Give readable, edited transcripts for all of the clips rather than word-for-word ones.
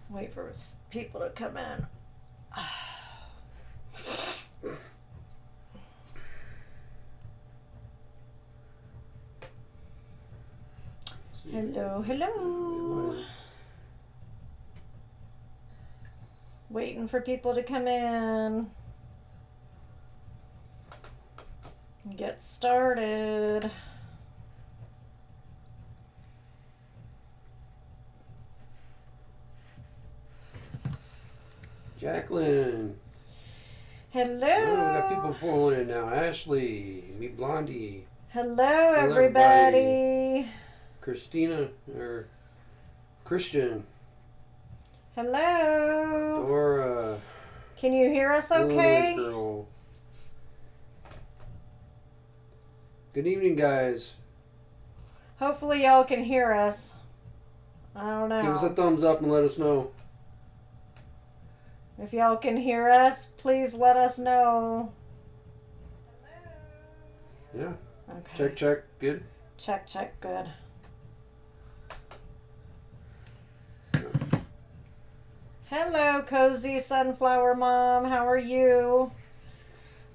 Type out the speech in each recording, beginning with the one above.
Wait for people to come in. Hello, hello. Waiting for people to come in. Get started. Jacqueline. Hello. Oh, we got people pulling in now. Ashley, me Blondie. Hello, Hello, everybody. Christina or Christian. Hello. Dora. Can you hear us okay? Girl. Good evening, guys. Hopefully y'all can hear us. I don't know. Give us a thumbs up and let us know. If y'all can hear us, please let us know. Yeah. Okay. Check. Good. Check. Good. Hello, Cozy Sunflower Mom. How are you?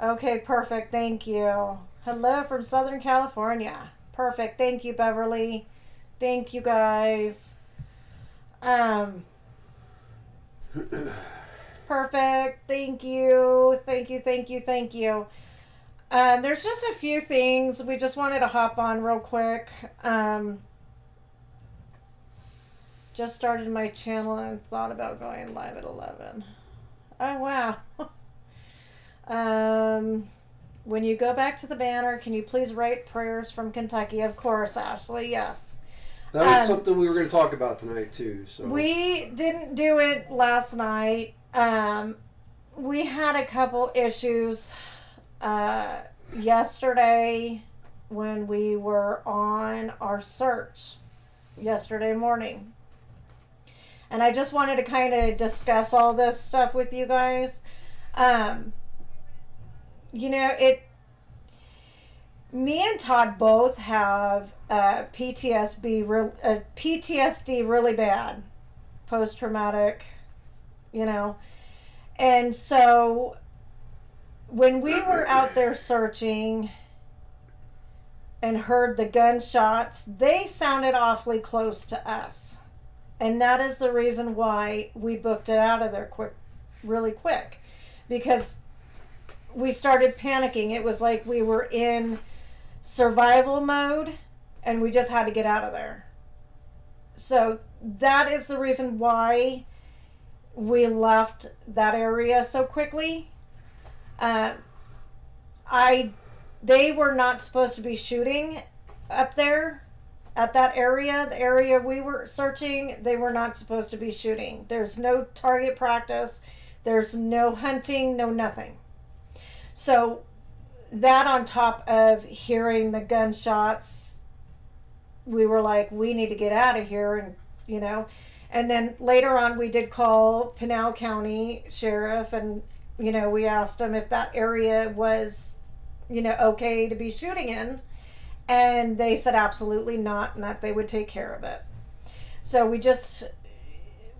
Okay, perfect. Thank you. Hello from Southern California. Perfect. Thank you, Beverly. Thank you, guys. Perfect. Thank you. There's just a few things we just wanted to hop on real quick. Just started my channel and thought about going live at 11. Oh, wow. When you go back to the banner, can you please write prayers from Kentucky? Of course, Ashley, yes. That was something we were going to talk about tonight, too. So we didn't do it last night. We had a couple issues yesterday when we were on our search yesterday morning. And I just wanted to kind of discuss all this stuff with you guys. Me and Todd both have PTSD really bad, post-traumatic, and so when we were out there searching and heard the gunshots, they sounded awfully close to us, and that is the reason why we booked it out of there really quick, because we started panicking. It was like we were in survival mode and we just had to get out of there. So that is the reason why we left that area so quickly. They were not supposed to be shooting up there at that area. The area we were searching, they were not supposed to be shooting. There's no target practice. There's no hunting, no nothing. So that on top of hearing the gunshots, we were like, we need to get out of here. And then later on we did call Pinal County Sheriff, and we asked them if that area was okay to be shooting in, and they said absolutely not, and that they would take care of it. So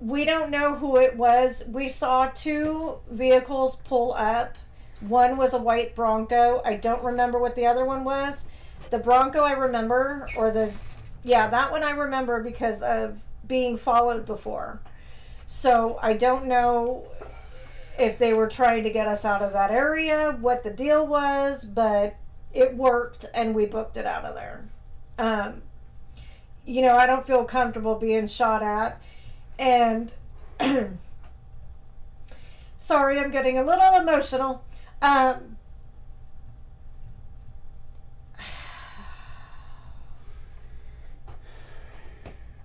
we don't know who it was. We saw 2 vehicles pull up. One was a white Bronco. I don't remember what the other one was. The Bronco I remember, that one I remember because of being followed before. So I don't know if they were trying to get us out of that area, what the deal was, but it worked and we booked it out of there. I don't feel comfortable being shot at. And sorry, I'm getting a little emotional.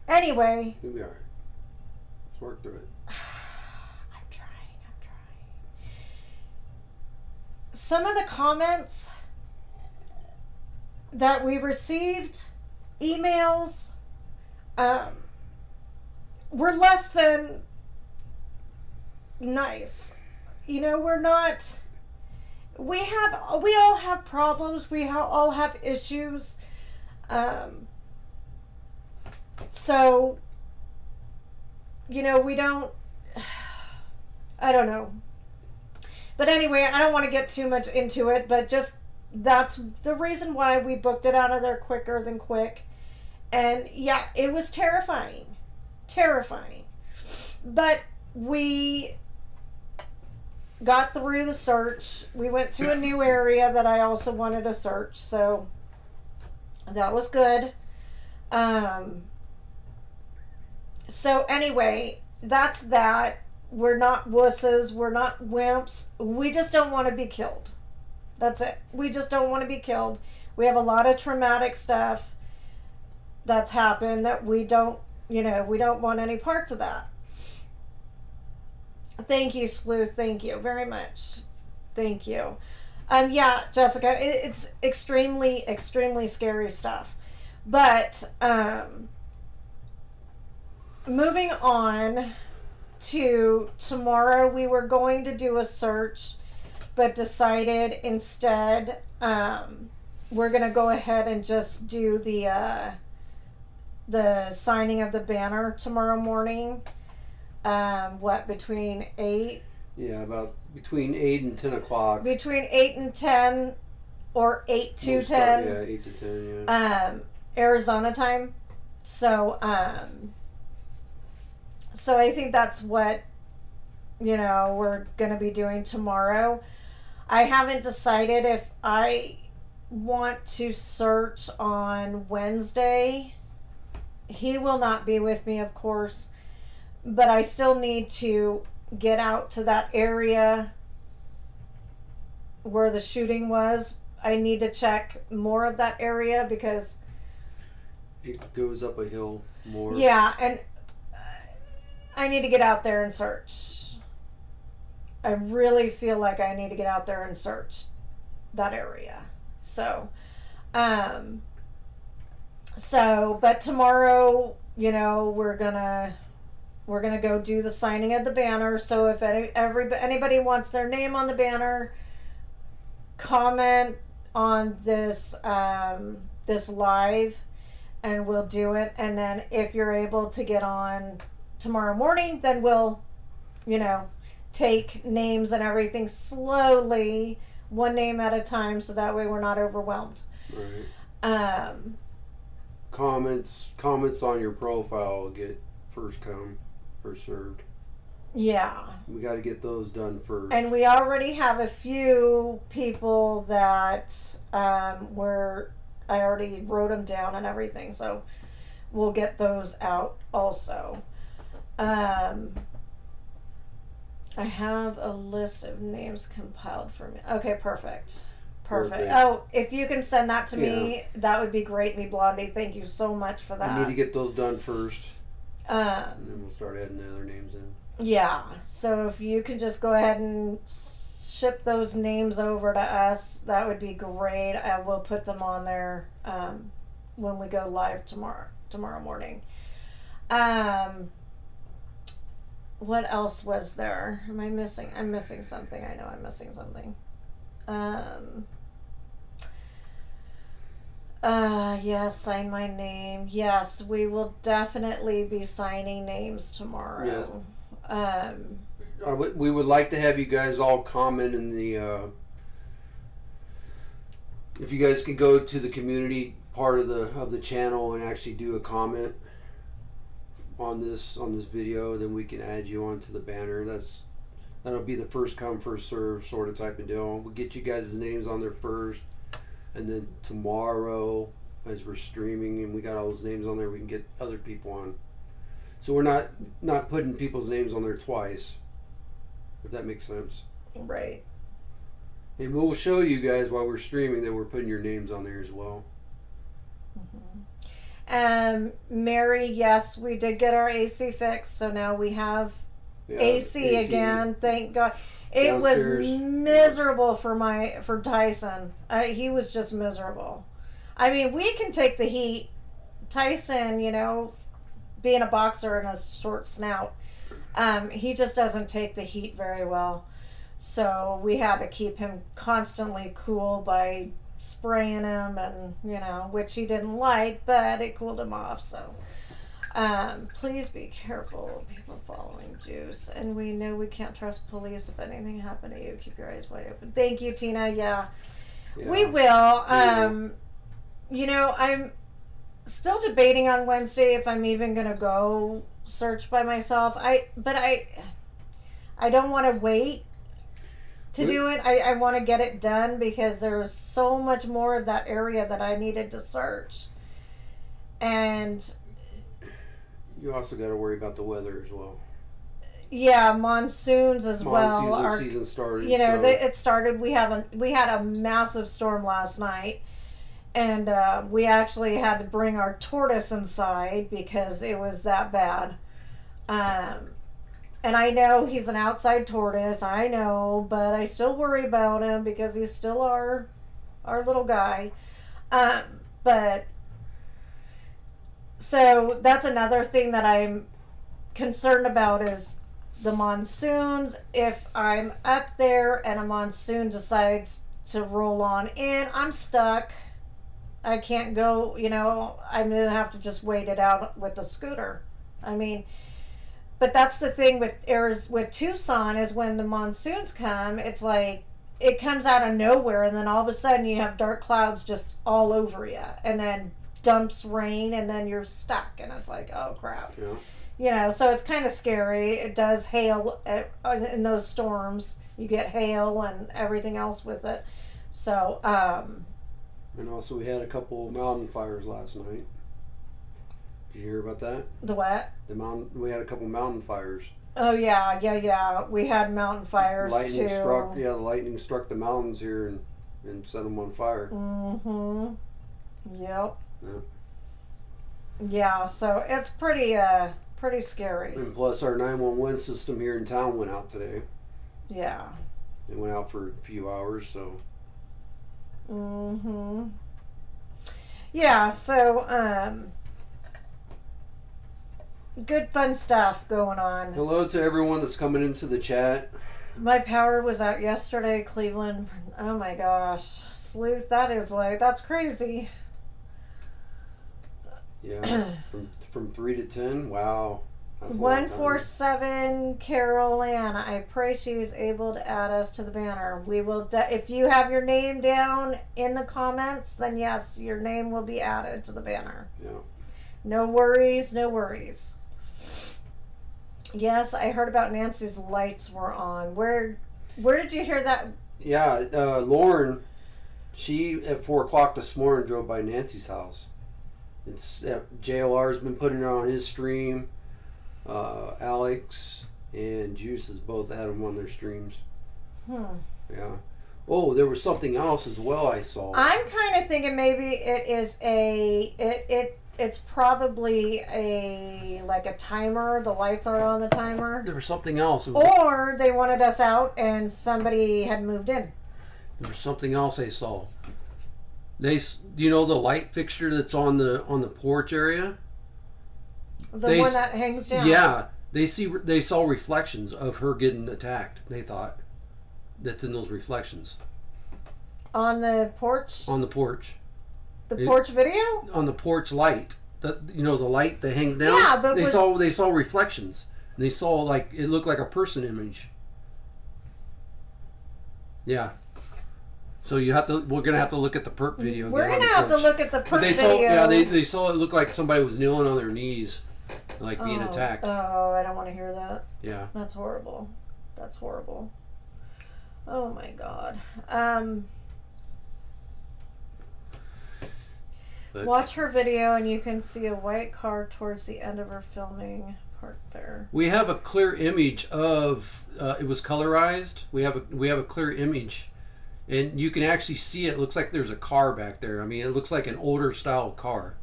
Anyway. Here we are. Let's work through it. I'm trying. Some of the comments that we received, emails, were less than nice. We're not... We all have problems. We all have issues. Um, so, we don't, I don't know. But anyway, I don't want to get too much into it, but just that's the reason why we booked it out of there quicker than quick. And yeah, it was terrifying. Terrifying. But we got through the search. We went to a new area that I also wanted to search, so that was good. So anyway, that's that. We're not wusses. We're not wimps. We just don't want to be killed. That's it. We just don't want to be killed. We have a lot of traumatic stuff that's happened that we don't want any parts of that. Thank you, Sleuth. Thank you very much. Thank you. Yeah, Jessica, it's extremely, extremely scary stuff. But moving on to tomorrow, we were going to do a search, but decided instead we're going to go ahead and just do the signing of the banner tomorrow morning. Between 8? Yeah, about between 8 and 10 o'clock. Between 8 and 10, or 8 to 10. Yeah, 8 to 10, yeah. Arizona time. So I think that's what, we're going to be doing tomorrow. I haven't decided if I want to search on Wednesday. He will not be with me, of course. But I still need to get out to that area where the shooting was. I need to check more of that area because it goes up a hill more. Yeah, and I need to get out there and search. I really feel like I need to get out there and search that area. So, but tomorrow, we're gonna go do the signing of the banner. So if anybody wants their name on the banner, comment on this this live, and we'll do it. And then if you're able to get on tomorrow morning, then we'll, take names and everything slowly, one name at a time, so that way we're not overwhelmed. Right. Comments on your profile get first come, first served. Yeah. We got to get those done first. And we already have a few people that I already wrote them down and everything, so we'll get those out also. I have a list of names compiled for me. Okay, perfect. Oh, if you can send that to me, that would be great, me Blondie. Thank you so much for that. We need to get those done first. And then we'll start adding the other names in. Yeah, so if you can just go ahead and ship those names over to us, that would be great. I will put them on there when we go live tomorrow morning. What else was there? Am I missing? I'm missing something. I know I'm missing something. Yes, sign my name. Yes, we will definitely be signing names tomorrow. Yeah. We would like to have you guys all comment in the if you guys could go to the community part of the channel and actually do a comment on this video, then we can add you onto the banner. That'll be the first come first serve sort of type of deal. We'll get you guys' names on there first, and then tomorrow as we're streaming and we got all those names on there, we can get other people on. So we're not putting people's names on there twice, if that makes sense. Right. And we'll show you guys while we're streaming that we're putting your names on there as well. Mm-hmm. Mary, yes, we did get our AC fixed, so now we have AC again. Thank God. It downstairs was miserable for Tyson. He was just miserable. I mean, we can take the heat. Tyson, being a boxer and a short snout, he just doesn't take the heat very well. So we had to keep him constantly cool by spraying him, and which he didn't like, but it cooled him off. So please be careful, people following Juice. And we know we can't trust police. If anything happened to you, keep your eyes wide open. Thank you, Tina. Yeah. We will. I'm still debating on Wednesday if I'm even gonna go search by myself. But I don't want to wait to do it. I want to get it done because there's so much more of that area that I needed to search. And you also got to worry about the weather as well. Yeah, monsoons as well. Season started. It started. We had a massive storm last night, and we actually had to bring our tortoise inside because it was that bad. And I know he's an outside tortoise. I know, but I still worry about him because he's still our little guy. But so that's another thing that I'm concerned about is the monsoons. If I'm up there and a monsoon decides to roll on in, I'm stuck. I can't go, I'm going to have to just wait it out with the scooter. I mean, but that's the thing with Tucson is when the monsoons come, it's like it comes out of nowhere, and then all of a sudden you have dark clouds just all over you, and then dumps rain, and then you're stuck, and it's like, oh crap. Yeah. So it's kind of scary. It does hail in those storms. You get hail and everything else with it. So, and also we had a couple mountain fires last night. Did you hear about that? The what? We had a couple mountain fires. Oh yeah. We had mountain fires too. The lightning struck the mountains here and set them on fire. Mm-hmm. Yep. Yeah. Yeah, so it's pretty scary. And plus our 911 system here in town went out today. Yeah. It went out for a few hours, so. Mm-hmm. Yeah, so, good fun stuff going on. Hello to everyone that's coming into the chat. My power was out yesterday, Cleveland. Oh my gosh. Sleuth, that's crazy. Yeah, from 3 to 10. Wow. 147 Carol Ann. I pray she is able to add us to the banner. We will. If you have your name down in the comments, then yes, your name will be added to the banner. Yeah. No worries. Yes, I heard about Nancy's lights were on. Where did you hear that? Yeah, Lauren. She at 4:00 this morning drove by Nancy's house. It's JLR's been putting it on his stream. Alex and Juice has both had them on their streams. Yeah. Oh, there was something else as well I saw. I'm kind of thinking maybe it is it's probably a timer. The lights are on the timer. There was something else. Or they wanted us out and somebody had moved in. There was something else I saw. The light fixture that's on the porch area? The one that hangs down. Yeah, they saw reflections of her getting attacked. They thought that's in those reflections on the porch. On the porch. The porch video. On the porch light, the light that hangs down. Yeah, but they saw reflections. And they saw it looked like a person image. Yeah. So we're gonna have to look at the perp video. We're gonna have to look at the perp video. Yeah, they saw it looked like somebody was kneeling on their knees, being attacked. Oh, I don't want to hear that. Yeah. That's horrible. Oh my God. Watch her video and you can see a white car towards the end of her filming parked there. We have a clear image of it was colorized. We have a clear image. And you can actually see it looks like there's a car back there. I mean, it looks like an older style car.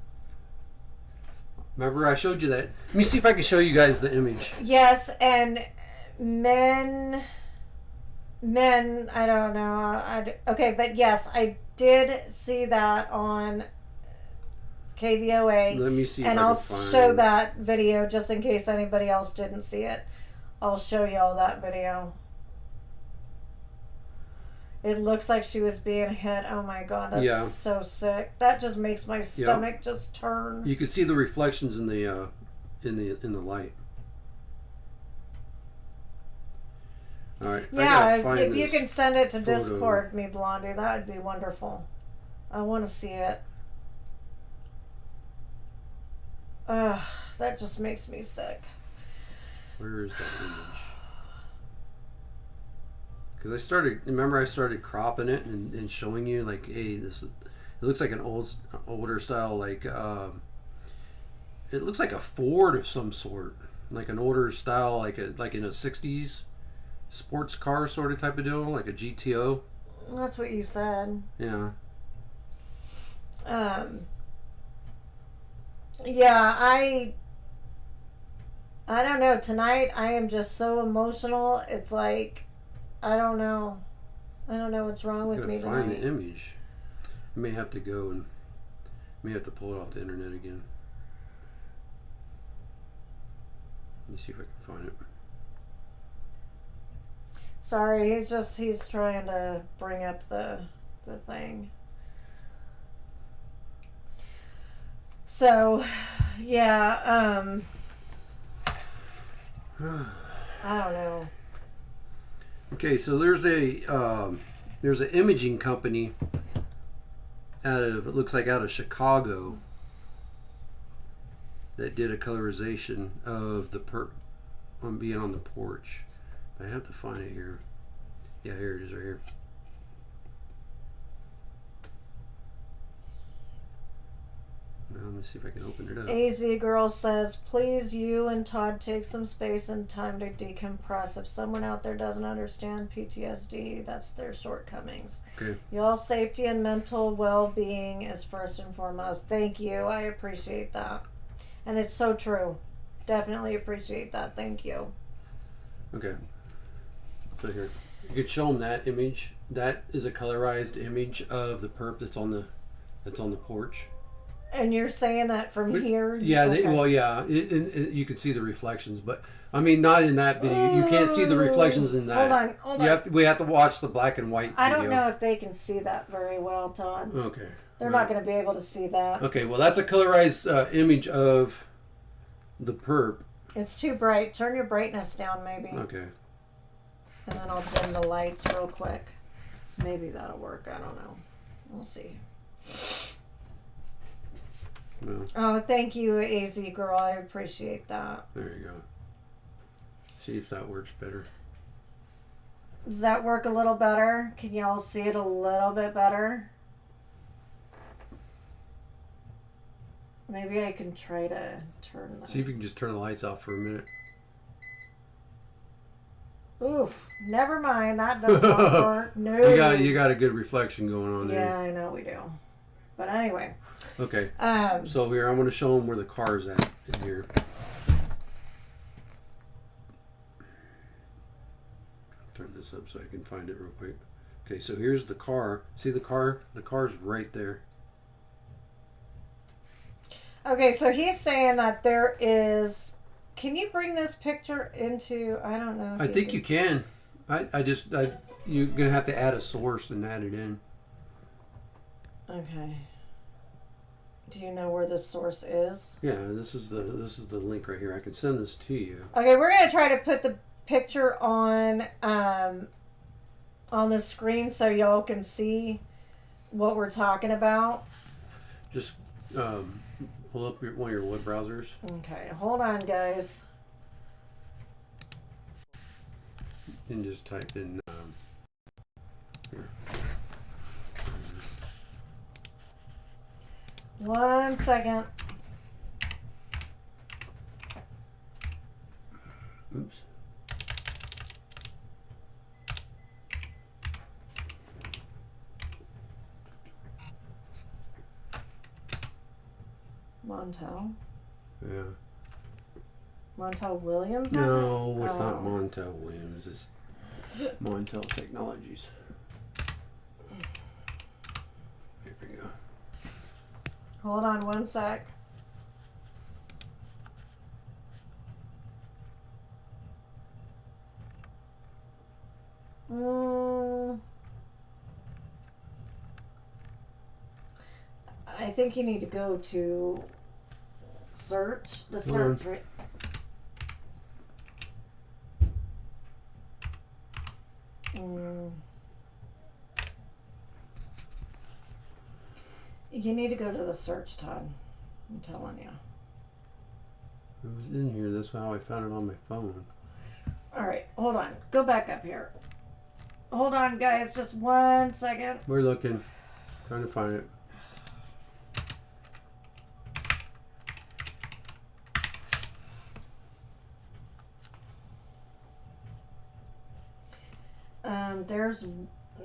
Remember, I showed you that. Let me see if I can show you guys the image. Yes, and men, I don't know. Okay, but yes, I did see that on KVOA. Let me see. And I'll show that video just in case anybody else didn't see it. I'll show you all that video. It looks like she was being hit. Oh my god, that's Yeah. so sick. That just makes my stomach just turn. You can see the reflections in the light. All right. I Yeah, gotta find if you this can send it to photo. Discord, me Blondie, that would be wonderful. I want to see it. Ugh, that just makes me sick. Where is that image? Because I started cropping it and showing you like, hey, this it looks like an older style, like it looks like a Ford of some sort, like an older style, like in a '60s sports car sort of type of deal, like a GTO. That's what you said. Yeah. Yeah, I don't know. Tonight I am just so emotional. It's like I don't know. I don't know what's wrong with Gotta me find tonight. the image. I may have to go and may have to pull it off the internet again. Let me see if I can find it. Sorry, he's trying to bring up the thing. So, yeah, I don't know. Okay, so there's an imaging company it looks like out of Chicago that did a colorization of the perp on being on the porch. I have to find it here. Yeah, here it is right here. Now, let me see if I can open it up. AZ Girl says, please, you and Todd take some space and time to decompress. If someone out there doesn't understand PTSD, that's their shortcomings. Okay. Y'all's safety and mental well-being is first and foremost. Thank you. I appreciate that. And it's so true. Definitely appreciate that. Thank you. Okay. So here, you could show them that image. That is a colorized image of the perp that's on the porch. And you're saying that from here? Yeah, Okay. you can see the reflections, but I mean, not in that video. You can't see the reflections in that. Hold on. We have to watch the black and white video. I don't know if they can see that very well, Todd. Okay. They're not going to be able to see that. Okay, well, that's a colorized image of the perp. It's too bright. Turn your brightness down, maybe. Okay. And then I'll dim the lights real quick. Maybe that'll work. I don't know. We'll see. No. Oh, thank you, AZ Girl. I appreciate that. There you go. See if that works better. Does that work a little better? Can y'all see it a little bit better? Maybe I can try to turn that. See if you can just turn the lights off for a minute. Oof. Never mind. That does not work. No. You got a good reflection going on there. Yeah, I know we do. But anyway. Okay. So here, I'm going to show them where the car's at in here. Turn this up so I can find it real quick. Okay, so here's the car. See the car? The car's right there. Okay, so he's saying that there is. Can you bring this picture into? I don't know. I think you can. You're gonna have to add a source and add it in. Okay. Do you know where the source is? Yeah, this is the link right here. I can send this to you. Okay, we're gonna try to put the picture on the screen so y'all can see what we're talking about. Just pull up one of your web browsers. Okay, hold on, guys. And just type in here. 1 second. Oops. Montel. Yeah. Montel Williams? No, it's Oh. not Montel Williams. It's Montel Technologies. Here we go. Hold on 1 sec. I think you need to go to search. The search. Right. You need to go to the search, Todd. I'm telling you. It was in here. That's how I found it on my phone. All right, hold on. Go back up here. Hold on, guys. Just 1 second. We're looking. Trying to find it. There's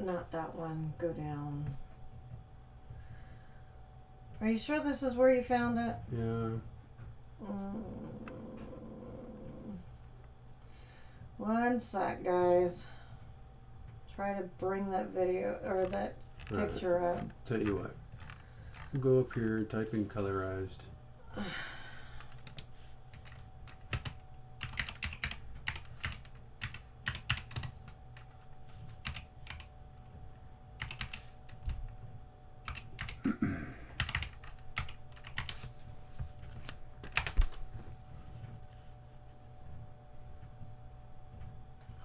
not that one. Go down. Are you sure this is where you found it? Yeah. 1 sec, guys. Try to bring that video or that picture up. Tell you what. Go up here, type in colorized.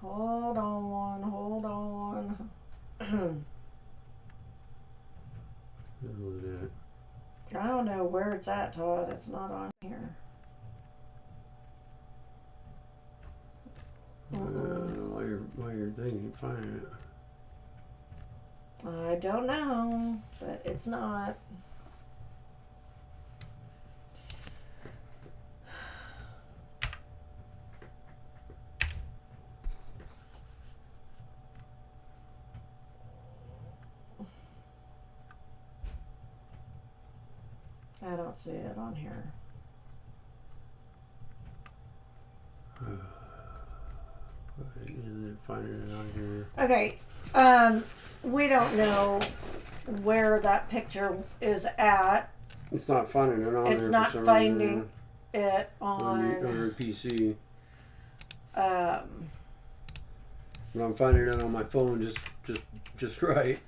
Hold on, hold on. I don't know where it's at, Todd. It's not on here. While you're thinking, find it. I don't know, but it's not. I don't see it on here. Isn't it finding it on here? Okay, we don't know where that picture is at. It's not finding it on there. It's not for some finding reason. it on your PC. But I'm finding it on my phone just right.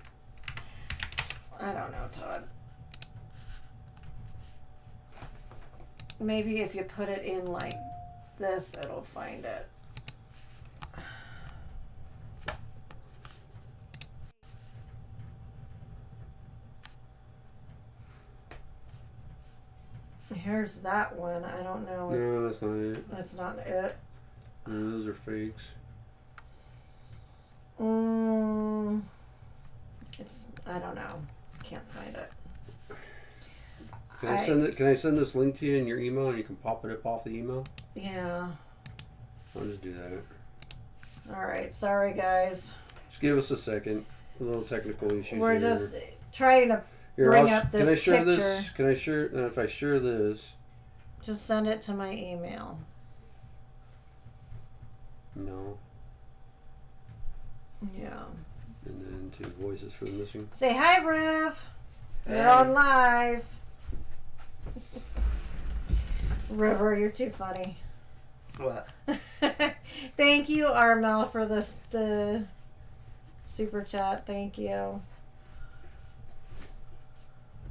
I don't know, Todd. Maybe if you put it in like this, it'll find it. Here's that one. I don't know. No, that's not it. That's not it. No, those are fakes. It's. I don't know. Can't find it. Can I send it? Can I send this link to you in your email, and you can pop it up off the email? Yeah. I'll just do that. All right. Sorry, guys. Just give us a second. A little technical issues. We're here. just trying to Here, bring up this Can I share picture. this? Can I share? Now, if I share this, Just send it to my email. no, Yeah. and then to voices for the missing. Say hi, Rev. You're on live. River, you're too funny. What? Thank you, Armel, for the super chat. Thank you.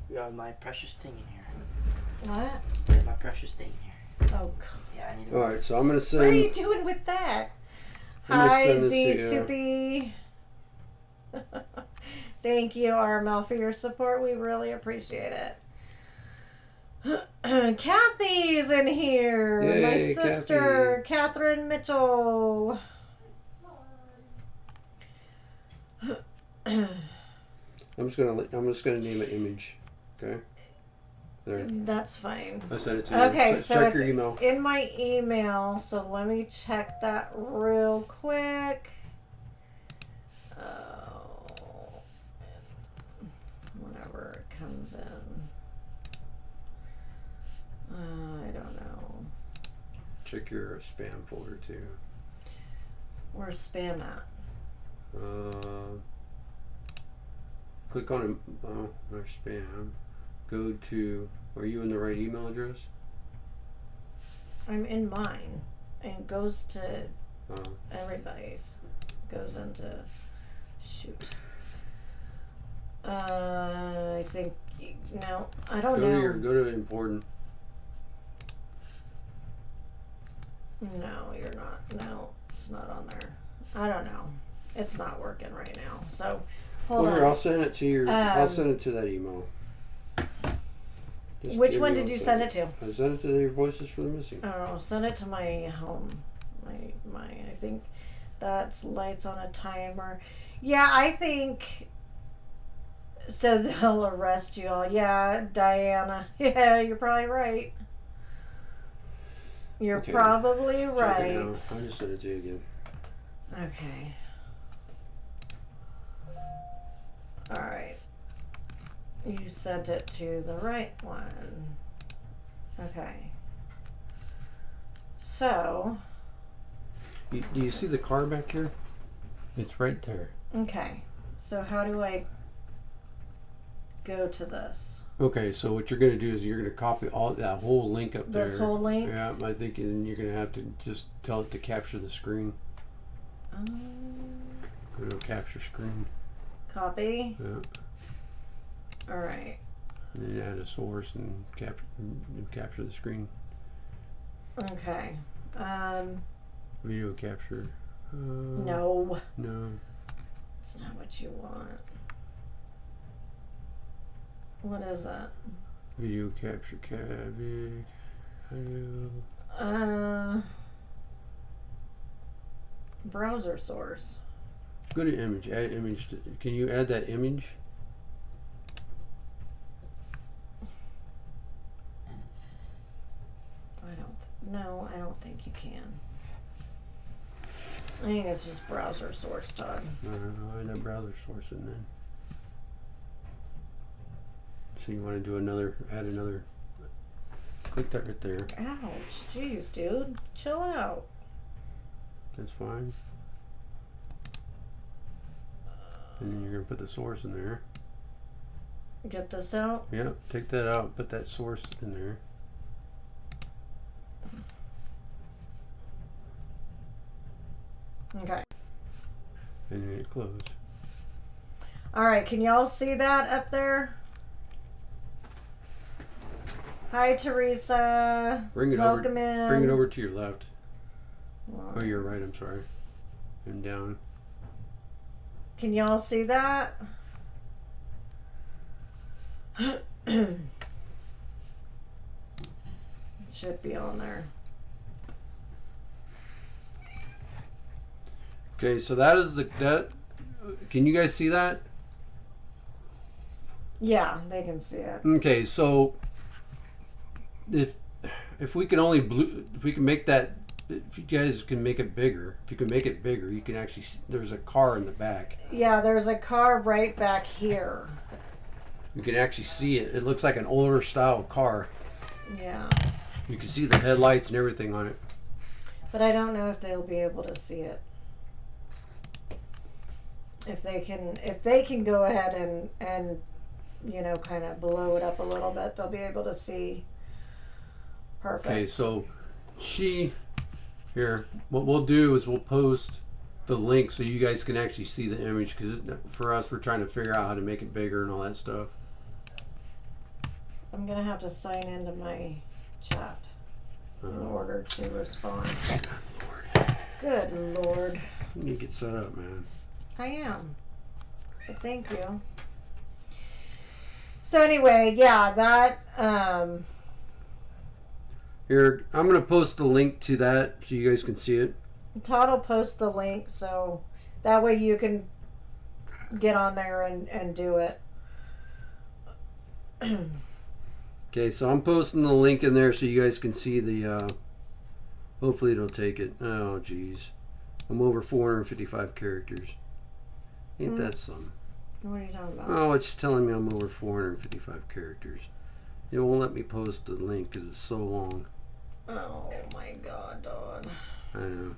You have my precious thing in here. What? You have my precious thing here. Oh, God. Yeah, I need All right, so I'm gonna send. What are you doing with that? I'm gonna Hi, send this Z to you. Soupy. Thank you, Armel, for your support. We really appreciate it. Kathy's in here. Yay, My sister, Catherine Mitchell. I'm just gonna name an image. Okay. There. That's fine. I sent it to you. Okay, so check it's your email. in my email. So let me check that real quick. Whenever it comes in. I don't know. Check your spam folder too. Where's spam at? Click on it. Oh, there's spam. Go to. Are you in the right email address? I'm in mine. And it goes to Oh. everybody's. Goes into. Shoot. I think you No, I don't Go know. to your, go to important. No, you're not. No, it's not on there. I don't know. It's not working right now. So, hold Well, on. here, I'll send it to your. I'll Um, send it to that email. Just Which give one me did one you second. send it to? I sent it to your Voices for the Missing. I don't know. Send it to my home. My. I think that's lights on a timer. Yeah, I think. So they'll arrest you all. Yeah, Diana. Yeah, you're probably right. You're Okay. probably Check right. it out. I just sent it to you again. Okay. Alright. You sent it to the right one. Okay. So, Do you see the car back here? It's right there. okay. So how do I go to this? Okay, so what you're gonna do is you're gonna copy all that whole link up there. This whole link? Yeah, I think, and you're gonna have to just tell it to capture the screen. Go to capture screen. Copy? Yeah. Alright. And then add a source and capture the screen. Okay. Video capture. No. No. It's not what you want. What is that? Video capture Browser source. Go to image. Add image. Can you add that image? No, I don't think you can. I think it's just browser source, Todd. No, add that browser source in then. So you want to do another, add another, click that right there. Ouch, jeez, dude. Chill out. That's fine. And then you're going to put the source in there. Get this out. Yeah, take that out, put that source in there. Okay. And then it close. Alright, can y'all see that up there? Hi, Teresa. Bring it Welcome over. in. Bring it over to your left. Wow. Oh, your right. I'm sorry. And down. Can y'all see that? It should be on there. Okay, so that is that. Can you guys see that? Yeah, they can see it. Okay, so if we can only if we can make that, if you guys can make it bigger, if you can make it bigger, you can actually see, there's a car in the back. Yeah, there's a car right back here. You can actually see it. It looks like an older style car. Yeah. You can see the headlights and everything on it. But I don't know if they'll be able to see it. If they can go ahead and you know, kind of blow it up a little bit, they'll be able to see. Perfect. Okay, so here, what we'll do is we'll post the link so you guys can actually see the image, because for us, we're trying to figure out how to make it bigger and all that stuff. I'm gonna have to sign into my chat in order to respond. Good Lord. You need to get set up, man. I am. But thank you. So anyway, yeah, that Here, I'm gonna post the link to that so you guys can see it. Todd will post the link so that way you can get on there and do it. Okay, so I'm posting the link in there so you guys can see the, hopefully it'll take it. Oh, geez. I'm over 455 characters. Ain't that something? What are you talking about? Oh, it's telling me I'm over 455 characters. It won't let me post the link because it's so long. Oh my God, Todd. I know.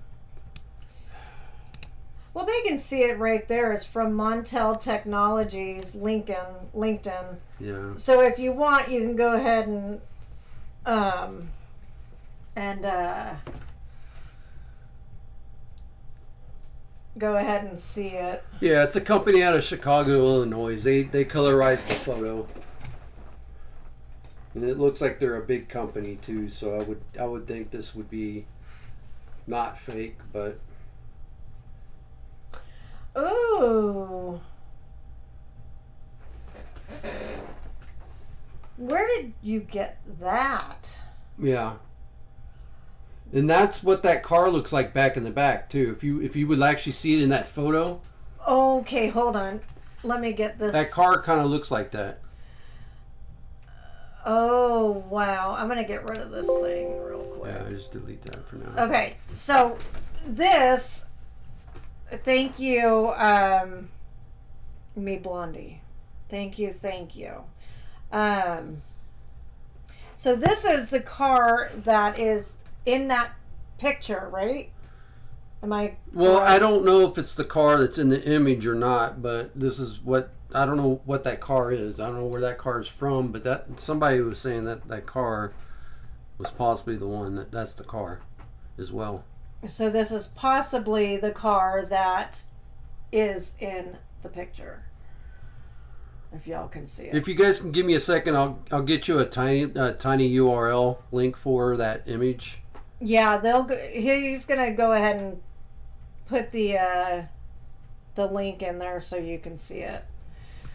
Well, they can see it right there. It's from Montel Technologies, LinkedIn. Yeah. So if you want, you can go ahead and go ahead and see it. Yeah, it's a company out of Chicago, Illinois. They colorize the photo. And it looks like they're a big company too, so I would think this would be not fake, but Ooh. Where did you get that? yeah. And that's what that car looks like back in the back too. If you would actually see it in that photo, Okay, hold on. Let me get this. that car kind of looks like that. Oh, wow. I'm going to get rid of this thing real quick. Yeah, I just delete that for now. Okay, so this, thank you, me Blondie. Thank you. So this is the car that is in that picture, right? Am I Well, correct? I don't know if it's the car that's in the image or not, but this is what I don't know what that car is. I don't know where that car is from, but that somebody was saying that that car was possibly the one that's the car as well. So this is possibly the car that is in the picture. If y'all can see it. If you guys can give me a second, I'll get you a tiny URL link for that image. Yeah, he's gonna go ahead and put the link in there so you can see it.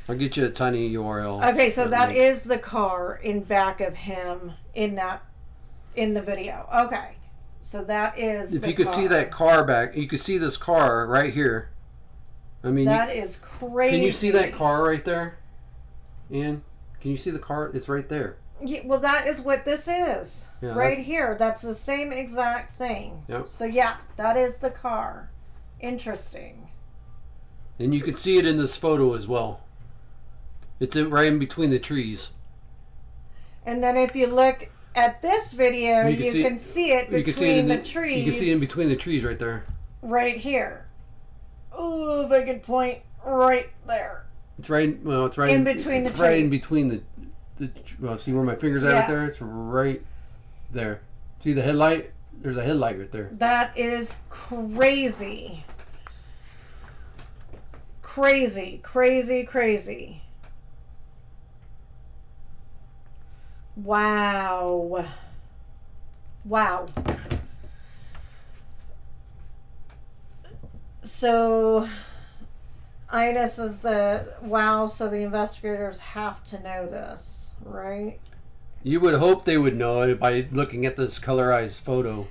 I'll get you a tiny URL. Okay, so that link. is the car in back of him in the video. Okay, so that is. If the you could see that car back, you could see this car right here. I mean, that is crazy. can you see that car right there? Ian, can you see the car? It's right there. Yeah, well, that is what this is. Yeah, Right here. That's the same exact thing. Yep. So yeah, that is the car. Interesting. And you can see it in this photo as well. It's right in between the trees. And then if you look at this video, You you can see- can see it You between can see it in the trees. You can see it in between the trees right there. Right here. Oh, if I could point right there. It's right. Well, it's right In between it's the right in trees. between the. Well, see where my fingers at Yeah. right there? It's right there. See the headlight? There's a headlight right there. That is crazy. Crazy. Wow. So, Ines is so the investigators have to know this, right? You would hope they would know it by looking at this colorized photo.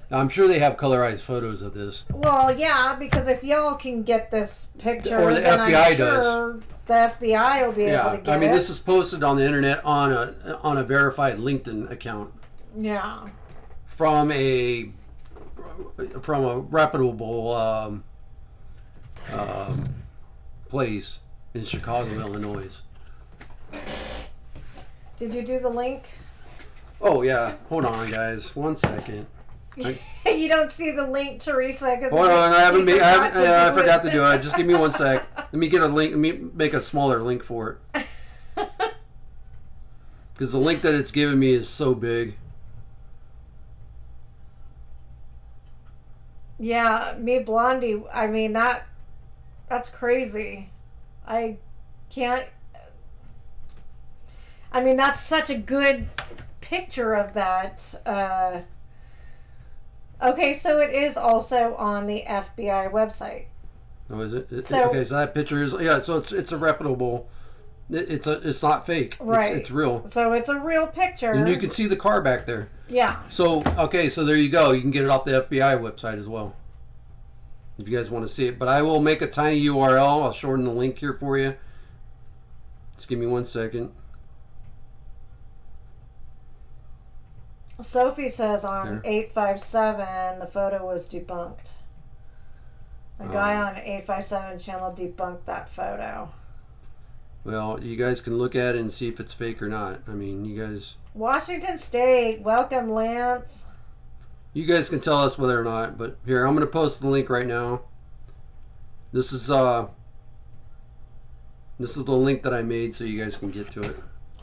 Now, I'm sure they have colorized photos of this. Well, yeah, because if y'all can get this picture, Or the then FBI I'm sure the FBI will be able to get I mean, it. this is posted on the internet on a verified LinkedIn account Yeah. from a reputable place in Chicago, Illinois. Did you do the link? Oh yeah, hold on, guys, 1 second. You don't see the link, Teresa. Cause Hold on, I forgot to do it. it. Just give me 1 sec. Let me get a link. Let me make a smaller link for it, because the link that it's giving me is so big. Yeah, me Blondie. I mean that's crazy. I can't. I mean, that's such a good picture of that. Okay, so it is also on the FBI website. Oh, is it? So- Okay, so that picture is So it's a reputable. It's not fake. Right. It's real, So it's a real picture. and you can see the car back there. Yeah. So okay, so there you go. You can get it off the FBI website as well, if you guys want to see it. But I will make a tiny URL. I'll shorten the link here for you. Just give me 1 second. Sophie says on There. 857 the photo was debunked. A guy Oh. on 857 channel debunked that photo. Well, you guys can look at it and see if it's fake or not. I mean, you guys Washington State, welcome Lance. can tell us whether or not. But here, I'm going to post the link right now. This is the link that I made, so you guys can get to it.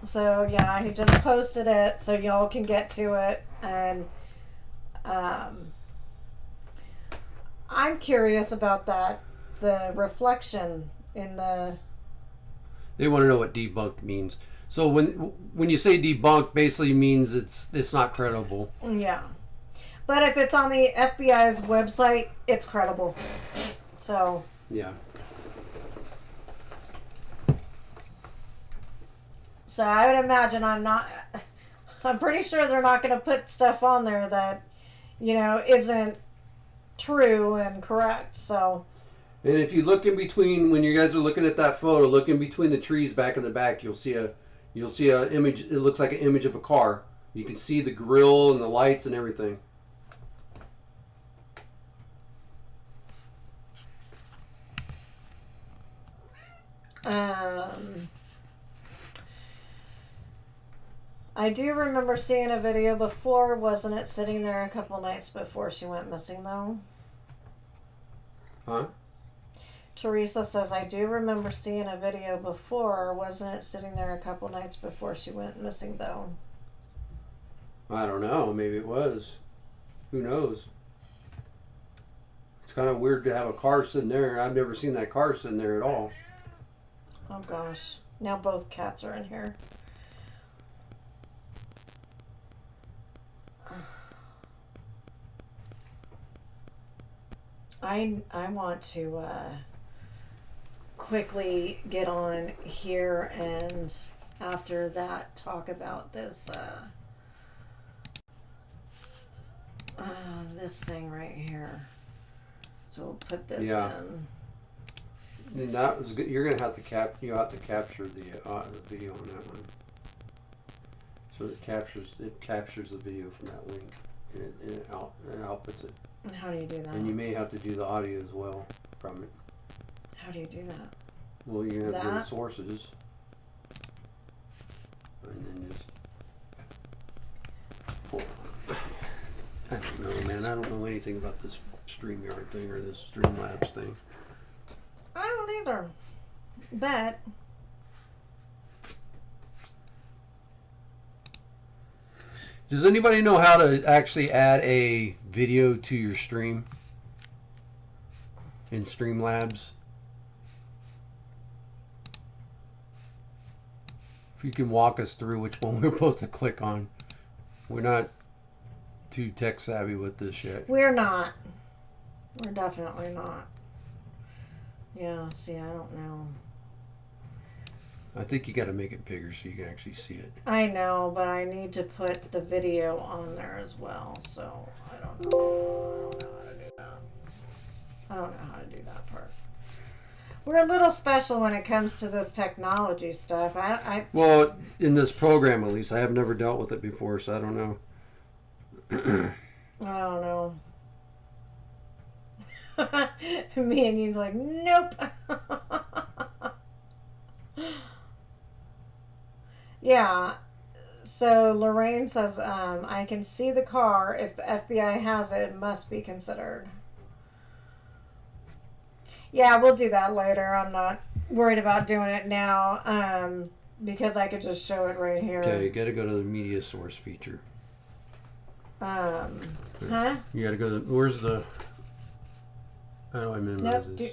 So yeah, he just posted it so y'all can get to it, and I'm curious about the reflection in the. They want to know what debunked means. So when you say debunked, basically means it's not credible. Yeah. But if it's on the FBI's website, it's credible. So. Yeah. So I would imagine I'm pretty sure they're not going to put stuff on there that, isn't true and correct. So. And if you look in between, when you guys are looking at that photo, look in between the trees back in the back, you'll see a image. It looks like an image of a car. You can see the grill and the lights and everything. I do remember seeing a video before. Wasn't it sitting there a couple nights before she went missing, though? Huh? Teresa says, I do remember seeing a video before. Wasn't it sitting there a couple nights before she went missing, though? I don't know. Maybe it was. Who knows? It's kind of weird to have a car sitting there. I've never seen that car sitting there at all. Oh, gosh. Now both cats are in here. I want to quickly get on here and after that talk about this this thing right here. So we'll put this in. And that was good. You're gonna have to capture the video on that one. So it captures the video from that link and it outputs it. And how do you do that? And you may have to do the audio as well from it. How do you do that? Well, you're gonna have to go to sources, and then just. I don't know, man. I don't know anything about this StreamYard thing or this Streamlabs thing. I don't either. But does anybody know how to actually add a video to your stream in Streamlabs? If you can walk us through which one we're supposed to click on. We're not too tech savvy with this yet. we're not. We're definitely not. Yeah, see, I don't know. I think you got to make it bigger so you can actually see it. I know, but I need to put the video on there as well, so I don't know. I don't know how to do that. I don't know how to do that part. We're a little special when it comes to this technology stuff. Well, in this program at least, I have never dealt with it before, so I don't know. I don't know. Me and you's like, nope. Yeah. So Lorraine says, I can see the car. If the FBI has it, it must be considered. Yeah, we'll do that later. I'm not worried about doing it now, because I could just show it right here. Okay, you got to go to the media source feature. Huh? You got to go to, where's the, how do I minimize this?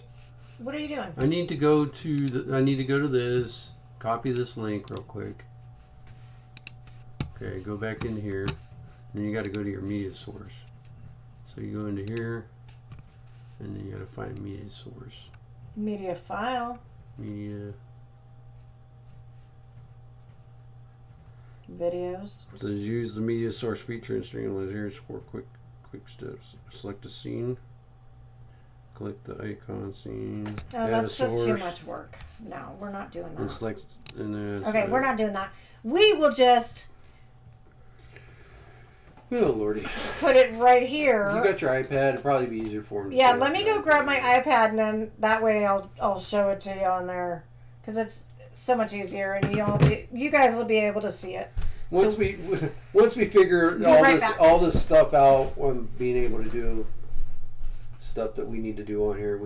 What are you doing? I need to go to this, copy this link real quick. Okay, go back in here. Then you got to go to your media source. So you go into here, and then you got to find media source. Media file. Media. Videos. So use the media source feature in Streamlabs. Here's 4 quick steps. Select a scene. Click the icon scene. No, that's just too much work. No, we're not doing that. And select, and then okay, we're not doing that. We will just. Oh lordy. Put it right here. You got your iPad. It'd probably be easier for me. Yeah, let me go grab my iPad, and then that way I'll show it to you on there, because it's so much easier, and you guys will be able to see it. Once we figure all this stuff out, on being able to do stuff that we need to do on here,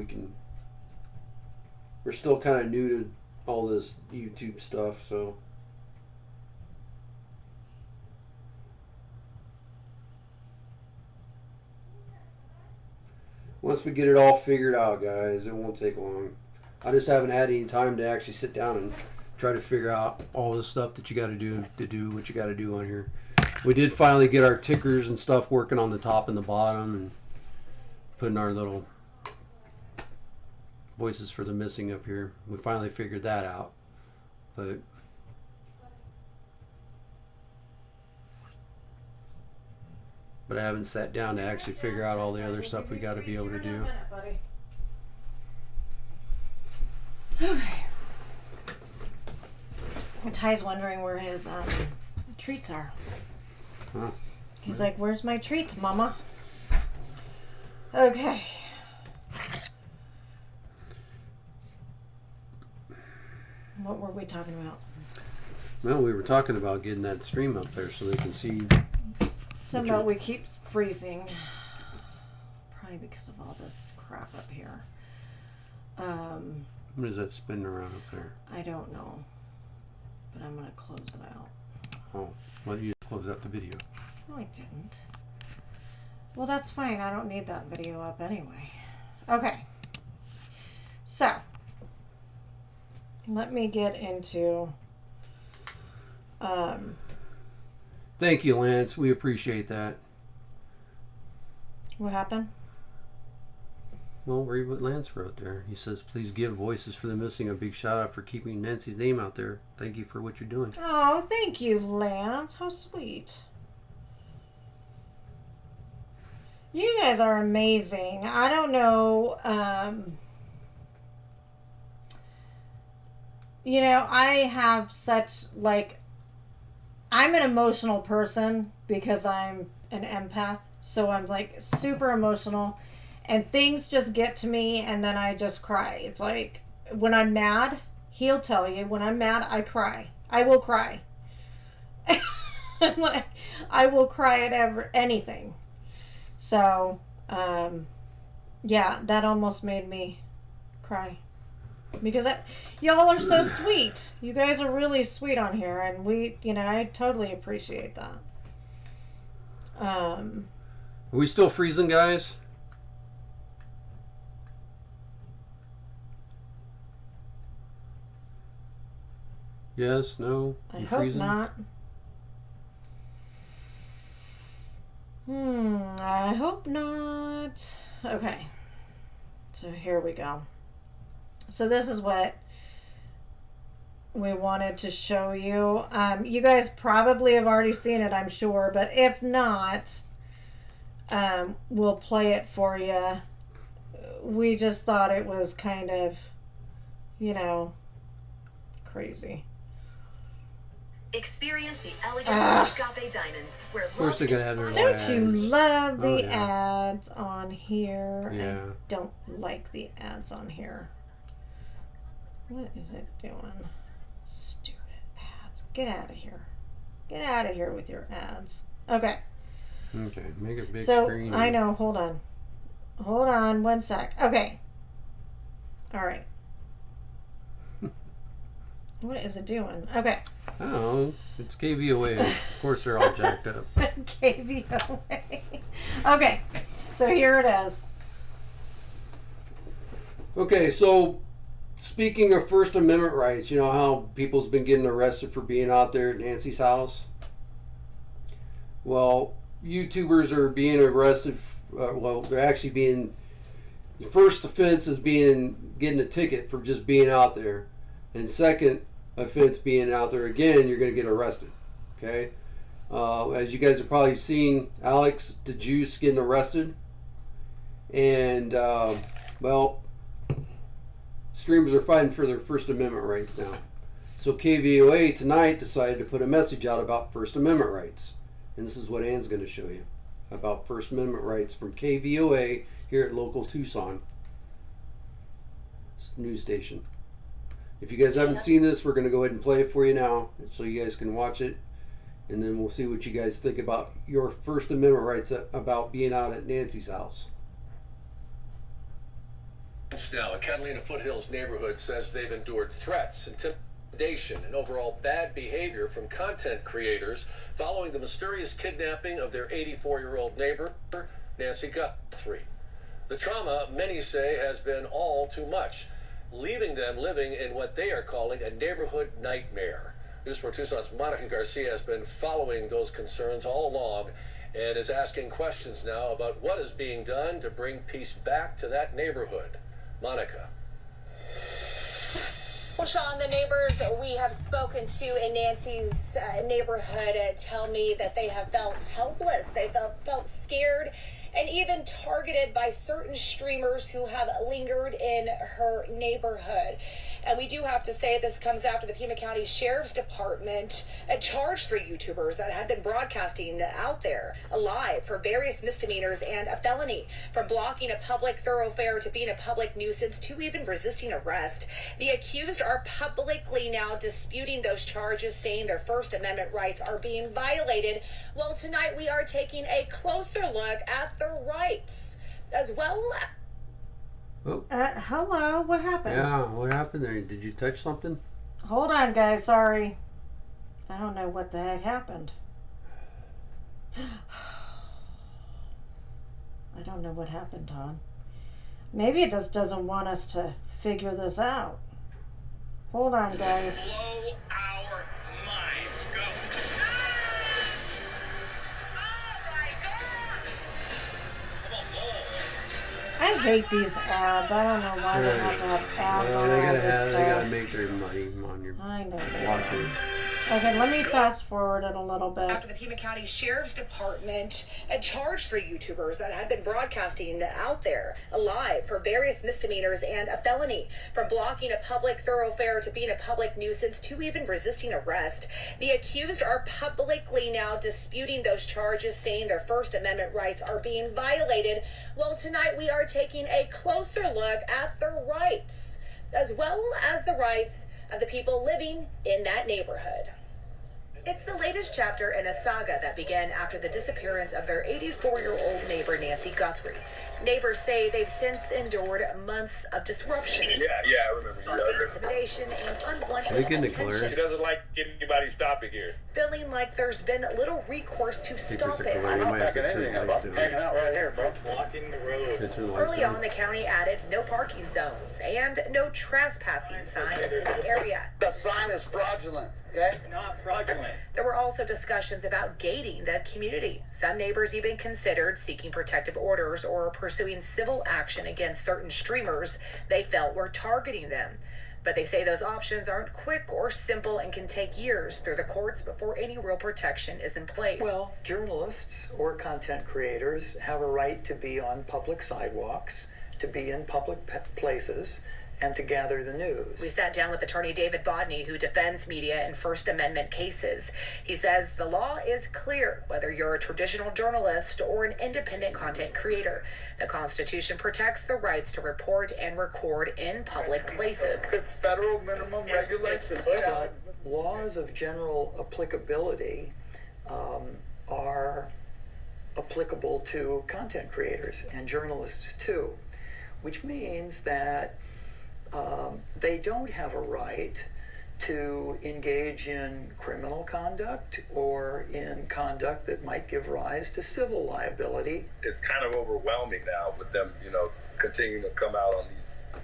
we're still kind of new to all this YouTube stuff, so. Once we get it all figured out, guys, it won't take long. I just haven't had any time to actually sit down try to figure out all the stuff that you got to do what you got to do on here. We did finally get our tickers and stuff working on the top and the bottom, and putting our little voices for the missing up here. We finally figured that out, but I haven't sat down to actually figure out all the other stuff we got to be able to do. Okay. Ty's wondering where his treats are. Huh. He's like, "Where's my treats, Mama?" Okay. What were we talking about? Well, we were talking about getting that stream up there so they can see. Somehow we keep freezing. Probably because of all this crap up here. What is that spinning around up there? I don't know. But I'm going to close it out. Oh, well, you just close out the video. No, I didn't. Well, that's fine. I don't need that video up anyway. Okay. So, let me get into... Thank you, Lance. We appreciate that. What happened? Well, read what Lance wrote there. He says, "Please give Voices for the Missing a big shout out for keeping Nancy's name out there. Thank you for what you're doing." Oh, thank you, Lance. How sweet. You guys are amazing. I don't know. You know, I have such, like, I'm an emotional person because I'm an empath. So I'm, like, super emotional. And things just get to me, and then I just cry. It's like, when I'm mad, he'll tell you, when I'm mad, I cry. I will cry. Like, I will cry at anything. So, yeah, that almost made me cry. Because y'all are so sweet. You guys are really sweet on here, and I totally appreciate that. Are we still freezing, guys? Yes, no? I You hope freezing? not. I hope not. Okay. So here we go. So this is what we wanted to show you. You guys probably have already seen it, I'm sure, but if not, we'll play it for you. We just thought it was kind of, crazy. Experience the elegance of Agave Diamonds, where Of course they're gonna have their Don't ads. you love the Oh, yeah. ads on here? Yeah. I don't like the ads on here. What is it doing? Stupid ads. Get out of here. Get out of here with your ads. Okay. Okay, make a big So, screen. I know. Hold on. Hold on 1 sec. Okay. All right. What is it doing? Okay. Oh, it's KVOA. Of course they're all jacked up. KVOA. Okay. So here it is. Okay, so speaking of First Amendment rights, you know how people's been getting arrested for being out there at Nancy's house? Well, YouTubers are being arrested. They're actually being. The first offense is getting a ticket for just being out there, and second offense being out there again, you're going to get arrested. Okay, as you guys have probably seen, Alex the Juice getting arrested, and streamers are fighting for their First Amendment rights now. So KVOA tonight decided to put a message out about First Amendment rights. And this is what Ann's going to show you about First Amendment rights from KVOA here at local Tucson news station. If you guys haven't seen this, we're going to go ahead and play it for you now so you guys can watch it. And then we'll see what you guys think about your First Amendment rights about being out at Nancy's house. Now, a Catalina Foothills neighborhood says they've endured threats, intimidation, and overall bad behavior from content creators following the mysterious kidnapping of their 84-year-old neighbor, Nancy Guthrie. The trauma, many say, has been all too much. leaving them living in what they are calling a neighborhood nightmare. News 4 Tucson's Monica Garcia has been following those concerns all along and is asking questions now about what is being done to bring peace back to that neighborhood. Monica. Well, Sean, the neighbors we have spoken to in Nancy's neighborhood tell me that they have felt helpless. They felt scared and even targeted by certain streamers who have lingered in her neighborhood. And we do have to say this comes after the Pima County Sheriff's Department charged 3 YouTubers that had been broadcasting out there live for various misdemeanors and a felony, from blocking a public thoroughfare to being a public nuisance to even resisting arrest. The accused are publicly now disputing those charges, saying their First Amendment rights are being violated. Well, tonight we are taking a closer look at their rights as well. Hello, what happened? Yeah, what happened there? Did you touch something? Hold on, guys, sorry. I don't know what the heck happened. I don't know what happened, Todd. Maybe it just doesn't want us to figure this out. Hold on, guys. Blow our minds. Go. I hate these ads. I don't know why they have to have ads on They all gotta this have, they stuff. gotta make their money on your I know. watching. Okay, let me fast forward it a little bit. After the Pima County Sheriff's Department charged 3 YouTubers that had been broadcasting out there live for various misdemeanors and a felony, from blocking a public thoroughfare to being a public nuisance to even resisting arrest. The accused are publicly now disputing those charges, saying their First Amendment rights are being violated. Well, tonight we are taking a closer look at their rights, as well as the rights of the people living in that neighborhood. It's the latest chapter in a saga that began after the disappearance of their 84-year-old neighbor, Nancy Guthrie. Neighbors say they've since endured months of disruption, Yeah, I remember. intimidation, and unwanted They get attention, declared. She doesn't like anybody stopping here. feeling like there's been little recourse to stop it. You might have to turn the lights down. out right here, bro. Blocking the road. Yeah, turn the lights Early on, down. the county added no parking zones and no trespassing signs in the area. The sign is fraudulent. Okay? It's not fraudulent. There were also discussions about gating the community. Some neighbors even considered seeking protective orders or pursuing civil action against certain streamers they felt were targeting them. But they say those options aren't quick or simple and can take years through the courts before any real protection is in place. Well, journalists or content creators have a right to be on public sidewalks, to be in public places, and to gather the news. We sat down with attorney David Bodney, who defends media in First Amendment cases. He says the law is clear, whether you're a traditional journalist or an independent content creator. The Constitution protects the rights to report and record in public places. It's federal minimum regulations. But laws of general applicability are applicable to content creators and journalists too, which means that they don't have a right to engage in criminal conduct or in conduct that might give rise to civil liability. It's kind of overwhelming now with them, continuing to come out on these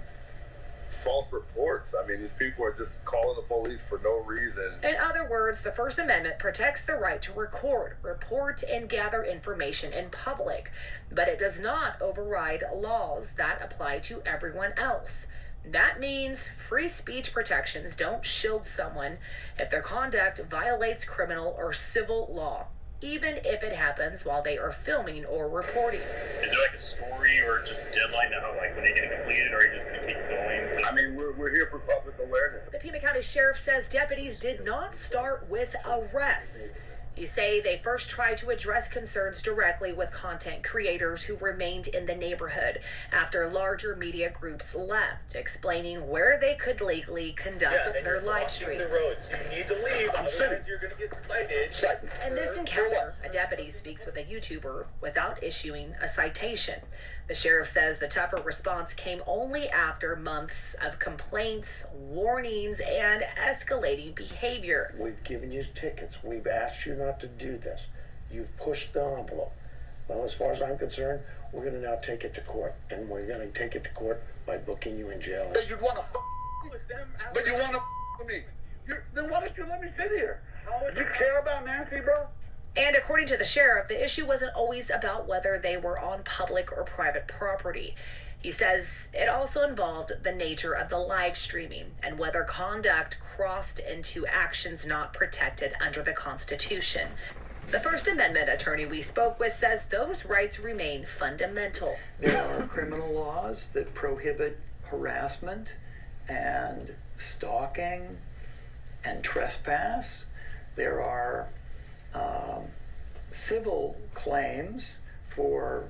false reports. I mean, these people are just calling the police for no reason. In other words, the First Amendment protects the right to record, report, and gather information in public, but it does not override laws that apply to everyone else. That means free speech protections don't shield someone if their conduct violates criminal or civil law, even if it happens while they are filming or reporting. Is there like a story or just a deadline now, like when they get it completed, or are you just going to keep going? I mean, we're here for public awareness. The Pima County Sheriff says deputies did not start with arrests. He say they first tried to address concerns directly with content creators who remained in the neighborhood after larger media groups left, explaining where they could legally conduct their live streams. The roads. You need to leave, otherwise you're going to get cited. In this encounter, a deputy speaks with a YouTuber without issuing a citation. The sheriff says the tougher response came only after months of complaints, warnings, and escalating behavior. We've given you tickets. We've asked you not to do this. You've pushed the envelope. Well, as far as I'm concerned, we're going to now take it to court, and we're going to take it to court by booking you in jail. That you'd want to with them, but you want to with me. Then why don't you let me sit here? You care about Nancy, bro? And according to the sheriff, the issue wasn't always about whether they were on public or private property. He says it also involved the nature of the live streaming and whether conduct crossed into actions not protected under the Constitution. The First Amendment attorney we spoke with says those rights remain fundamental. There are criminal laws that prohibit harassment and stalking and trespass. There are civil claims for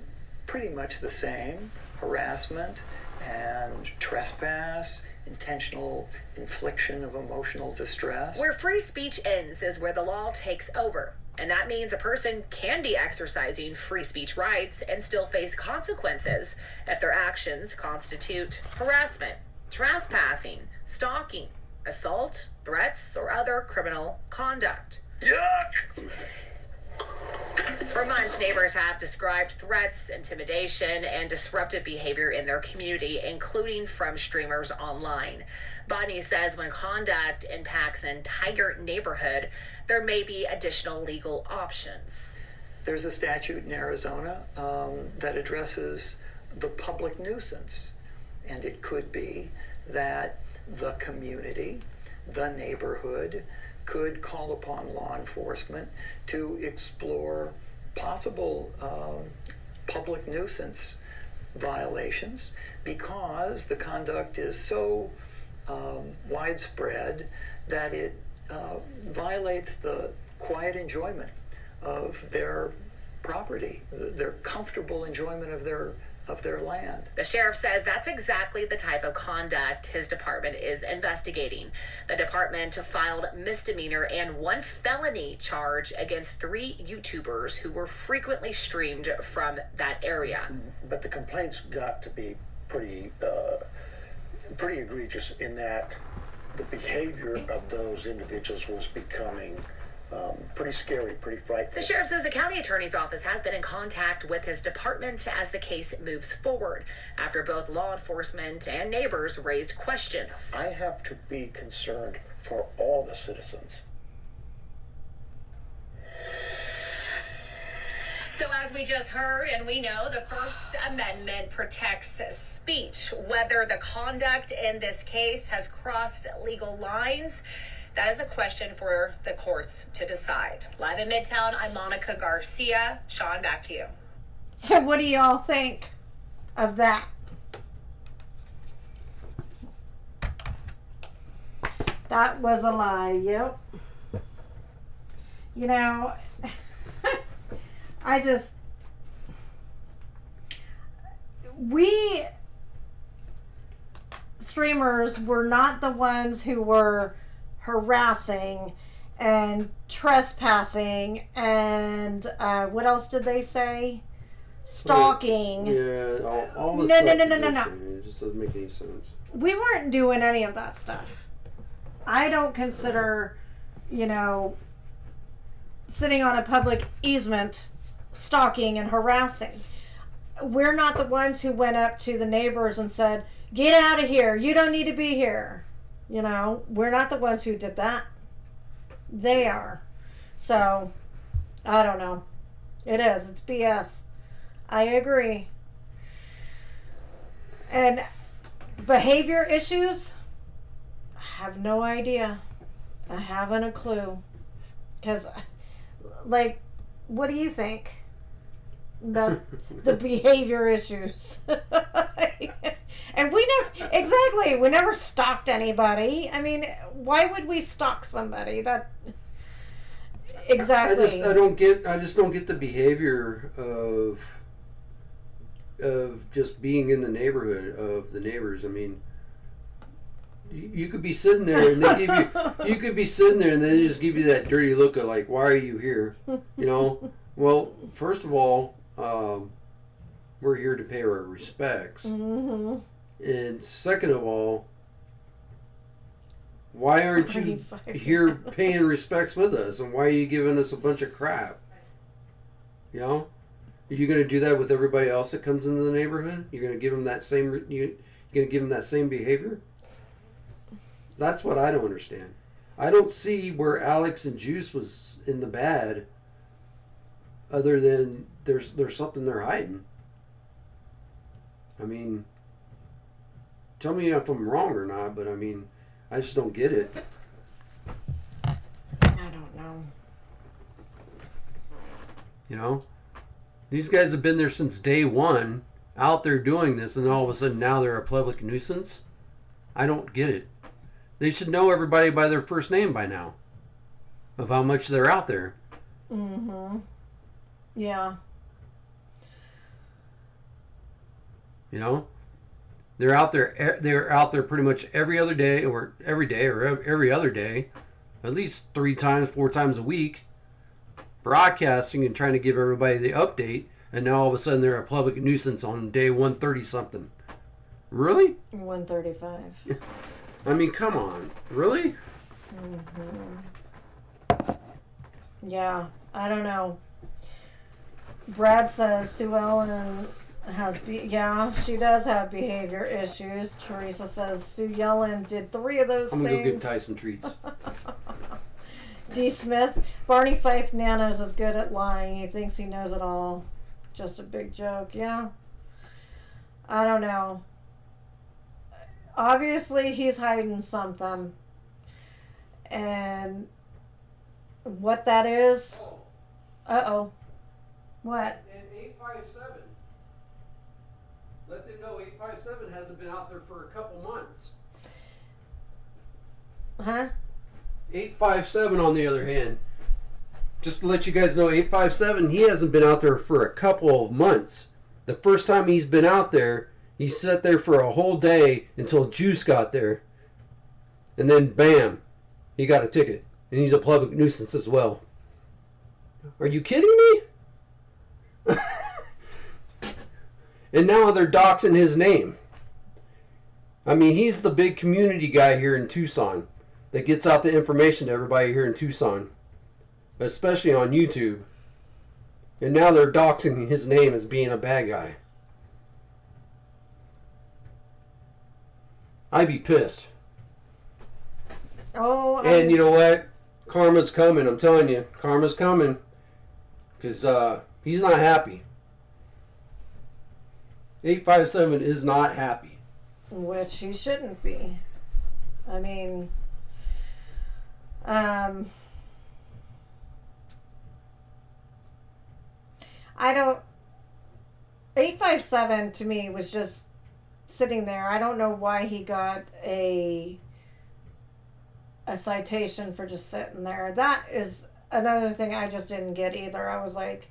pretty much the same: harassment and trespass, intentional infliction of emotional distress. Where free speech ends is where the law takes over. And that means a person can be exercising free speech rights and still face consequences if their actions constitute harassment, trespassing, stalking, assault, threats, or other criminal conduct. Yuck! For months, neighbors have described threats, intimidation, and disruptive behavior in their community, including from streamers online. Bonnie says when conduct impacts an entire neighborhood, there may be additional legal options. There's a statute in Arizona that addresses the public nuisance, and it could be that the community, the neighborhood, could call upon law enforcement to explore possible public nuisance violations because the conduct is so widespread that it violates the quiet enjoyment of their property, their comfortable enjoyment of their land. The sheriff says that's exactly the type of conduct his department is investigating. The department filed misdemeanor and 1 felony charge against 3 YouTubers who were frequently streamed from that area. But the complaints got to be pretty egregious in that the behavior of those individuals was becoming pretty scary, pretty frightening. The sheriff says the county attorney's office has been in contact with his department as the case moves forward, after both law enforcement and neighbors raised questions. I have to be concerned for all the citizens. So as we just heard, and we know, the First Amendment protects speech. Whether the conduct in this case has crossed legal lines, that is a question for the courts to decide. Live in Midtown, I'm Monica Garcia. Sean, back to you. So what do y'all think of that? That was a lie, yep. You know, we streamers were not the ones who were harassing and trespassing and what else did they say? Stalking. Yeah, all the No. It just doesn't make any sense. We weren't doing any of that stuff. I don't consider, sitting on a public easement stalking and harassing. We're not the ones who went up to the neighbors and said, "Get out of here. You don't need to be here." We're not the ones who did that. They are. So, I don't know. It's BS. I agree. And behavior issues, I have no idea. I haven't a clue. Because, what do you think about the behavior issues? And we never stalked anybody. I mean, why would we stalk somebody? Exactly. I just don't get the behavior of just being in the neighborhood of the neighbors. I mean, you could be sitting there and they give you could be sitting there and they just give you that dirty look of like, why are you here? Well, first of all, we're here to pay our respects. Mm-hmm. And second of all, why aren't you here paying respects with us? And why are you giving us a bunch of crap? Are you going to do that with everybody else that comes into the neighborhood? You're going to give them that same you're going to give them that same behavior? That's what I don't understand. I don't see where Alex and Juice was in the bad, other than there's something they're hiding. I mean, tell me if I'm wrong or not, but I mean, I just don't get it. I don't know. You know? These guys have been there since day one, out there doing this, and all of a sudden now they're a public nuisance? I don't get it. They should know everybody by their first name by now, of how much they're out there. Mm-hmm. Yeah. You know? They're out there. They're out there pretty much every other day, or every day, or every other day, at least 3 times, 4 times a week, broadcasting and trying to give everybody the update. And now all of a sudden they're a public nuisance on day 130 something. Really? 135. I mean, come on, really? Mm-hmm. Yeah, I don't know. Brad says Sue Ellen has she does have behavior issues. Teresa says Sue Yellen did 3 of those I'm gonna things. go give Tyson treats. D. Smith, Barney Fife Nanos is good at lying. He thinks he knows it all. Just a big joke. Yeah. I don't know. Obviously, he's hiding something. And what that is. Uh-oh. What? And 857. Let them know 857 hasn't been out there for a couple months. Huh? 857, on the other hand, just to let you guys know, 857, he hasn't been out there for a couple of months. The first time he's been out there, he sat there for a whole day until Juice got there. And then, bam, he got a ticket. And he's a public nuisance as well. Are you kidding me? And now they're doxing his name. I mean, he's the big community guy here in Tucson that gets out the information to everybody here in Tucson, especially on YouTube. And now they're doxing his name as being a bad guy. I'd be pissed. Oh, and you know what? Karma's coming. I'm telling you, karma's coming. Because he's not happy. 857 is not happy. Which he shouldn't be. I mean, I don't. 857 to me was just sitting there. I don't know why he got a citation for just sitting there. That is another thing I just didn't get either. I was like,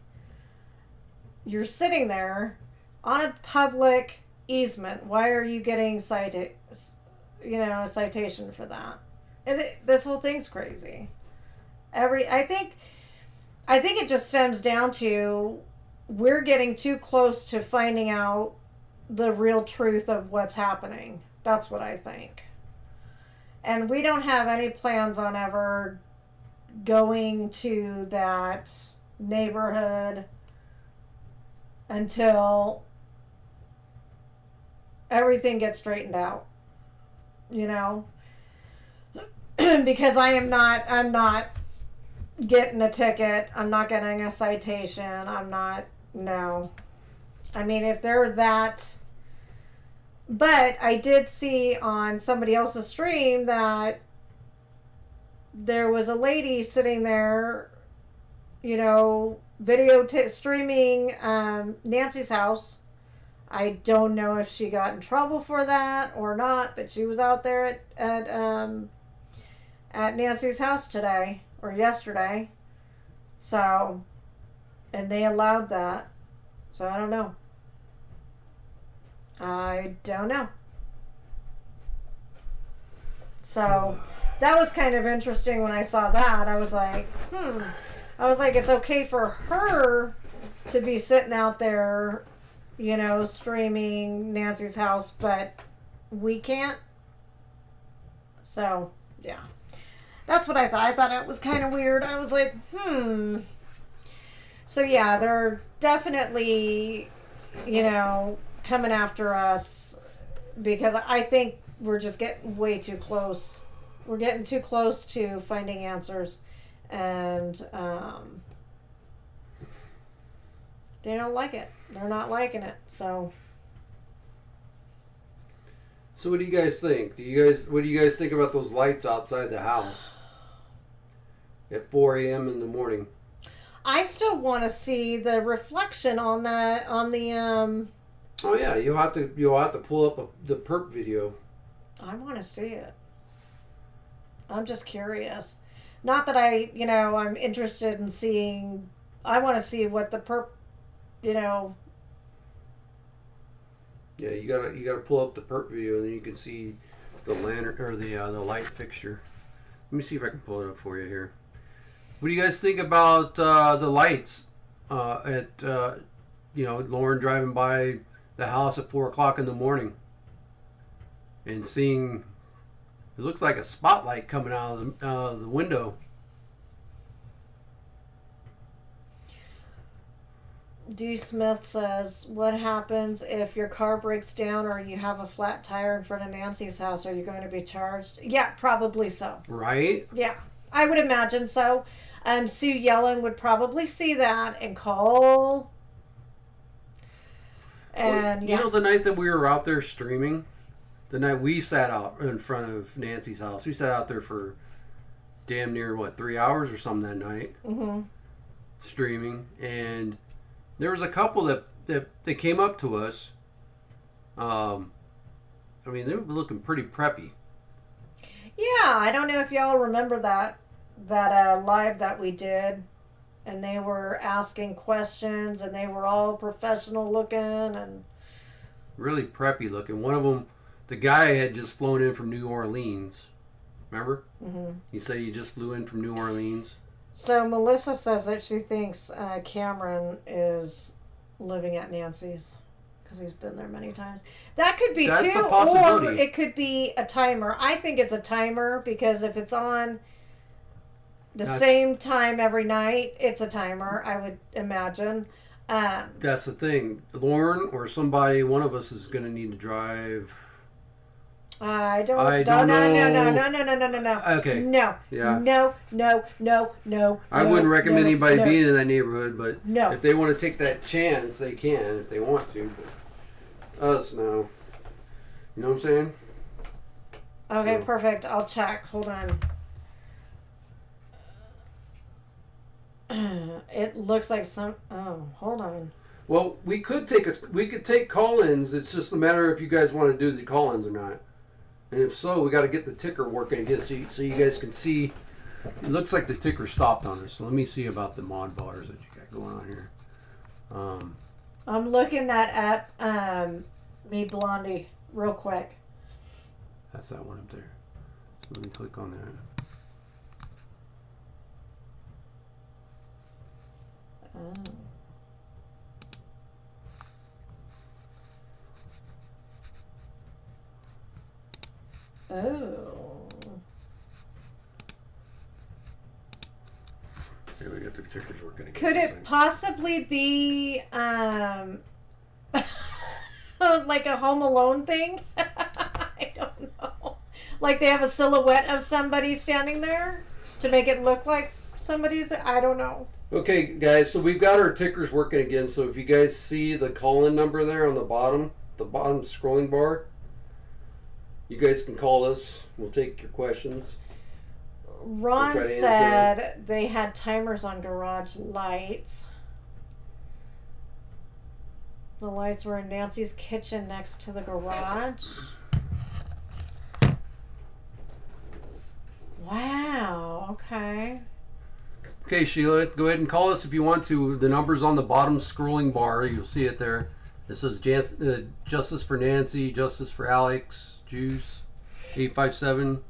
you're sitting there on a public easement. Why are you getting a citation for that? This whole thing's crazy. I think it just stems down to we're getting too close to finding out the real truth of what's happening. That's what I think. And we don't have any plans on ever going to that neighborhood until everything gets straightened out, you know, because I'm not getting a ticket. I'm not getting a citation. No. I mean, if they're that, but I did see on somebody else's stream that there was a lady sitting there, you know, streaming Nancy's house. I don't know if she got in trouble for that or not, but she was out there at Nancy's house today or yesterday. So, and they allowed that. So I don't know. So that was kind of interesting when I saw that. I was like, it's okay for her to be sitting out there, you know, streaming Nancy's house, but we can't. So, yeah. That's what I thought. I thought it was kind of weird. I was like, So yeah, they're definitely, coming after us because I think we're just getting way too close. We're getting too close to finding answers, and they don't like it. They're not liking it. So what do you guys think? What do you guys think about those lights outside the house at 4 a.m. in the morning? I still want to see the reflection on the Oh yeah, you'll have to pull up the perp video. I want to see it. I'm just curious. Not that I'm interested in seeing. I want to see what the perp, Yeah, you gotta pull up the perp video, and then you can see the lantern or the light fixture. Let me see if I can pull it up for you here. What do you guys think about the lights at Lauren driving by the house at 4 o'clock in the morning and seeing it looks like a spotlight coming out of the window? D. Smith says, "What happens if your car breaks down or you have a flat tire in front of Nancy's house? Are you going to be charged?" Yeah, probably so. Right? Yeah, I would imagine so. Sue Yellen would probably see that and call. And you know, the night that we were out there streaming, the night we sat out in front of Nancy's house, we sat out there for damn near 3 hours or something that night, streaming, and there was a couple that came up to us. I mean, they were looking pretty preppy. Yeah, I don't know if y'all remember that live that we did, and they were asking questions, and they were all professional looking and really preppy looking. One of them, the guy had just flown in from New Orleans. Remember? He said he just flew in from New Orleans. So Melissa says that she thinks Cameron is living at Nancy's because he's been there many times. That could be That's too, a possibility. or it could be a timer. I think it's a timer because if it's on the same time every night, it's a timer, I would imagine. That's the thing. Lauren or somebody, one of us is going to need to drive. I don't know. No. Okay. No. Yeah. No. I wouldn't recommend anybody being in that neighborhood, but No. if they want to take that chance, they can if they want to. But us, no. You know what I'm saying? Okay, So. perfect. I'll check. Hold on. It looks like some. Oh, hold on. Well, we could take call-ins. It's just a matter if you guys want to do the call-ins or not. And if so, we got to get the ticker working again so you guys can see. It looks like the ticker stopped on us. So let me see about the mod bars that you got going on here. I'm looking at Me Blondie real quick. That's that one up there. So let me click on that. Oh. Here we got the tickers working again. Could it possibly be like a Home Alone thing? I don't know. Like they have a silhouette of somebody standing there to make it look like somebody's there? I don't know. Okay, guys, so we've got our tickers working again. So if you guys see the call-in number there on the bottom scrolling bar, you guys can call us. We'll take your questions. Ron We'll try to said they had timers on garage lights. The lights were in Nancy's kitchen next to the garage. Wow, okay. Okay, Sheila, go ahead and call us if you want to. The number's on the bottom scrolling bar. You'll see it there. It says Justice for Nancy, Justice for Alex, Juice, 857.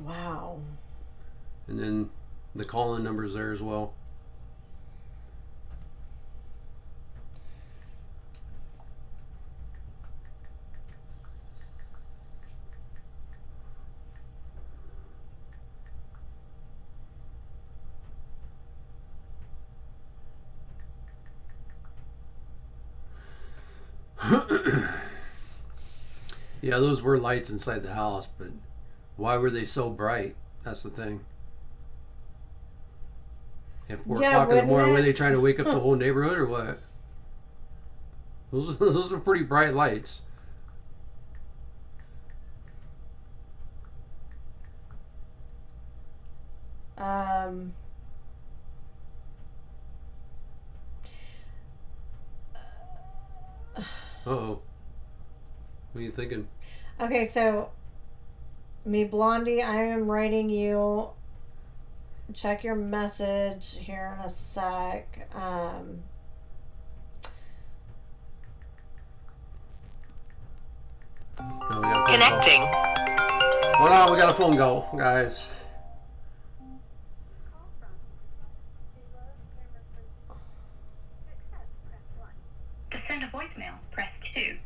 Wow. And then the call-in number's there as well. Yeah, those were lights inside the house, but why were they so bright? That's the thing. At 4 o'clock in the morning, were they trying to wake up the whole neighborhood or what? Those were pretty bright lights. Uh-oh. What are you thinking? Okay, so me Blondie, I am writing you. Check your message here in a sec. Connecting. Hold on, we got a phone call, guys. To send a voicemail, press 2.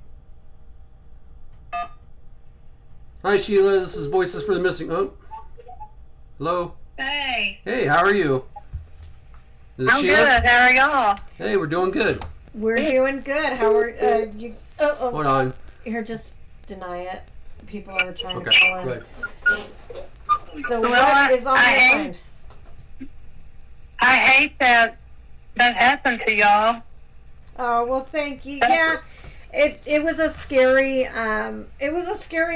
Hi Sheila, this is Voices for the Missing. Oh, hello. Hey. Hey, how are you? This is I'm Sheila? good. How are y'all? Hey, we're doing good. We're doing good. How are you? Oh. Hold on. Here, just deny it. People are trying to Okay, call in. good. So Well, what is on your I mind? hate that happened to y'all. Oh, well, thank you. Yeah, it was a scary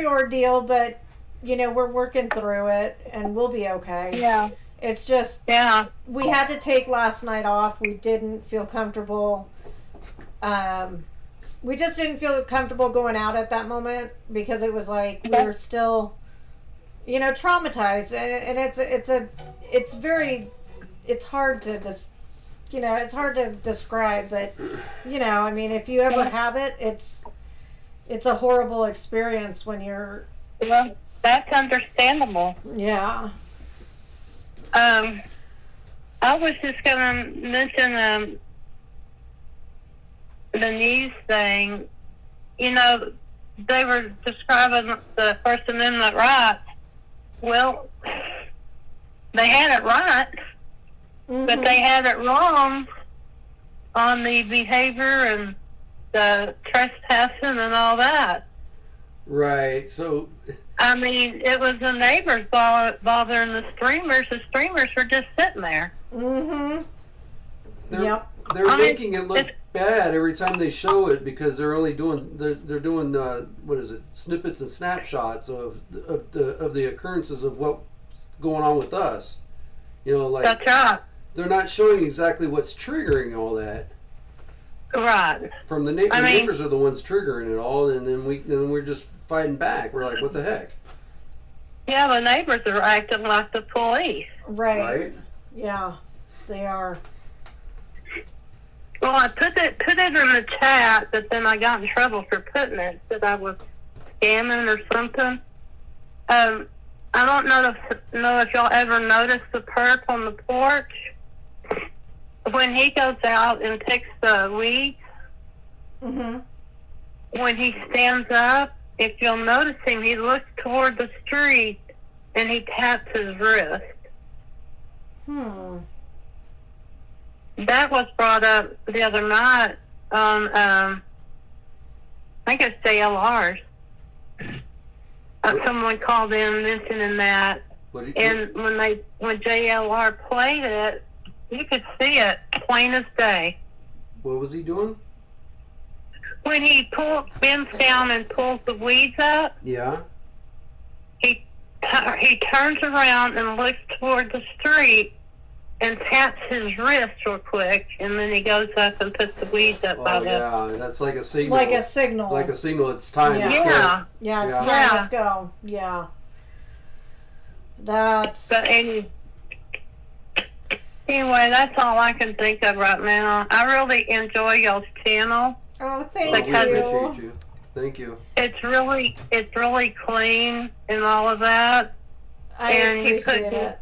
ordeal, but you know, we're working through it and we'll be okay. Yeah. It's just we had to take last night off. We didn't feel comfortable. We just didn't feel comfortable going out at that moment because it was like we were still, you know, traumatized, and it's hard to just, you know, it's hard to describe, but you know, I mean, if you ever have it, it's a horrible experience when you're. Well, that's understandable. Yeah. I was just gonna mention the news thing. You know, they were describing the First Amendment rights. Well, they had it right, but they had it wrong on the behavior and the trespassing and all that. Right. So. I mean, it was the neighbors bothering the streamers. The streamers were just sitting there. Mm-hmm. They're making it look bad every time they show it because they're only doing they're doing what is it, snippets and snapshots of the occurrences of what's going on with us. You know, like that's right. They're not showing exactly what's triggering all that. Right. From the neighbors are the ones triggering it all, and then we're just fighting back. We're like, what the heck? Yeah, the neighbors are acting like the police. Right. Yeah, they are. Well, I put it in the chat, but then I got in trouble for putting it, that I was scamming or something. I don't know if y'all ever noticed the perp on the porch. When he goes out and picks the weeds, when he stands up, if you'll notice him, he looks toward the street and he taps his wrist. That was brought up the other night on, I think it's JLR's. Someone called in mentioning that, and when JLR played it, you could see it plain as day. What was he doing? When he bends down and pulls the weeds up, he turns around and looks toward the street and taps his wrist real quick, and then he goes up and puts the weeds up by the... that's like a signal. Like a signal. Like a signal. It's time. Yeah. It's time. Let's go. Yeah. That's... But anyway, that's all I can think of right now. I really enjoy y'all's channel. Oh, thank you. We appreciate you. Thank you. It's really clean and all of that. I appreciate it.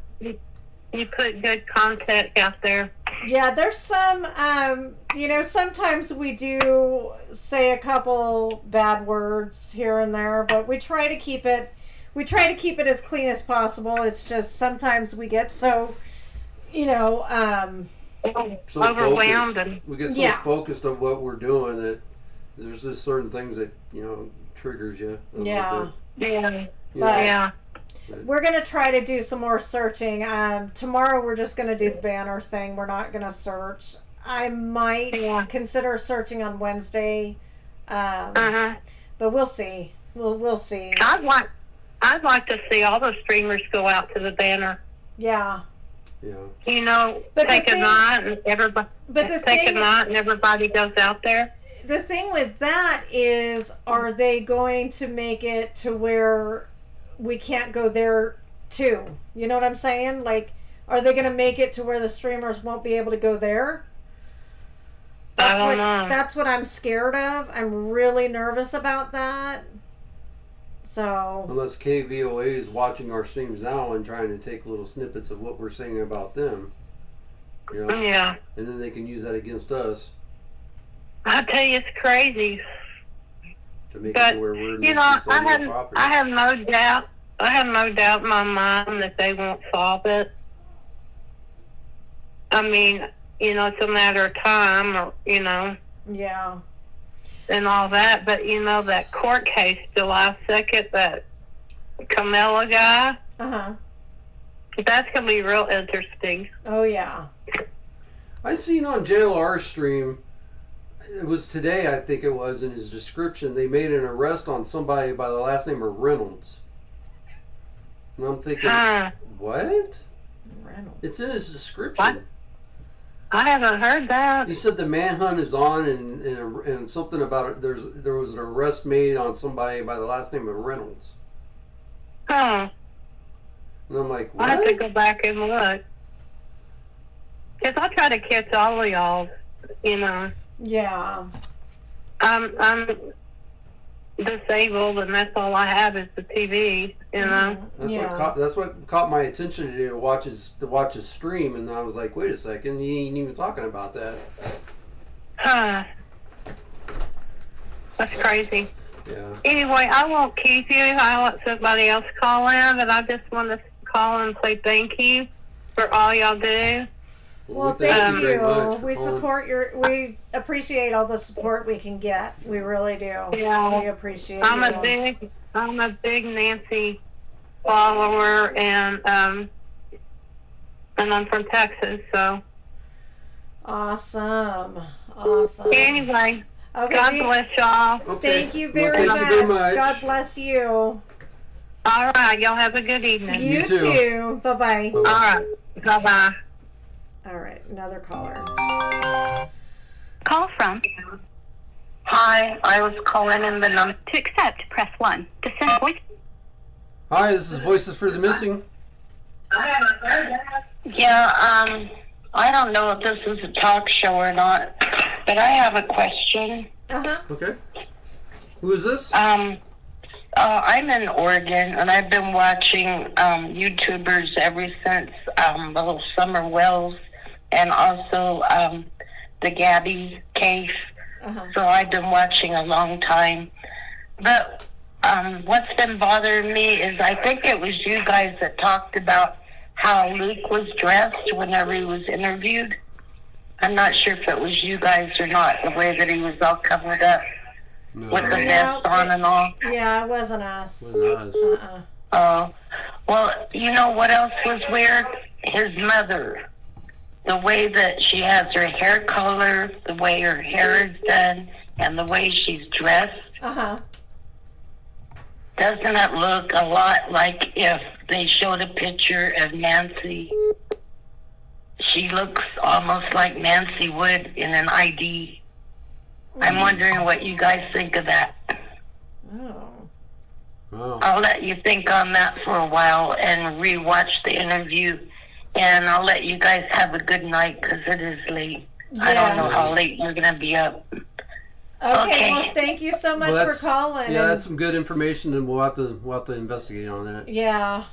You put good content out there. Yeah, there's some, you know, sometimes we do say a couple bad words here and there, but we try to keep it as clean as possible. It's just sometimes we get so, you know, overwhelmed, and we get so focused on what we're doing that there's just certain things that triggers you. A Yeah. little bit. Yeah. But Yeah. we're gonna try to do some more searching. Tomorrow we're just gonna do the banner thing. We're not gonna search. I might consider searching on Wednesday, but we'll see. We'll see. I'd like to see all the streamers go out to the banner. Yeah. Yeah. But take a night and everybody. Take a night and everybody goes out there. The thing with that is, are they going to make it to where we can't go there too? You know what I'm saying? Like, are they going to make it to where the streamers won't be able to go there? I don't know. That's what I'm scared of. I'm really nervous about that. So Unless KVOA is watching our streams now and trying to take little snippets of what we're saying about them. Yeah. And then they can use that against us I tell you, it's crazy. to make But it where we're I have no doubt. I have no doubt in my mind that they won't solve it. I mean, it's a matter of time, or yeah, and all that. But that court case, July 2nd, that Camilla guy. That's gonna be real interesting. Oh yeah. I seen on JLR stream, it was today, I think it was, in his description, they made an arrest on somebody by the last name of Reynolds. And I'm thinking, what? Reynolds. It's in his description. What? I haven't heard that. He said the manhunt is on, and something about it. There was an arrest made on somebody by the last name of Reynolds. Huh. And I'm like, what? I have to go back and look. Because I try to catch all of y'all, Yeah. I'm disabled, and that's all I have is the TV, That's what caught my attention today, to watch his stream, and I was like, wait a second, he ain't even talking about that. Huh. That's crazy. Yeah. Anyway, I won't keep you. I'll let somebody else call in, but I just want to call and say thank you for all y'all do. Well, thank you. We appreciate all the support we can get. We really do. Yeah. We appreciate I'm it. a big Nancy follower, and I'm from Texas, so. Awesome. Anyway, okay, God bless y'all. Okay. Thank you very much. God bless you. All right, y'all have a good evening. You too. Bye-bye. All right, bye-bye. All right, another caller. Call from. Hi, I was calling in the number. To accept, press 1. To send voice. Hi, this is Voices for the Missing. Yeah, I don't know if this is a talk show or not, but I have a question. Okay. Who is this? I'm in Oregon, and I've been watching YouTubers ever since little Summer Wells, and also the Gabby case. So I've been watching a long time. But what's been bothering me is, I think it was you guys that talked about how Luke was dressed whenever he was interviewed. I'm not sure if it was you guys or not, the way that he was all covered up with the vest on and all. Yeah, it wasn't us. Oh, well, you know what else was weird? His mother. The way that she has her hair color, the way her hair is done, and the way she's dressed. Doesn't it look a lot like if they showed a picture of Nancy? She looks almost like Nancy would in an ID. I'm wondering what you guys think of that. I'll let you think on that for a while and rewatch the interview, and I'll let you guys have a good night because it is late. I don't know how late you're going to be up. Okay, well, thank you so much for calling. Yeah, that's some good information, and we'll have to investigate on that. Yeah.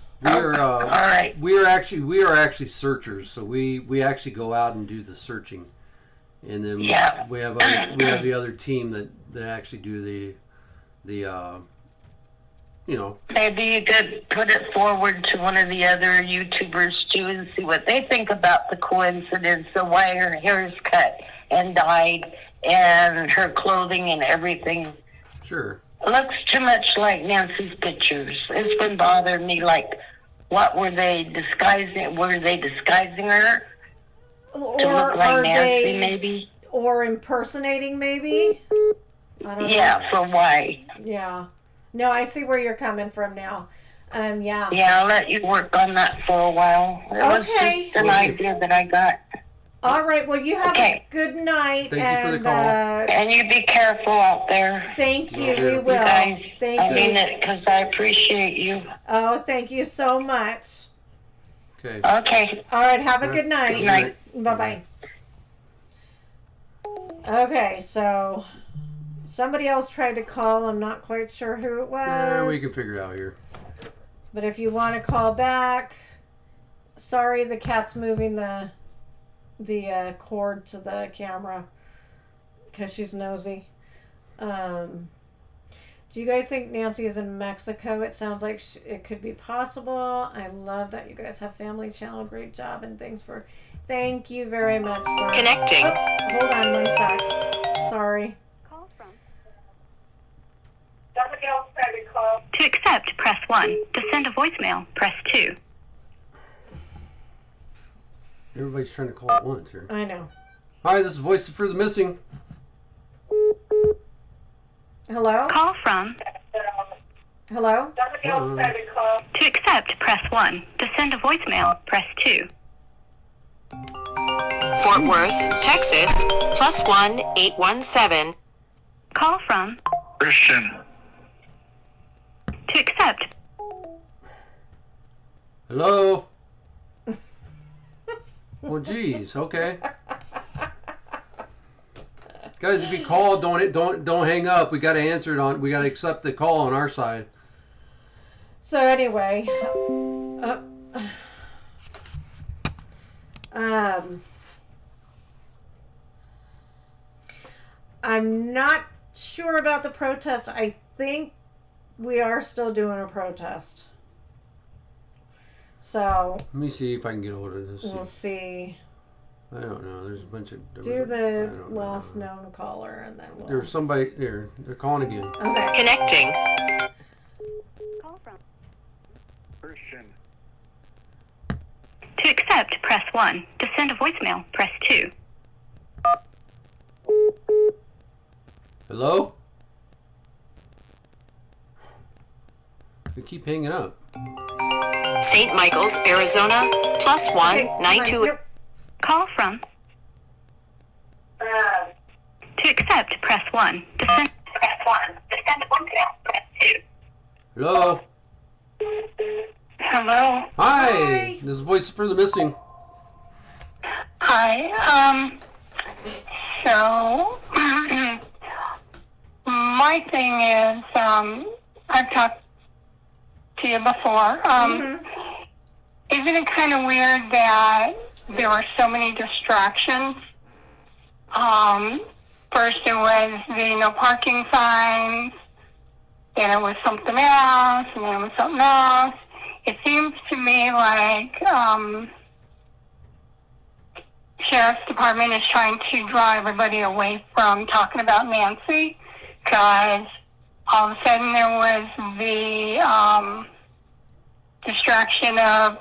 We are actually searchers, so we actually go out and do the searching, and then we have the other team that actually do the Maybe you could put it forward to one of the other YouTubers too and see what they think about the coincidence of why her hair is cut and dyed and her clothing and everything Sure. looks too much like Nancy's pictures. It's been bothering me. Like, what were they disguising? Were they disguising her to look like Nancy, maybe? Or impersonating, maybe? I don't know. Yeah, for why? Yeah. No, I see where you're coming from now. Yeah. Yeah, I'll let you work on that for a while. It was just an idea that I got. All right. Well, you have a good night. Thank you for the call. And you be careful out there. Thank you. Will do. We will. You guys, Thank I you. mean it because I appreciate you. Oh, thank you so much. Okay. Okay. All right. Have a good night. Good night. Bye-bye. Okay, so somebody else tried to call. I'm not quite sure who it was. Yeah, we can figure it out here. But if you want to call back, sorry, the cat's moving the cord to the camera because she's nosy. Do you guys think Nancy is in Mexico? It sounds like it could be possible. I love that you guys have Family Channel. Great job and thank you very much. Star. Connecting. Oh, hold on 1 sec. Sorry. Call from. Somebody else tried to call. To accept, press 1. To send a voicemail, press 2. Everybody's trying to call at once here. I know. Hi, this is Voices for the Missing. Hello? Call from. Hello? Somebody else tried to call. To accept, press 1. To send a voicemail, press 2. Fort Worth, Texas, +1 817. Call from. Christian. To accept. Hello? Well, geez, okay. Guys, if you call, don't hang up. We got to answer it we got to accept the call on our side. So anyway, I'm not sure about the protest. I think we are still doing a protest. So Let me see if I can get hold of this. we'll see. I don't know. There's a bunch of... Do the last known caller and then we'll... There's somebody there. They're calling again. Okay. Connecting. Call from. Christian. To accept, press 1. To send a voicemail, press 2. Hello? We keep hanging up. St. Michael's, Arizona, +1 928. Call from. To accept, press 1. To send, press 1. To send a voicemail, press 2. Hello? Hello. Hi! This is Voices for the Missing. Hi. So, my thing is, I've talked to you before. Isn't it kind of weird that there were so many distractions? First it was the no parking signs, then it was something else, and then it was something else. It seems to me like Sheriff's Department is trying to draw everybody away from talking about Nancy, because all of a sudden there was the distraction of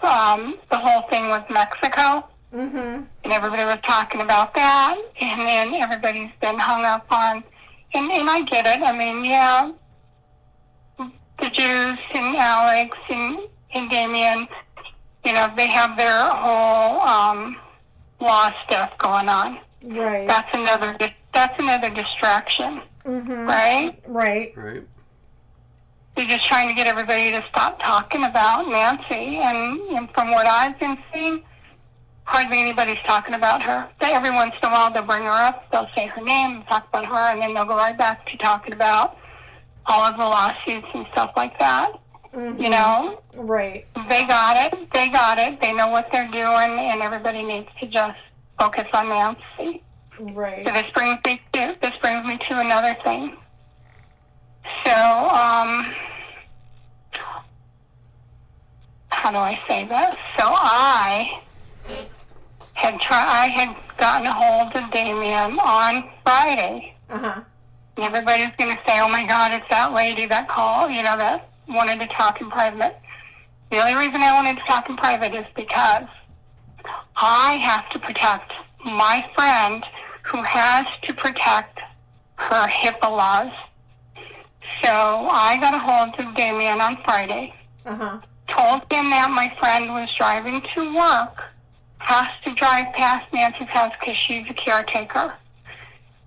the whole thing with Mexico. And everybody was talking about that, and then everybody's been hung up on, and I get it. I mean, yeah, the Jews and Alex and Damien, you know, they have their whole law stuff going on. Right. That's another distraction. Right? Right. They're just trying to get everybody to stop talking about Nancy, and from what I've been seeing, hardly anybody's talking about her. Every once in a while they'll bring her up, they'll say her name, talk about her, and then they'll go right back to talking about all of the lawsuits and stuff like that. You know? Right. They got it. They know what they're doing, and everybody needs to just focus on Nancy. Right. So this brings me to another thing. So, how do I say this? So I had gotten a hold of Damien on Friday. Uh-huh. And everybody's going to say, oh my God, it's that lady that called, that wanted to talk in private. The only reason I wanted to talk in private is because I have to protect my friend who has to protect her HIPAA laws. So I got a hold of Damien on Friday. Uh-huh. Told him that my friend was driving to work, has to drive past Nancy's house because she's a caretaker.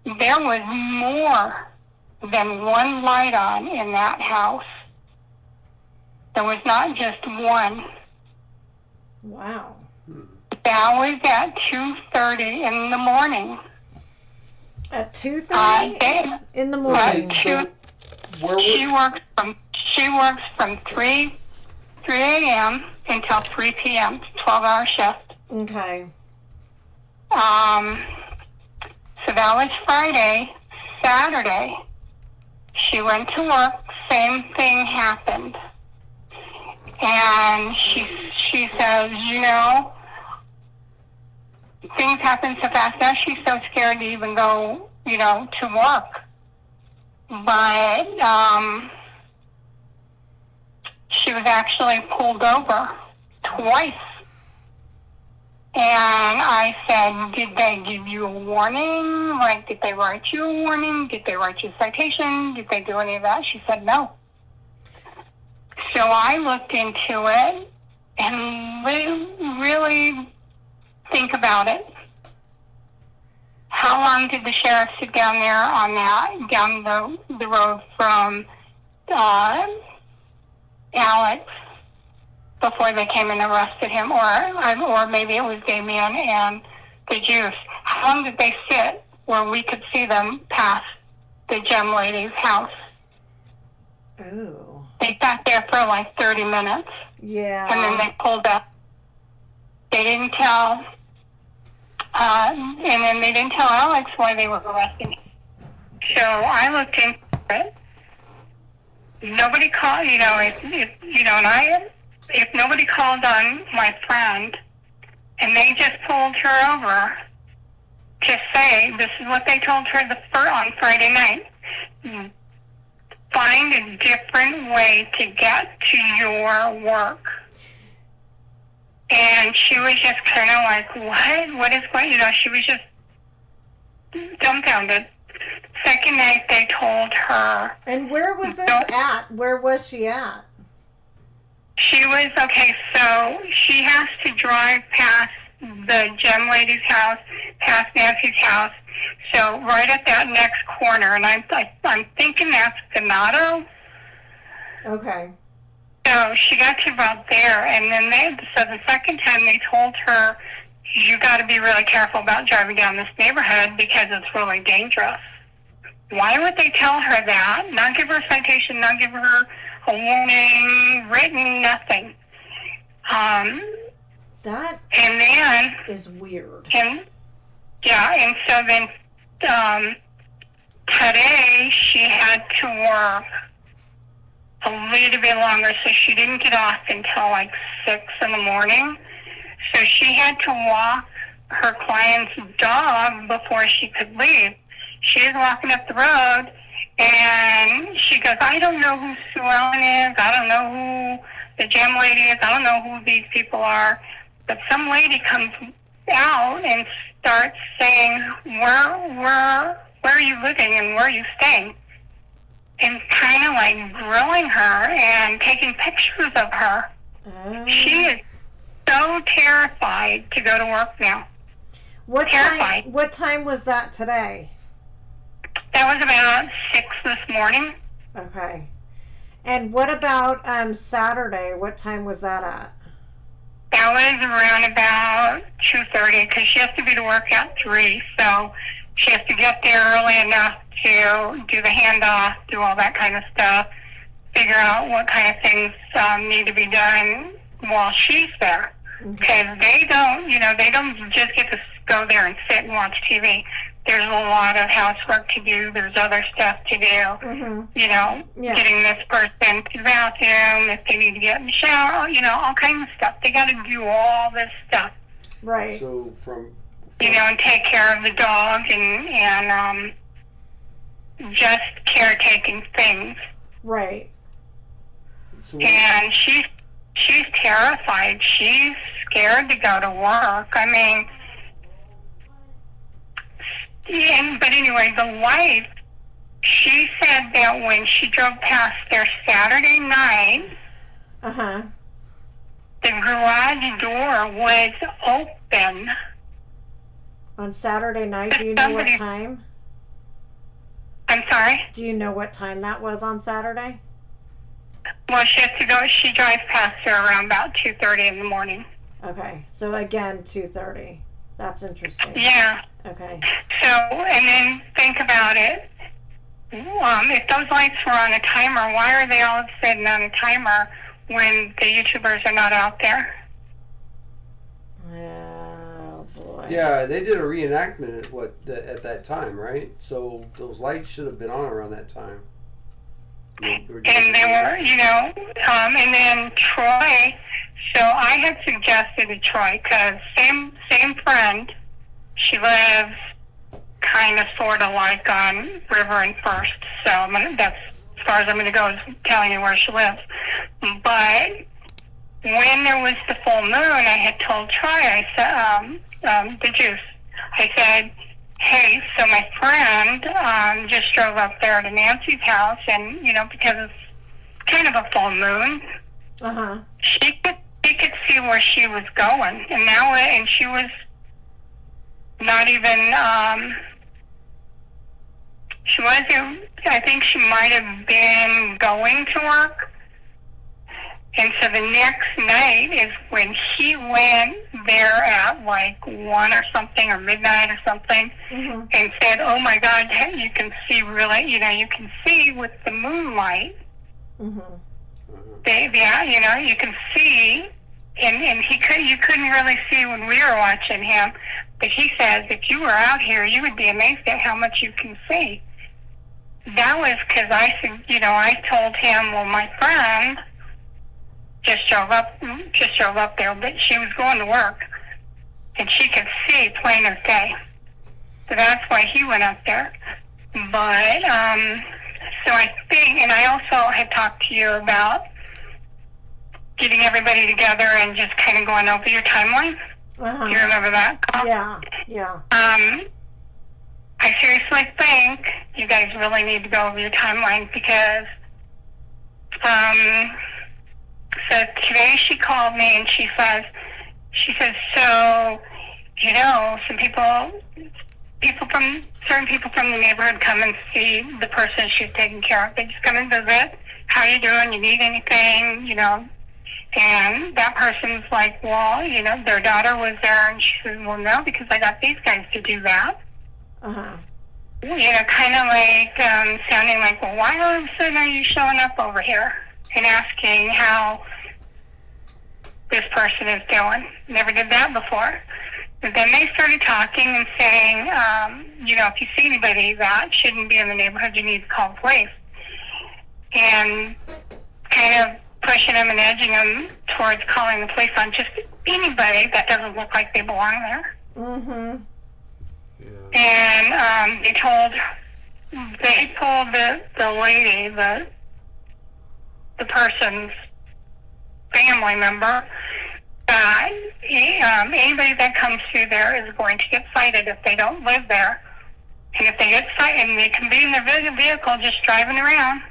There was more than one light on in that house. There was not just one. Wow. That was at 2:30 in the morning. At 2:30 in the morning. She works from 3 a.m. until 3 p.m. 12-hour shift. Okay. So that was Friday. Saturday, she went to work. Same thing happened. And she says, things happen so fast. Now she's so scared to even go, to work. But she was actually pulled over twice. And I said, did they give you a warning? Like, did they write you a warning? Did they write you a citation? Did they do any of that? She said no. So I looked into it and really think about it. How long did the sheriff sit down there on down the road from Alex before they came and arrested him, or maybe it was Damien and the Juice? How long did they sit where we could see them pass the gem lady's house? Ooh. They sat there for like 30 minutes. Yeah. And then they pulled up. They didn't tell, and then they didn't tell Alex why they were arresting him. So I looked into it. Nobody called, if nobody called on my friend and they just pulled her over to say, this is what they told her on Friday night. Find a different way to get to your work. And she was just kind of like, what is what? She was just dumbfounded. Second night they told her. And where was this at? Where was she at? She was, so she has to drive past the gem lady's house, past Nancy's house. So right at that next corner, and I'm thinking that's Donato. Okay. So she got to about there, and then so the second time they told her, you got to be really careful about driving down this neighborhood because it's really dangerous. Why would they tell her that? Not give her a citation, not give her a warning, written, nothing. That and then is weird. And so then today she had to work a little bit longer, so she didn't get off until like 6 in the morning. So she had to walk her client's dog before she could leave. She was walking up the road, and she goes, I don't know who Sue Ellen is. I don't know who the gem lady is. I don't know who these people are. But some lady comes out and starts saying, where are you living and where are you staying? And kind of like grilling her and taking pictures of her. She is so terrified to go to work now. What time was that today? That was about 6 this morning. Okay. And what about Saturday? What time was that at? That was around about 2:30 because she has to be to work at 3. So she has to get there early enough to do the handoff, do all that kind of stuff, figure out what kind of things need to be done while she's there. Because they don't just get to go there and sit and watch TV. There's a lot of housework to do. There's other stuff to do. Getting this person to the bathroom, if they need to get in the shower, all kinds of stuff. They got to do all this stuff. Right. So from you know, and take care of the dog and just caretaking things. Right. So And she's terrified. She's scared to go to work. I mean, but anyway, the wife, she said that when she drove past there Saturday night, the garage door was open. On Saturday night, do you know what time? I'm sorry? Do you know what time that was on Saturday? Well, she has to go. She drives past there around about 2:30 in the morning. Okay, so again, 2:30. That's interesting. Yeah. Okay. So, and then think about it. If those lights were on a timer, why are they all of a sudden on a timer when the YouTubers are not out there? Oh boy. yeah, they did a reenactment at that time, right? So those lights should have been on around that time. And they were, you know, and then Troy. So I had suggested to Troy, because same friend. She lives kind of sort of like on River and First. So that's as far as I'm going to go, is telling you where she lives. But when there was the full moon, I had told Troy, I said, the juice, I said, hey, so my friend just drove up there to Nancy's house, and, you know, because it's kind of a full moon, she could see where she was going, and she was not even, she wasn't, I think she might have been going to work. And so the next night is when he went there at like 1 or something, or midnight or something, and said, oh my God, you can see really, you know, you can see with the moonlight. Yeah, you know, you can see, and you couldn't really see when we were watching him, but he says, if you were out here, you would be amazed at how much you can see. That was because I told him, well, my friend just drove up there, but she was going to work, and she could see plain as day. So that's why he went up there. But, so I think, and I also had talked to you about getting everybody together and just kind of going over your timeline. Do you remember that? Yeah. I seriously think you guys really need to go over your timeline, because, so today she called me and she says, so, you know, certain people from the neighborhood come and see the person she's taking care of. They just come and visit. How you doing? You need anything? You know? And that person's like, well, you know, their daughter was there, and she says, well, no, because I got these guys to do that. You know, kind of like sounding like, well, why all of a sudden are you showing up over here and asking how this person is doing? Never did that before. But then they started talking and saying, you know, if you see anybody that shouldn't be in the neighborhood, you need to call the police. And kind of pushing them and edging them towards calling the police on just anybody that doesn't look like they belong there. And they told the lady, the person's family member, that anybody that comes through there is going to get cited if they don't live there. And if they get cited, and they can be in their vehicle just driving around.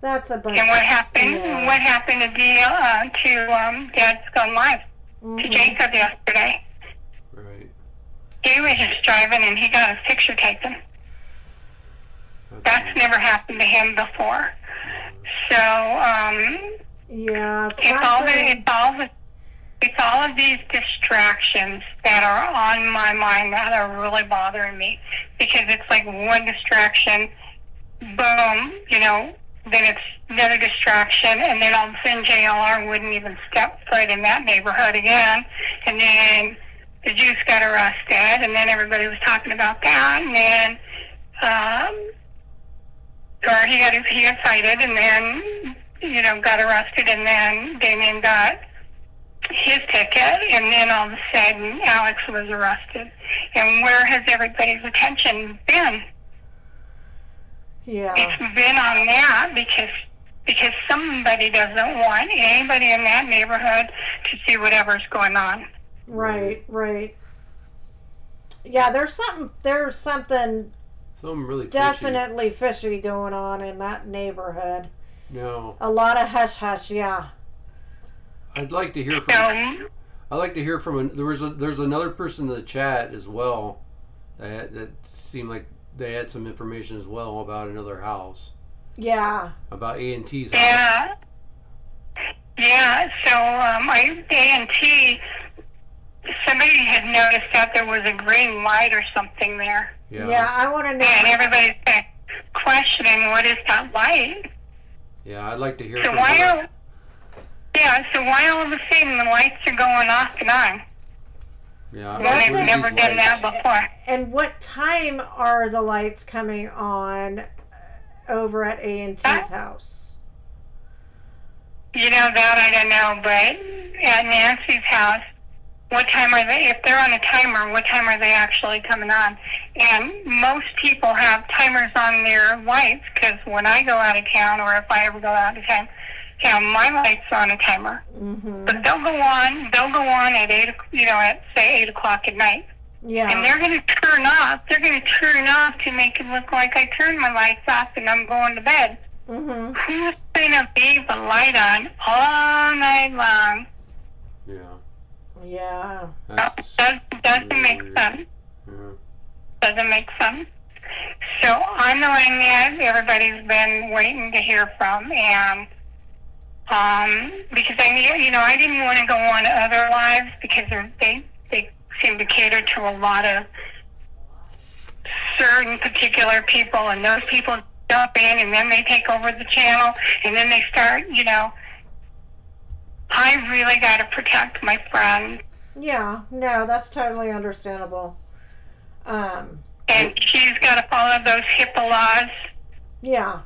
That's a bunch. And what happened? Yeah. What happened to Dad's Gone Live, to Jacob yesterday? Right. He was just driving and he got his picture taken. That's never happened to him before. So yeah, it's all of these distractions that are on my mind that are really bothering me, because it's like one distraction, boom, you know, then it's another distraction, and then all of a sudden JLR wouldn't even step foot in that neighborhood again, and then the Jews got arrested, and then everybody was talking about that, and then or he got cited, and then, you know, got arrested, and then Damien got his ticket, and then all of a sudden Alex was arrested. And where has everybody's attention been? Yeah. It's been on that because somebody doesn't want anybody in that neighborhood to see whatever's going on. Right, right. Yeah, there's something Something really definitely fishy going on in that neighborhood. No. A lot of hush hush, yeah. I'd like to hear from. I'd like to hear from. There's another person in the chat as well that seemed like they had some information as well about another house. Yeah. About A&T's house. Yeah. So A&T, somebody had noticed that there was a green light or something there. Yeah, I want to know. And everybody's questioning, what is that light? Yeah, I'd like to hear So from why her. so why all of a sudden the lights are going off and on? Yeah, They've never done that before. And what time are the lights coming on over at A&T's house? You know, that I don't know, but at Nancy's house, what time are they, if they're on a timer, what time are they actually coming on? And most people have timers on their lights, because when I go out of town, or if I ever go out of town, my lights are on a timer. Mm-hmm. But they'll go on at 8, at say 8 o'clock at night. Yeah. And they're going to turn off. They're going to turn off to make it look like I turned my lights off and I'm going to bed. Mm-hmm. Who's going to leave the light on all night long? Yeah. Yeah. Doesn't make sense. Yeah. Doesn't make sense. So I'm the one that everybody's been waiting to hear from, and because I didn't want to go on other lives because they seem to cater to a lot of certain particular people, and those people jump in and then they take over the channel and then they start, I really got to protect my friend. Yeah, no, that's totally understandable. And she's got to follow those HIPAA laws. Yeah,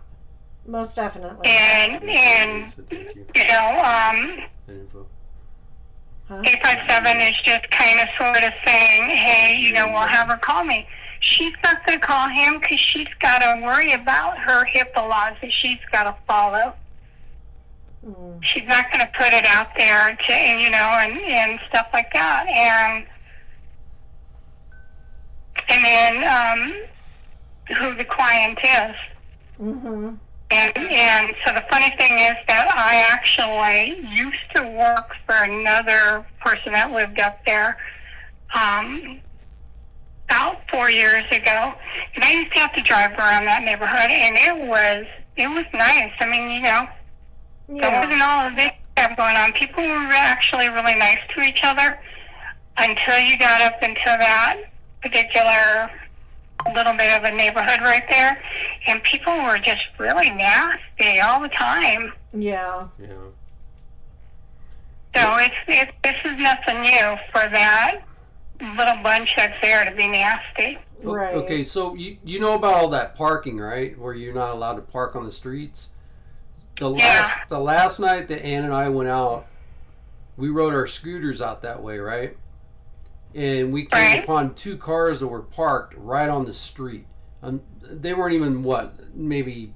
most definitely. And 857 is just kind of sort of saying, hey, we'll have her call me. She's not going to call him because she's got to worry about her HIPAA laws that she's got to follow. Mm. She's not going to put it out there to, and stuff like that. And then who the client is. Mm-hmm. And so the funny thing is that I actually used to work for another person that lived up there about 4 years ago, and I used to have to drive around that neighborhood, and it was nice. I mean, there wasn't all of this stuff going on. People were actually really nice to each other until you got up into that particular little bit of a neighborhood right there, and people were just really nasty all the time. Yeah. Yeah. So this is nothing new for that little bunch that's there to be nasty. Right. Okay, so you know about all that parking, right? Where you're not allowed to park on the streets. The last night that Ann and I went out, we rode our scooters out that way, right? And we came upon 2 cars that were parked right on the street. They weren't even maybe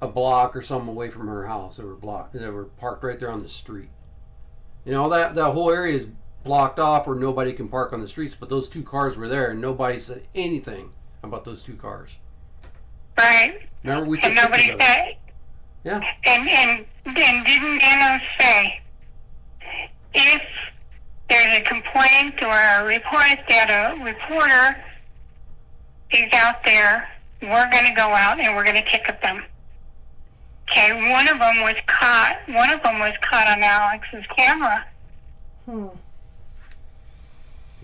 a block or something away from her house. They were parked right there on the street. That whole area is blocked off where nobody can park on the streets, but those 2 cars were there and nobody said anything about those 2 cars. Right. Remember we took and nobody pictures of it. said. Yeah. And didn't Anna say, if there's a complaint or a report that a reporter is out there, we're going to go out and we're going to ticket them. Okay, one of them was caught on Alex's camera.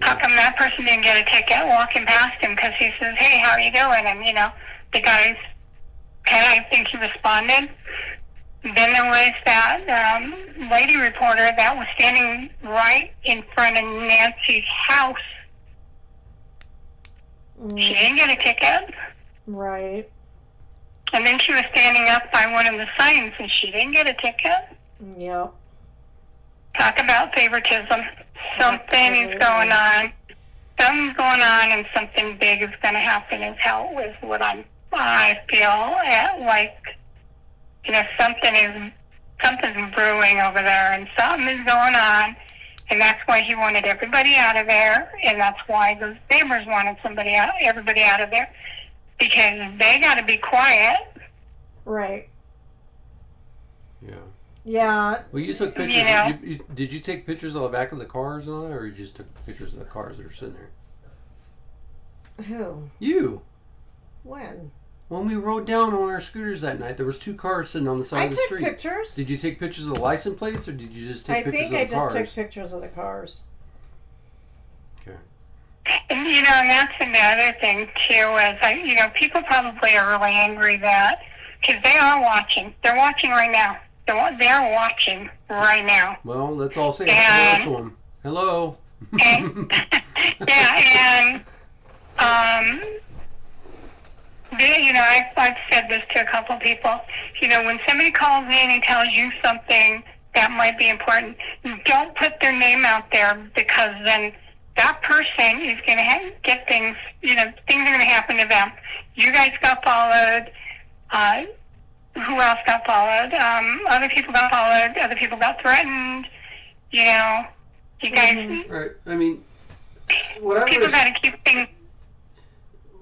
How come that person didn't get a ticket walking past him? Because he says, hey, how are you doing? And, the guy's I think he responded. Then there was that lady reporter that was standing right in front of Nancy's house. She didn't get a ticket. Right. And then she was standing up by one of the signs and she didn't get a ticket. Yep. Talk about favoritism. Something is going on. Something's going on, and something big is going to happen. Is what I feel like. You know, something's brewing over there, and something is going on, and that's why he wanted everybody out of there, and that's why those neighbors wanted everybody out of there, because they got to be quiet. Right. Yeah. Yeah. Well, you took pictures. You know, did you take pictures of the back of the cars and all that, or you just took pictures of the cars that are sitting there? Who? You. When? When we rode down on our scooters that night, there was 2 cars sitting on the side of the street. I took pictures. Did you take pictures of the license plates, or did you just take pictures of the cars? I think I just took pictures of the cars. Okay. and, you know, and that's another thing too. Is people probably are really angry because they are watching. They're watching right now. They're watching right now. Well, let's all say hello to them. Hello. And, yeah, and I've said this to a couple of people. You know, when somebody calls in and tells you something that might be important, don't put their name out there, because then that person is going to get things. You know, things are going to happen to them. You guys got followed. Who else got followed? Other people got followed. Other people got threatened. You know, you guys. Right. I mean, people got to keep things.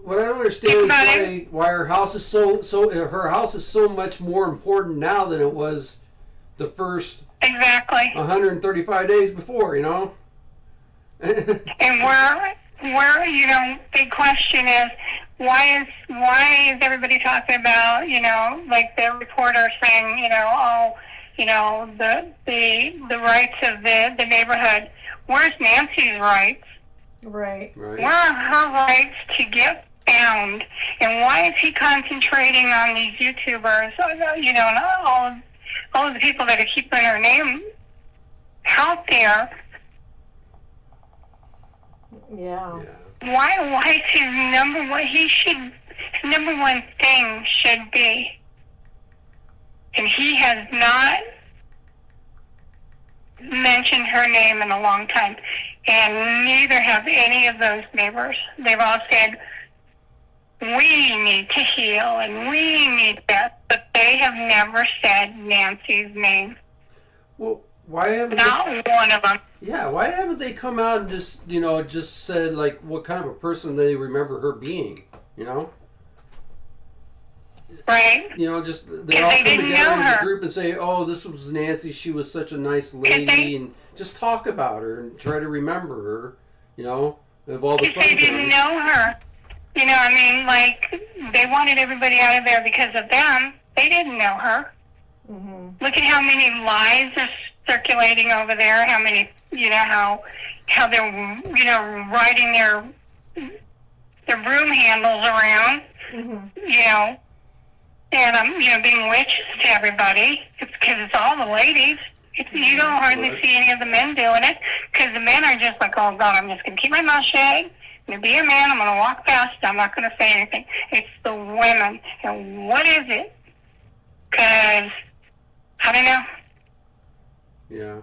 What I don't understand is why her house is her house is so much more important now than it was the first 135 days before. You know. And where you know, big question is, why is everybody talking about, you know, like the reporter saying, you know, oh, you know, the rights of the neighborhood. Where's Nancy's rights? Right. Where are her rights to get found? And why is he concentrating on these YouTubers? You know, and all of the people that are keeping her name out there. Yeah. Why is his number one thing should be, and he has not mentioned her name in a long time, and neither have any of those neighbors. They've all said, we need to heal and we need that, but they have never said Nancy's name. Well, why haven't not one of them? Yeah, why haven't they come out and just said like what kind of a person they remember her being? You know. Right. You know, just they all come together in a group and say, "Oh, this was Nancy. She was such a nice lady," and just talk about her and try to remember her. You know, of all the fun they didn't know her. You know, I mean, like they wanted everybody out of there because of them. They didn't know her. Mm-hmm. Look at how many lies are circulating over there. How many, you know, how they're, you know, riding their broom handles around. Mm-hmm. You know. And, you know, being witches to everybody. It's because it's all the ladies. You don't hardly see any of the men doing it, because the men are just like, oh, God, I'm just going to keep my mouth shut. I'm going to be a man. I'm going to walk past. I'm not going to say anything. It's the women. And what is it? Because, I don't know. Yeah.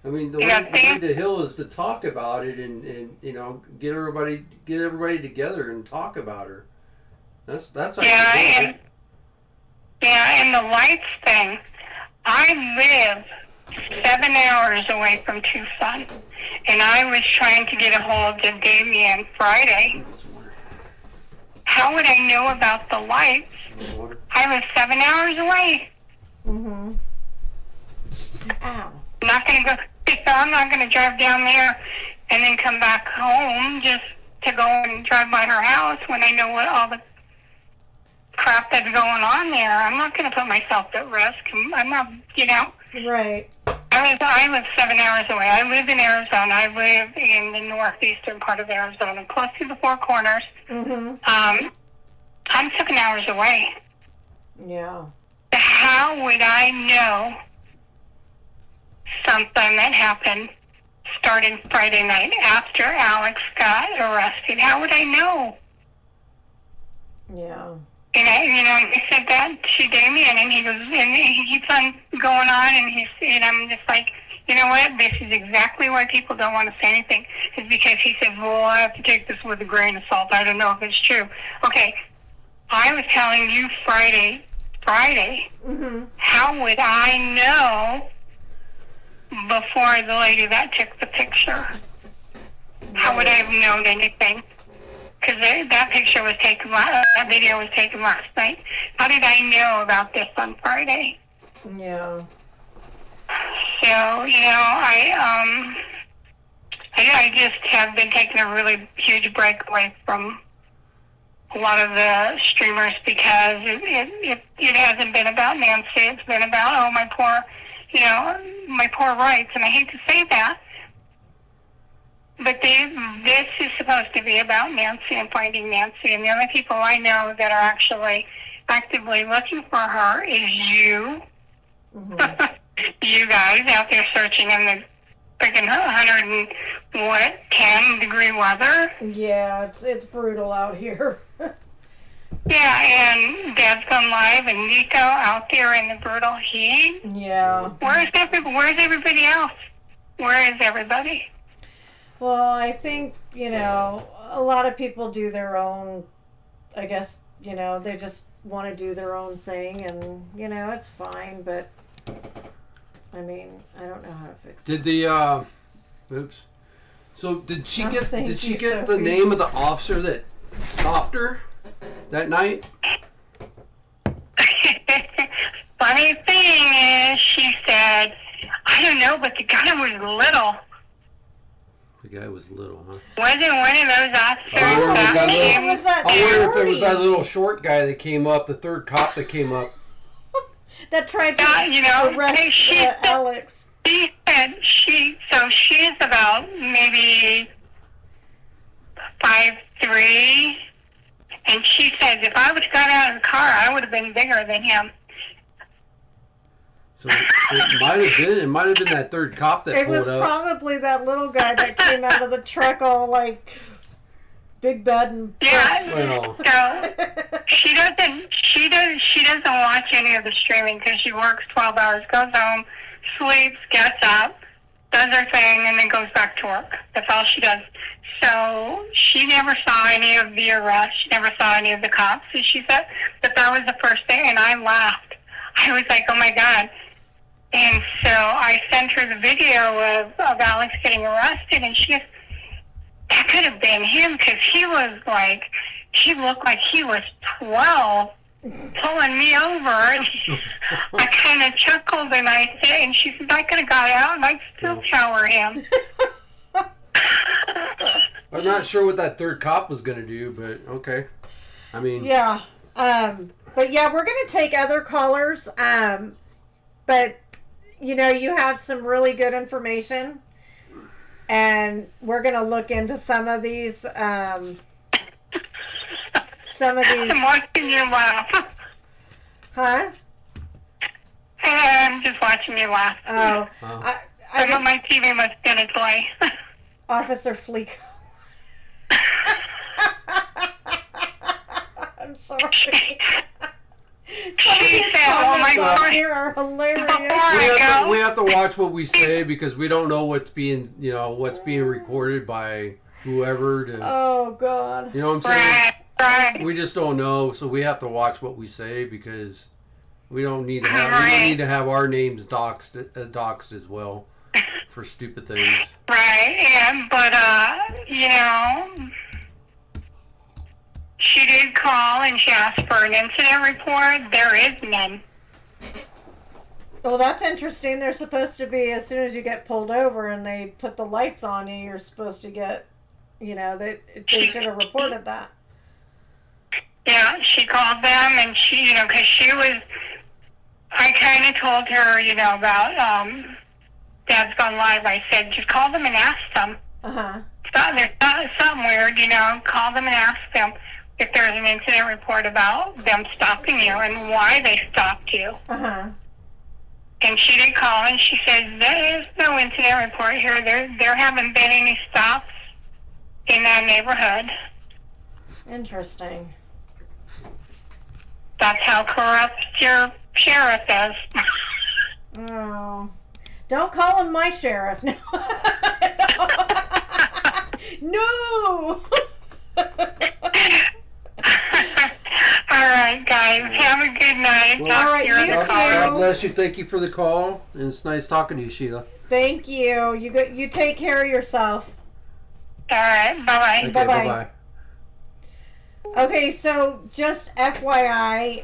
I mean, the way to heal is to talk about it and you know, get everybody together and talk about her. That's how you do it. Yeah, and the lights thing. I live 7 hours away from Tucson, and I was trying to get a hold of Damien Friday. How would I know about the lights? I live 7 hours away. Mm-hmm. Ow. I'm not going to drive down there and then come back home just to go and drive by her house when I know what all the crap that's going on there. I'm not going to put myself at risk. I'm not, you know. Right. I live 7 hours away. I live in Arizona. I live in the northeastern part of Arizona, close to the Four Corners. Mm-hmm. I'm 7 hours away. Yeah. How would I know something that happened starting Friday night after Alex got arrested? How would I know? Yeah. And I said that to Damien, and he goes, and he keeps on going on, and I'm just like, you know what? This is exactly why people don't want to say anything. Is because he said, well, I have to take this with a grain of salt. I don't know if it's true. Okay, I was telling you Friday, how would I know before the lady that took the picture? How would I have known anything? Because that picture was taken, that video was taken last night. How did I know about this on Friday? Yeah. So, you know, I just have been taking a really huge break away from a lot of the streamers because it hasn't been about Nancy. It's been about, oh, my poor rights. And I hate to say that. But this is supposed to be about Nancy and finding Nancy. And the only people I know that are actually actively looking for her is you. You guys out there searching in the freaking 10-degree weather. Yeah, it's brutal out here. Yeah, and Dad's Gone Live and Nico out there in the brutal heat. Yeah. Where's everybody else? Where is everybody? Well, I think, you know, a lot of people do their own, I guess, you know, they just want to do their own thing, and, you know, it's fine, but, I mean, I don't know how to fix it. Did the, oops. So did she get Sophie. the name of the officer that stopped her that night? Funny thing is, she said, I don't know, but the guy was little. The guy was little, huh? Wasn't one of those officers I wonder if it was that Shorty. little short guy that came up, the third cop that came up. That tried to arrest Alex. She said she's about maybe 5'3", and she says if I would have got out of the car, I would have been bigger than him. So it might have been that third cop that It pulled was up. probably that little guy that came out of the truck all like big bad and Well, So she doesn't watch any of the streaming because she works 12 hours, goes home, sleeps, gets up, does her thing, and then goes back to work. That's all she does. So she never saw any of the arrests. She never saw any of the cops. And she said that was the first thing, and I laughed. I was like, oh my God. And so I sent her the video of Alex getting arrested, and she goes, that could have been him because he looked like he was 12 pulling me over. And I kind of chuckled and I said, and she said, I could have got out and I'd still shower him. I'm not sure what that third cop was going to do, but okay. I mean... Yeah. But yeah, we're going to take other callers. But, you know, you have some really good information. And we're going to look into some of these... I'm watching you laugh. Huh? I'm just watching you laugh. Oh. My TV must be on its way. Officer Fleek. I'm sorry. She said, oh my God. Here are hilarious. We have to watch what we say because we don't know what's being recorded by whoever. Oh God. You know what I'm saying? Right. We just don't know, so we have to watch what we say because we don't need to have our names doxed as well for stupid things. Right. Yeah, but you know, she did call and she asked for an incident report. There is none. Well, that's interesting. They're supposed to be, as soon as you get pulled over and they put the lights on you, you're supposed to get, you know, they should have reported that. Yeah, she called them and she, you know, because I kind of told her, you know, about Dad's Gone Live. I said, just call them and ask them. Uh-huh. There's something weird, you know, call them and ask them if there's an incident report about them stopping you and why they stopped you. Uh-huh. And she did call and she said, there is no incident report here. There haven't been any stops in that neighborhood. Interesting. That's how corrupt your sheriff is. Oh. Don't call him my sheriff. No. No. All right, guys. Have a good night. Well, all right, you too. God bless you. Thank you for the call, and it's nice talking to you, Sheila. Thank you. You take care of yourself. All right. Bye-bye. Okay, Bye-bye. bye-bye. Okay, so just FYI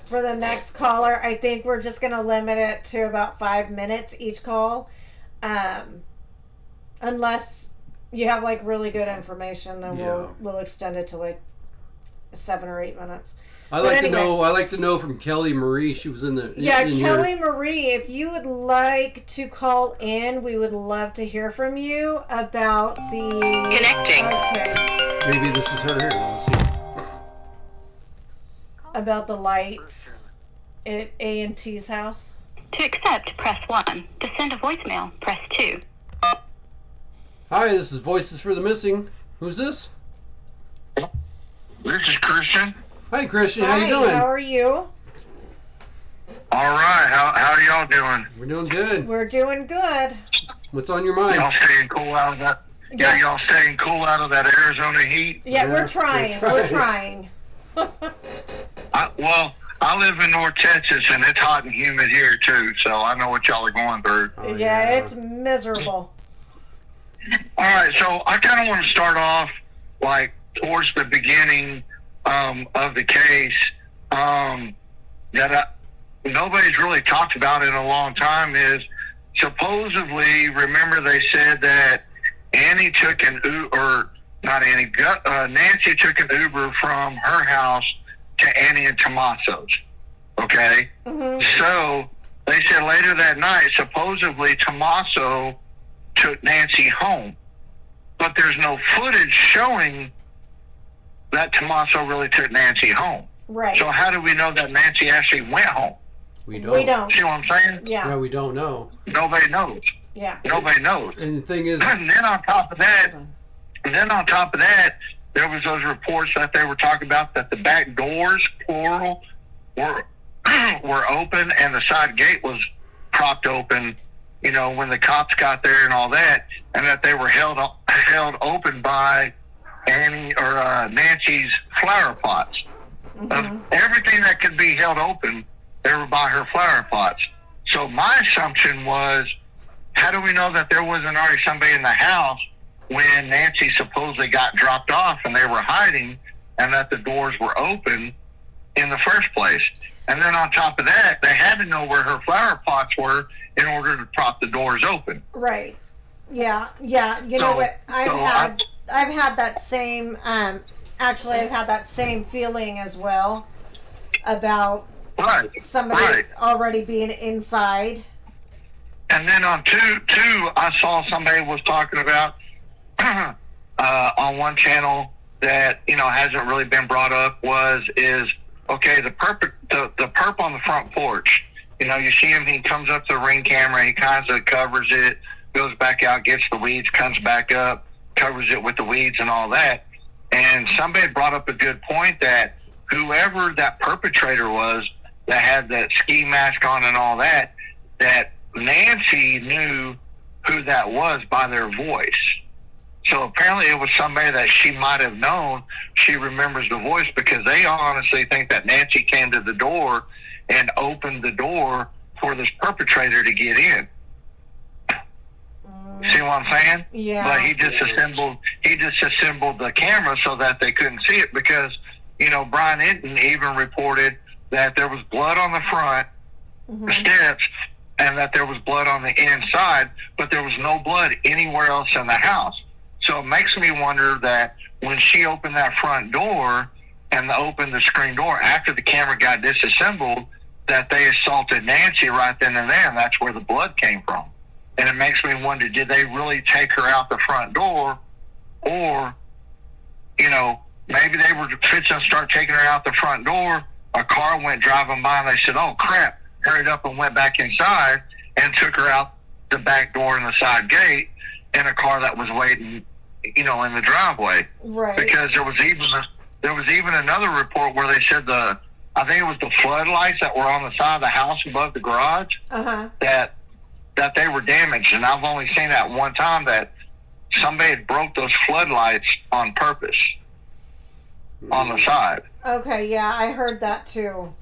for the next caller, I think we're just going to limit it to about 5 minutes each call. Unless you have like really good information, then we'll extend it to like 7 or 8 minutes. I like to know from Kelly Marie. She was in the Kelly Marie. If you would like to call in, we would love to hear from you about the Connecting. Okay. Maybe this is her. We'll see. About the lights at A&T's house. To accept, press 1. To send a voicemail, press 2. Hi, this is Voices for the Missing. Who's this? This is Christian. Hi, Christian. Hi, how you doing? How are you? All right. How are y'all doing? We're doing good. We're doing good. What's on your mind? Y'all staying cool out of that? Yeah, y'all staying cool out of that Arizona heat? Yeah, we're trying. We're trying. Well, I live in North Texas, and it's hot and humid here, too, so I know what y'all are going through. Oh, yeah, it's miserable. All right, so I kind of want to start off, like, towards the beginning of the case that nobody's really talked about in a long time is supposedly, remember they said that Nancy took an Uber from her house to Annie and Tommaso's. Okay? Mm-hmm. So they said later that night, supposedly Tommaso took Nancy home. But there's no footage showing that Tommaso really took Nancy home. Right. So how do we know that Nancy actually went home? We don't. We don't. See what I'm saying? Yeah. Yeah, we don't know. Nobody knows. Yeah. Nobody knows. And the thing is, And then on top of that, there was those reports that they were talking about that the back doors, plural, were open and the side gate was propped open, you know, when the cops got there and all that, and that they were held open by Annie or Nancy's flower pots. Mm-hmm. Everything that could be held open, they were by her flower pots. So my assumption was, how do we know that there wasn't already somebody in the house when Nancy supposedly got dropped off and they were hiding, and that the doors were open in the first place? And then on top of that, they had to know where her flower pots were in order to prop the doors open. Right. Yeah. Yeah. You know what? I've had that same. Actually, I've had that same feeling as well about somebody already being inside. And then on two, I saw somebody was talking about on one channel that, you know, hasn't really been brought up is okay, the perp on the front porch. You know, you see him, he comes up to the Ring camera, he kind of covers it, goes back out, gets the weeds, comes back up, covers it with the weeds and all that. And somebody brought up a good point that whoever that perpetrator was that had that ski mask on and all that, that Nancy knew who that was by their voice. So apparently it was somebody that she might have known. She remembers the voice because they honestly think that Nancy came to the door and opened the door for this perpetrator to get in. See what I'm saying? Yeah. But he just assembled the camera so that they couldn't see it because, you know, Brian Hinton even reported that there was blood on the front steps and that there was blood on the inside, but there was no blood anywhere else in the house. So it makes me wonder that when she opened that front door and opened the screen door after the camera got disassembled, that they assaulted Nancy right then and there, and that's where the blood came from. And it makes me wonder, did they really take her out the front door? Or, you know, maybe they were fixing to start taking her out the front door. A car went driving by and they said, oh, crap, hurried up and went back inside and took her out the back door and the side gate in a car that was waiting, you know, in the driveway. Right. Because there was even another report where they said I think it was the floodlights that were on the side of the house above the garage. Uh-huh. That that they were damaged, and I've only seen that one time that somebody had broke those floodlights on purpose on the side. Okay, yeah, I heard that too.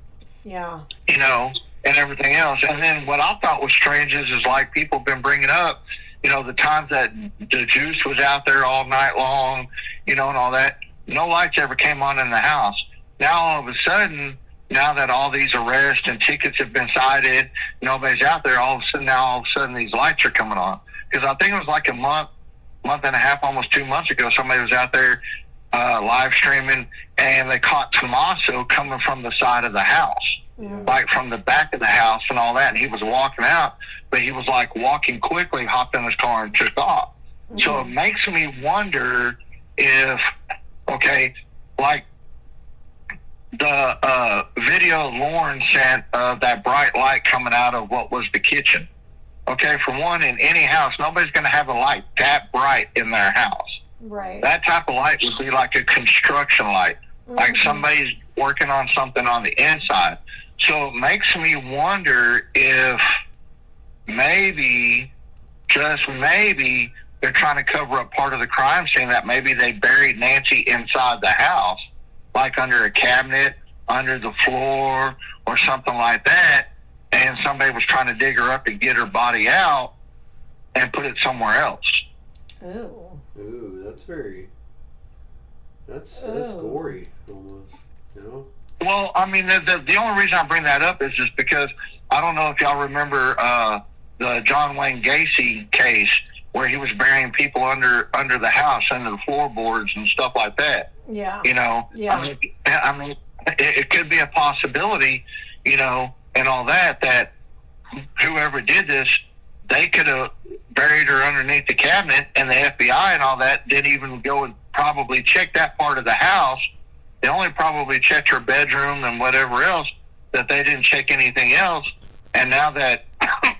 Yeah. You know, and everything else. And then what I thought was strange is like people have been bringing up, you know, the times that the Juice was out there all night long, you know, and all that. No lights ever came on in the house. Now all of a sudden, now that all these arrests and tickets have been cited, nobody's out there, all of a sudden these lights are coming on. Because I think it was like a month and a half, almost 2 months ago, somebody was out there live streaming, and they caught Tommaso coming from the side of the house, like from the back of the house and all that, and he was walking out, but he was like walking quickly, hopped in his car and took off. So it makes me wonder if, okay, like the video Lauren sent of that bright light coming out of what was the kitchen. Okay, for one, in any house, nobody's going to have a light that bright in their house. Right. That type of light would be like a construction light, like somebody's working on something on the inside. So it makes me wonder if maybe, just maybe, they're trying to cover up part of the crime scene, that maybe they buried Nancy inside the house, like under a cabinet, under the floor, or something like that, and somebody was trying to dig her up and get her body out and put it somewhere else. Ooh, that's gory almost, you know? Well, I mean, the only reason I bring that up is just because I don't know if y'all remember the John Wayne Gacy case where he was burying people under the house, under the floorboards and stuff like that. Yeah. You know? Yeah. I mean it could be a possibility, you know, and all that, that whoever did this, they could have buried her underneath the cabinet, and the FBI and all that didn't even go and probably check that part of the house. They only probably checked her bedroom and whatever else, that they didn't check anything else. And now that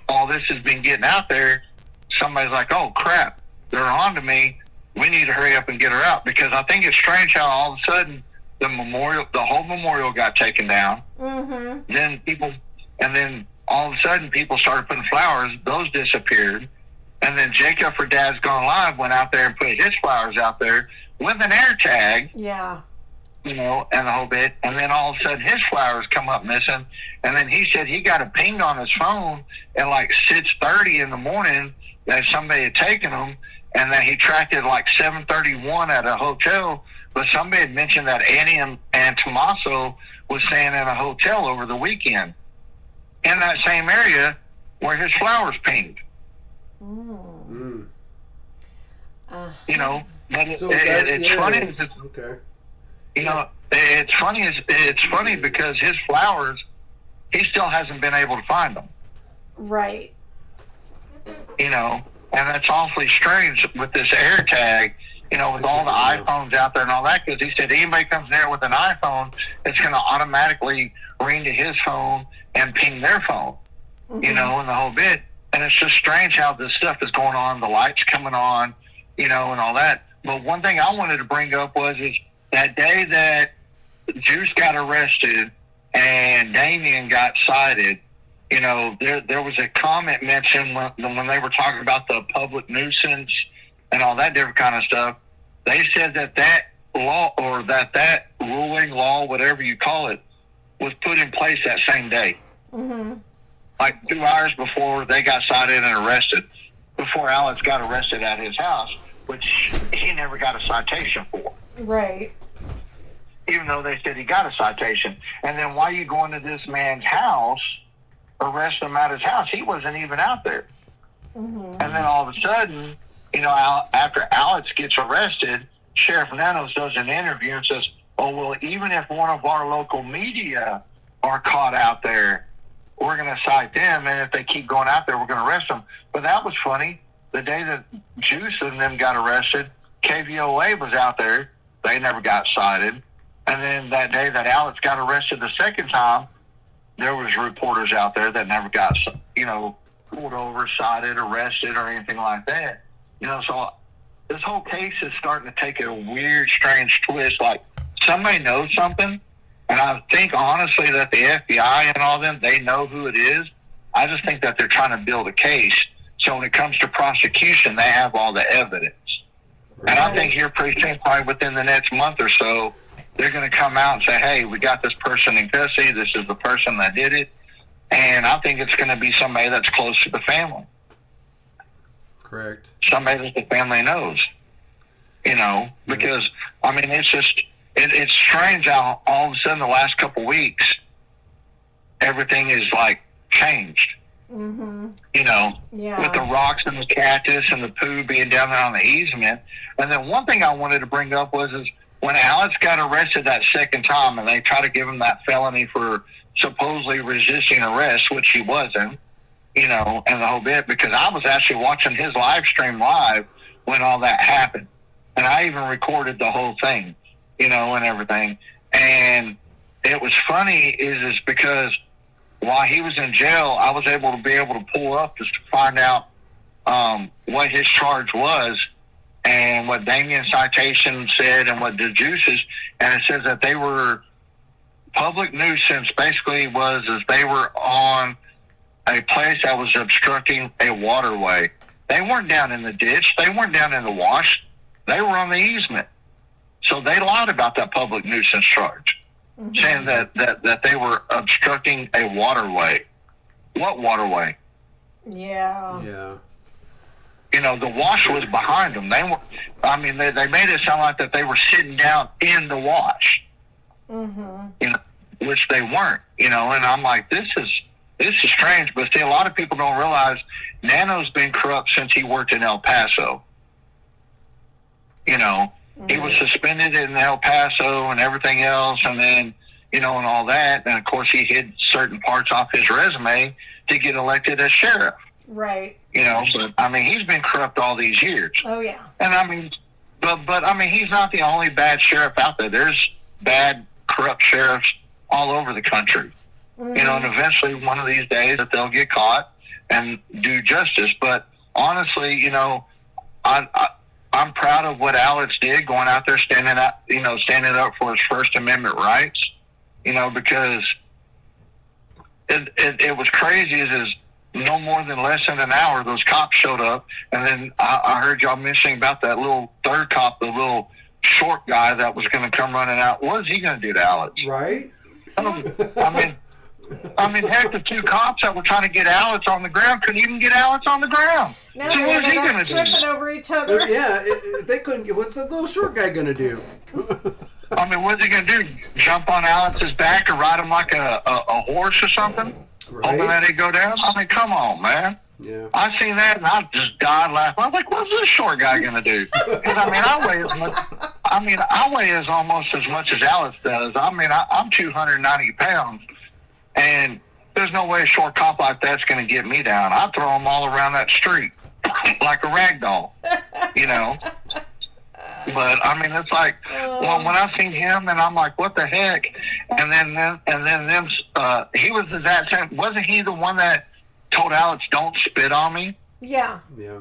all this has been getting out there, somebody's like, oh crap, they're on to me. We need to hurry up and get her out. Because I think it's strange how all of a sudden the whole memorial got taken down. Then all of a sudden people started putting flowers, those disappeared. And then Jacob for Dad's Gone Live went out there and put his flowers out there with an air tag. Yeah. You know, and the whole bit. And then all of a sudden his flowers come up missing. And then he said he got a ping on his phone at like 6:30 in the morning that somebody had taken them, and that he tracked it like 7:31 at a hotel. But somebody had mentioned that Annie and Tommaso was staying in a hotel over the weekend in that same area where his flowers pinged. You know, but it's funny. Okay. You know, it's funny because his flowers, he still hasn't been able to find them. Right. You know, and that's awfully strange with this air tag, you know, with all the iPhones out there and all that, because he said anybody comes there with an iPhone, it's going to automatically ring to his phone and ping their phone, you know, and the whole bit. And it's just strange how this stuff is going on, the lights coming on, you know, and all that. But one thing I wanted to bring up is that day that Juice got arrested and Damien got cited, you know, there was a comment mentioned when they were talking about the public nuisance and all that different kind of stuff. They said that law, or that ruling law, whatever you call it, was put in place that same day. Like 2 hours before they got cited and arrested, before Alex got arrested at his house, which he never got a citation for. Right. Even though they said he got a citation. And then why you going to this man's house, arrest him at his house? He wasn't even out there. And then all of a sudden, you know, after Alex gets arrested, Sheriff Nanos does an interview and says, oh, well, even if one of our local media are caught out there, we're going to cite them, and if they keep going out there, we're going to arrest them. But that was funny. The day that Juice and them got arrested, KVOA was out there. They never got cited. And then that day that Alex got arrested the second time, there was reporters out there that never got, you know, pulled over, cited, arrested, or anything like that. You know, so this whole case is starting to take a weird, strange twist. Like, somebody knows something, and I think, honestly, that the FBI and all them, they know who it is. I just think that they're trying to build a case. So when it comes to prosecution, they have all the evidence. Right. And I think here pretty soon, probably within the next month or so, they're going to come out and say, hey, we got this person in custody. This is the person that did it. And I think it's going to be somebody that's close to the family. Correct. Somebody that the family knows. You know, because, I mean, it's just, it's strange how all of a sudden the last couple of weeks, everything is like changed. Mm-hmm. You know, yeah. With the rocks and the cactus and the poo being down there on the easement. And then one thing I wanted to bring up was is when Alex got arrested that second time and they tried to give him that felony for supposedly resisting arrest, which he wasn't, you know, and the whole bit, because I was actually watching his live stream live when all that happened. And I even recorded the whole thing, you know, and everything. And it was funny is because while he was in jail, I was able to pull up just to find out what his charge was and what Damien Citation said and what the Juices. And it says that they were public nuisance, basically was as they were on a place that was obstructing a waterway. They weren't down in the ditch. They weren't down in the wash. They were on the easement. So they lied about that public nuisance charge, saying that they were obstructing a waterway. What waterway? Yeah. Yeah. You know, the wash was behind them. They were, I mean, they made it sound like that they were sitting down in the wash. Mm-hmm. You know, which they weren't, you know, and I'm like, this is strange. But see, a lot of people don't realize Nano's been corrupt since he worked in El Paso. You know, he was suspended in El Paso and everything else, and then, you know, and all that. And, of course, he hid certain parts off his resume to get elected as sheriff. Right. You know, but, I mean, he's been corrupt all these years. Oh, yeah. And, I mean, but I mean, he's not the only bad sheriff out there. There's bad, corrupt sheriffs all over the country. Mm-hmm. You know, and eventually one of these days that they'll get caught and do justice. But, honestly, you know, I'm proud of what Alex did, going out there, standing up for his First Amendment rights, you know, because it was crazy is no more than less than an hour, those cops showed up, and then I heard y'all mentioning about that little third cop, the little short guy that was going to come running out. What is he going to do to Alex? Right? I mean, heck, the two cops that were trying to get Alex on the ground couldn't even get Alex on the ground. No, so what is he going to do? Tripping over each other. Yeah, they couldn't get. What's that little short guy going to do? I mean, what's he going to do? Jump on Alex's back or ride him like a horse or something? Right. Hoping that he'd go down? I mean, come on, man. Yeah. I seen that and I just died laughing. I was like, what's this short guy going to do? Because, I mean, I weigh as almost as much as Alex does. I mean, I'm 290 pounds. And there's no way a short cop like that's going to get me down. I throw them all around that street like a rag doll, you know. But I mean, it's like when I seen him, and I'm like, what the heck? And then he was that same. Wasn't he the one that told Alex, "Don't spit on me"? Yeah. Yeah.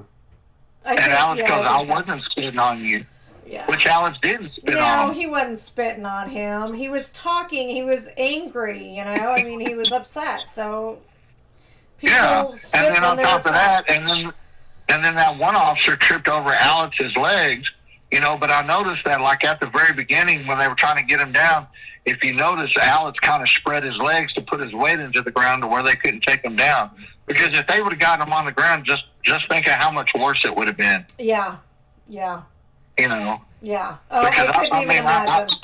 And Alex goes, "I wasn't spitting on you." Yeah. Which Alex didn't spit on him. No, he wasn't spitting on him. He was talking. He was angry, you know. I mean, he was upset. So people spit and then on top of upset. that, and then that one officer tripped over Alex's legs, you know. But I noticed that, like at the very beginning when they were trying to get him down, if you notice, Alex kind of spread his legs to put his weight into the ground to where they couldn't take him down. Because if they would have gotten him on the ground, just think of how much worse it would have been. Yeah. Yeah. You know. Yeah. Oh, I couldn't even imagine.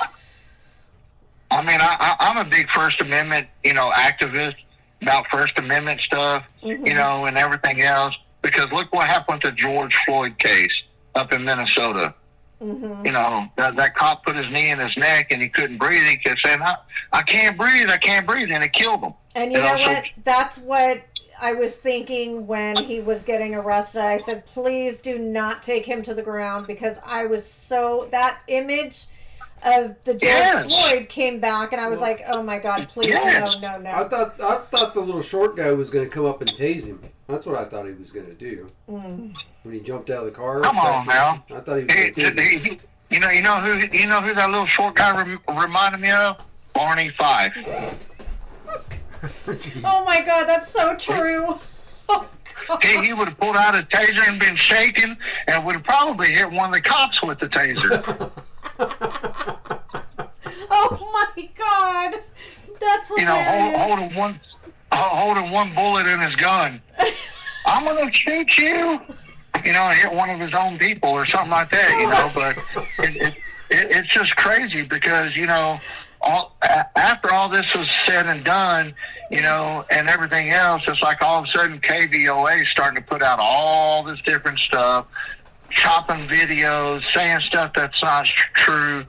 I'm a big First Amendment, you know, activist about First Amendment stuff, you know, and everything else. Because look what happened with the George Floyd case up in Minnesota. Mm-hmm. You know, that cop put his knee in his neck and he couldn't breathe. He kept saying, I can't breathe, and it killed him. And you know what? That's what I was thinking when he was getting arrested. I said, please do not take him to the ground, because I was that image of the George Floyd came back, and I was like, oh my God, please, no. I thought the little short guy was going to come up and tase him. That's what I thought he was going to do. Mm. When he jumped out of the car. Come on now. I thought he was going to tase him. You know who that little short guy reminded me of? Barney Fife. Oh my God, that's so true. Oh, he would have pulled out a taser and been shaking, and would have probably hit one of the cops with the taser. Oh my God, that's hilarious. Holding one bullet in his gun. I'm gonna shoot you. Hit one of his own people or something like that. But it's just crazy because after all this was said and done, and everything else, it's like all of a sudden KVOA is starting to put out all this different stuff, chopping videos, saying stuff that's not true,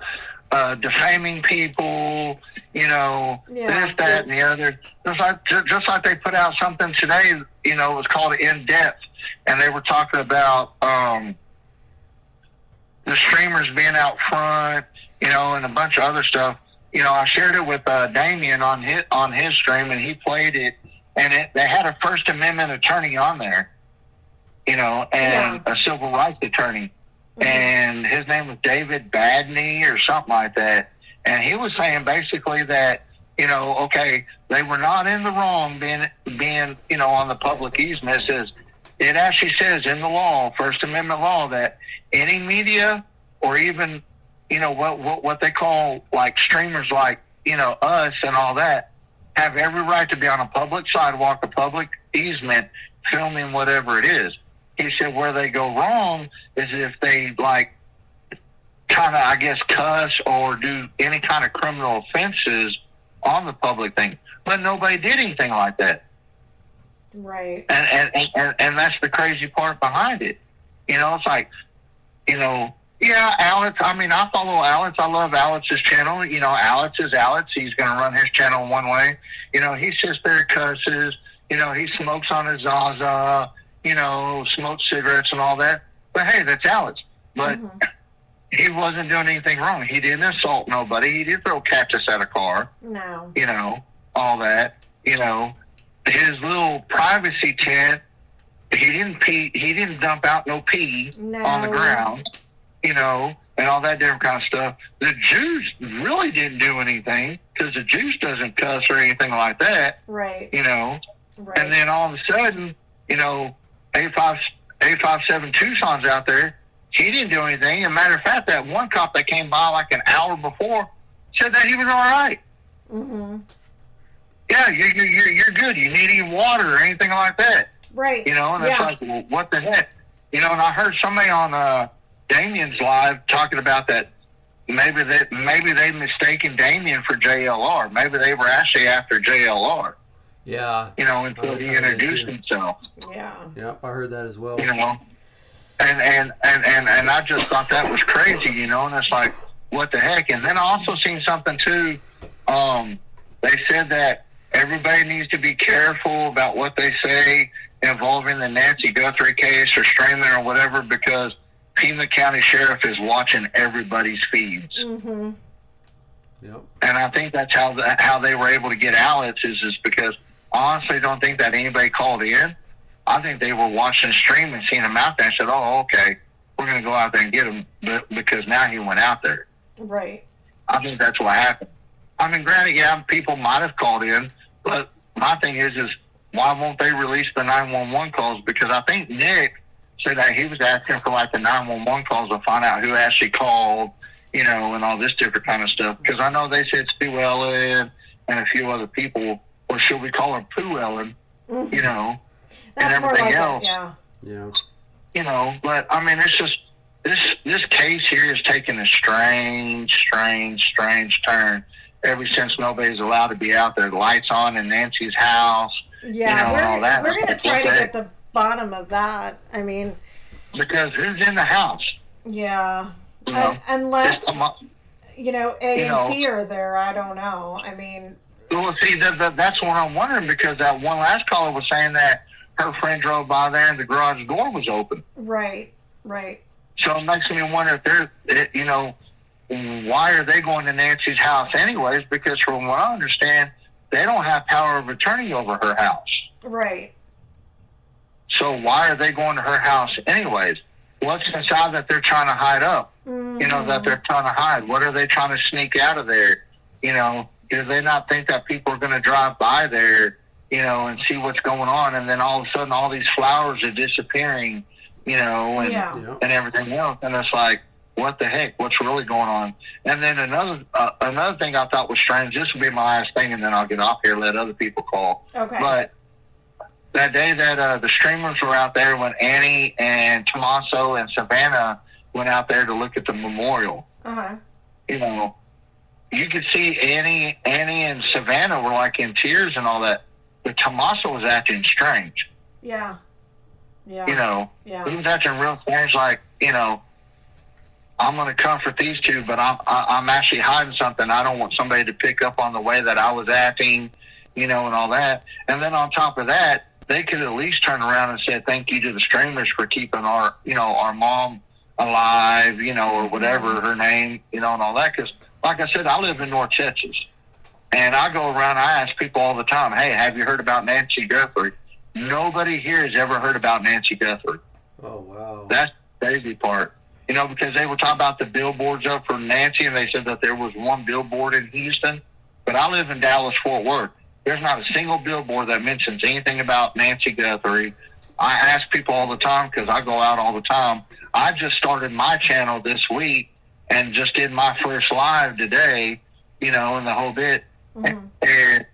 defaming people, this, that, and the other. Just like they put out something today, it was called In Depth, and they were talking about the streamers being out front, and a bunch of other stuff. I shared it with Damien on his stream, and he played it, and they had a First Amendment attorney on there, and a civil rights attorney, and his name was David Badney or something like that, and he was saying basically that, okay, they were not in the wrong being on the public easement. It actually says in the law, First Amendment law, that any media or even what they call like streamers like us and all that have every right to be on a public sidewalk, a public easement, filming whatever it is. He said where they go wrong is if they like kind of, I guess, cuss or do any kind of criminal offenses on the public thing. But nobody did anything like that. Right. And that's the crazy part behind it. It's like, yeah, Alex, I follow Alex. I love Alex's channel. Alex is Alex. He's going to run his channel one way. He sits there, cusses. He smokes on his Zaza, smokes cigarettes and all that. But hey, that's Alex. But he wasn't doing anything wrong. He didn't assault nobody. He didn't throw cactus at a car. No. All that. His little privacy tent, he didn't pee. He didn't dump out no pee on the ground. And all that different kind of stuff. The juice really didn't do anything because the juice doesn't cuss or anything like that. Right. Right. And then all of a sudden, 857 Tucson's out there. He didn't do anything. As a matter of fact, that one cop that came by like an hour before said that he was all right. Mm-hmm. Yeah, you're good. You need any water or anything like that. Right. And it's like, well, what the heck? And I heard somebody on Damien's live talking about that maybe they mistaken Damien for JLR. Maybe they were actually after JLR. Yeah. Until he introduced himself. Yeah. Yep, I heard that as well. And I just thought that was crazy, and it's like, what the heck? And then I also seen something too. They said that everybody needs to be careful about what they say involving the Nancy Guthrie case or streaming or whatever, because Pima County Sheriff is watching everybody's feeds. Mm-hmm. Yep. And I think that's how they were able to get Alex is because I honestly don't think that anybody called in. I think they were watching the stream and seen him out there and said, oh, okay, we're going to go out there and get him because now he went out there. Right. I think that's what happened. Granted, yeah, people might have called in, but my thing is why won't they release the 911 calls? Because I think Nick said that he was asking for like the 911 calls to find out who actually called, and all this different kind of stuff. Because I know they said Stu Ellen and a few other people, or should we call her Pooh Ellen, Mm-hmm. and everything like else. Yeah. But it's just this case here is taking a strange turn ever since nobody's allowed to be out there. The lights on in Nancy's house. Yeah, and all that. We're going to try to get the bottom of that. Because who's in the house? Yeah. Unless, A&T are there, I don't know. Well, see, that's what I'm wondering, because that one last caller was saying that her friend drove by there and the garage door was open. Right. So it makes me wonder if they're, why are they going to Nancy's house anyways? Because from what I understand, they don't have power of attorney over her house. Right. So why are they going to her house anyways? What's inside that they're trying to hide up? Mm-hmm. That they're trying to hide? What are they trying to sneak out of there? Do they not think that people are going to drive by there, you know, and see what's going on? And then all of a sudden, all these flowers are disappearing, you know, and everything else. And it's like, what the heck? What's really going on? And then another thing I thought was strange. This will be my last thing, and then I'll get off here and let other people call. Okay. But that day that the streamers were out there, when Annie and Tommaso and Savannah went out there to look at the memorial, you know, you could see Annie and Savannah were like in tears and all that, but Tommaso was acting strange. Yeah. Yeah. You know, he was acting real strange, like, you know, I'm going to comfort these two, but I'm actually hiding something. I don't want somebody to pick up on the way that I was acting, you know, and all that. And then on top of that, they could at least turn around and say thank you to the streamers for keeping our, you know, our mom alive, you know, or whatever her name, you know, and all that. Because, like I said, I live in North Texas, and I go around. I ask people all the time, "Hey, have you heard about Nancy Guthrie?" Nobody here has ever heard about Nancy Guthrie. Oh wow, that's the crazy part. You know, because they were talking about the billboards up for Nancy, and they said that there was one billboard in Houston. But I live in Dallas-Fort Worth. There's not a single billboard that mentions anything about Nancy Guthrie. I ask people all the time because I go out all the time. I just started my channel this week and just did my first live today, you know, and the whole bit. And,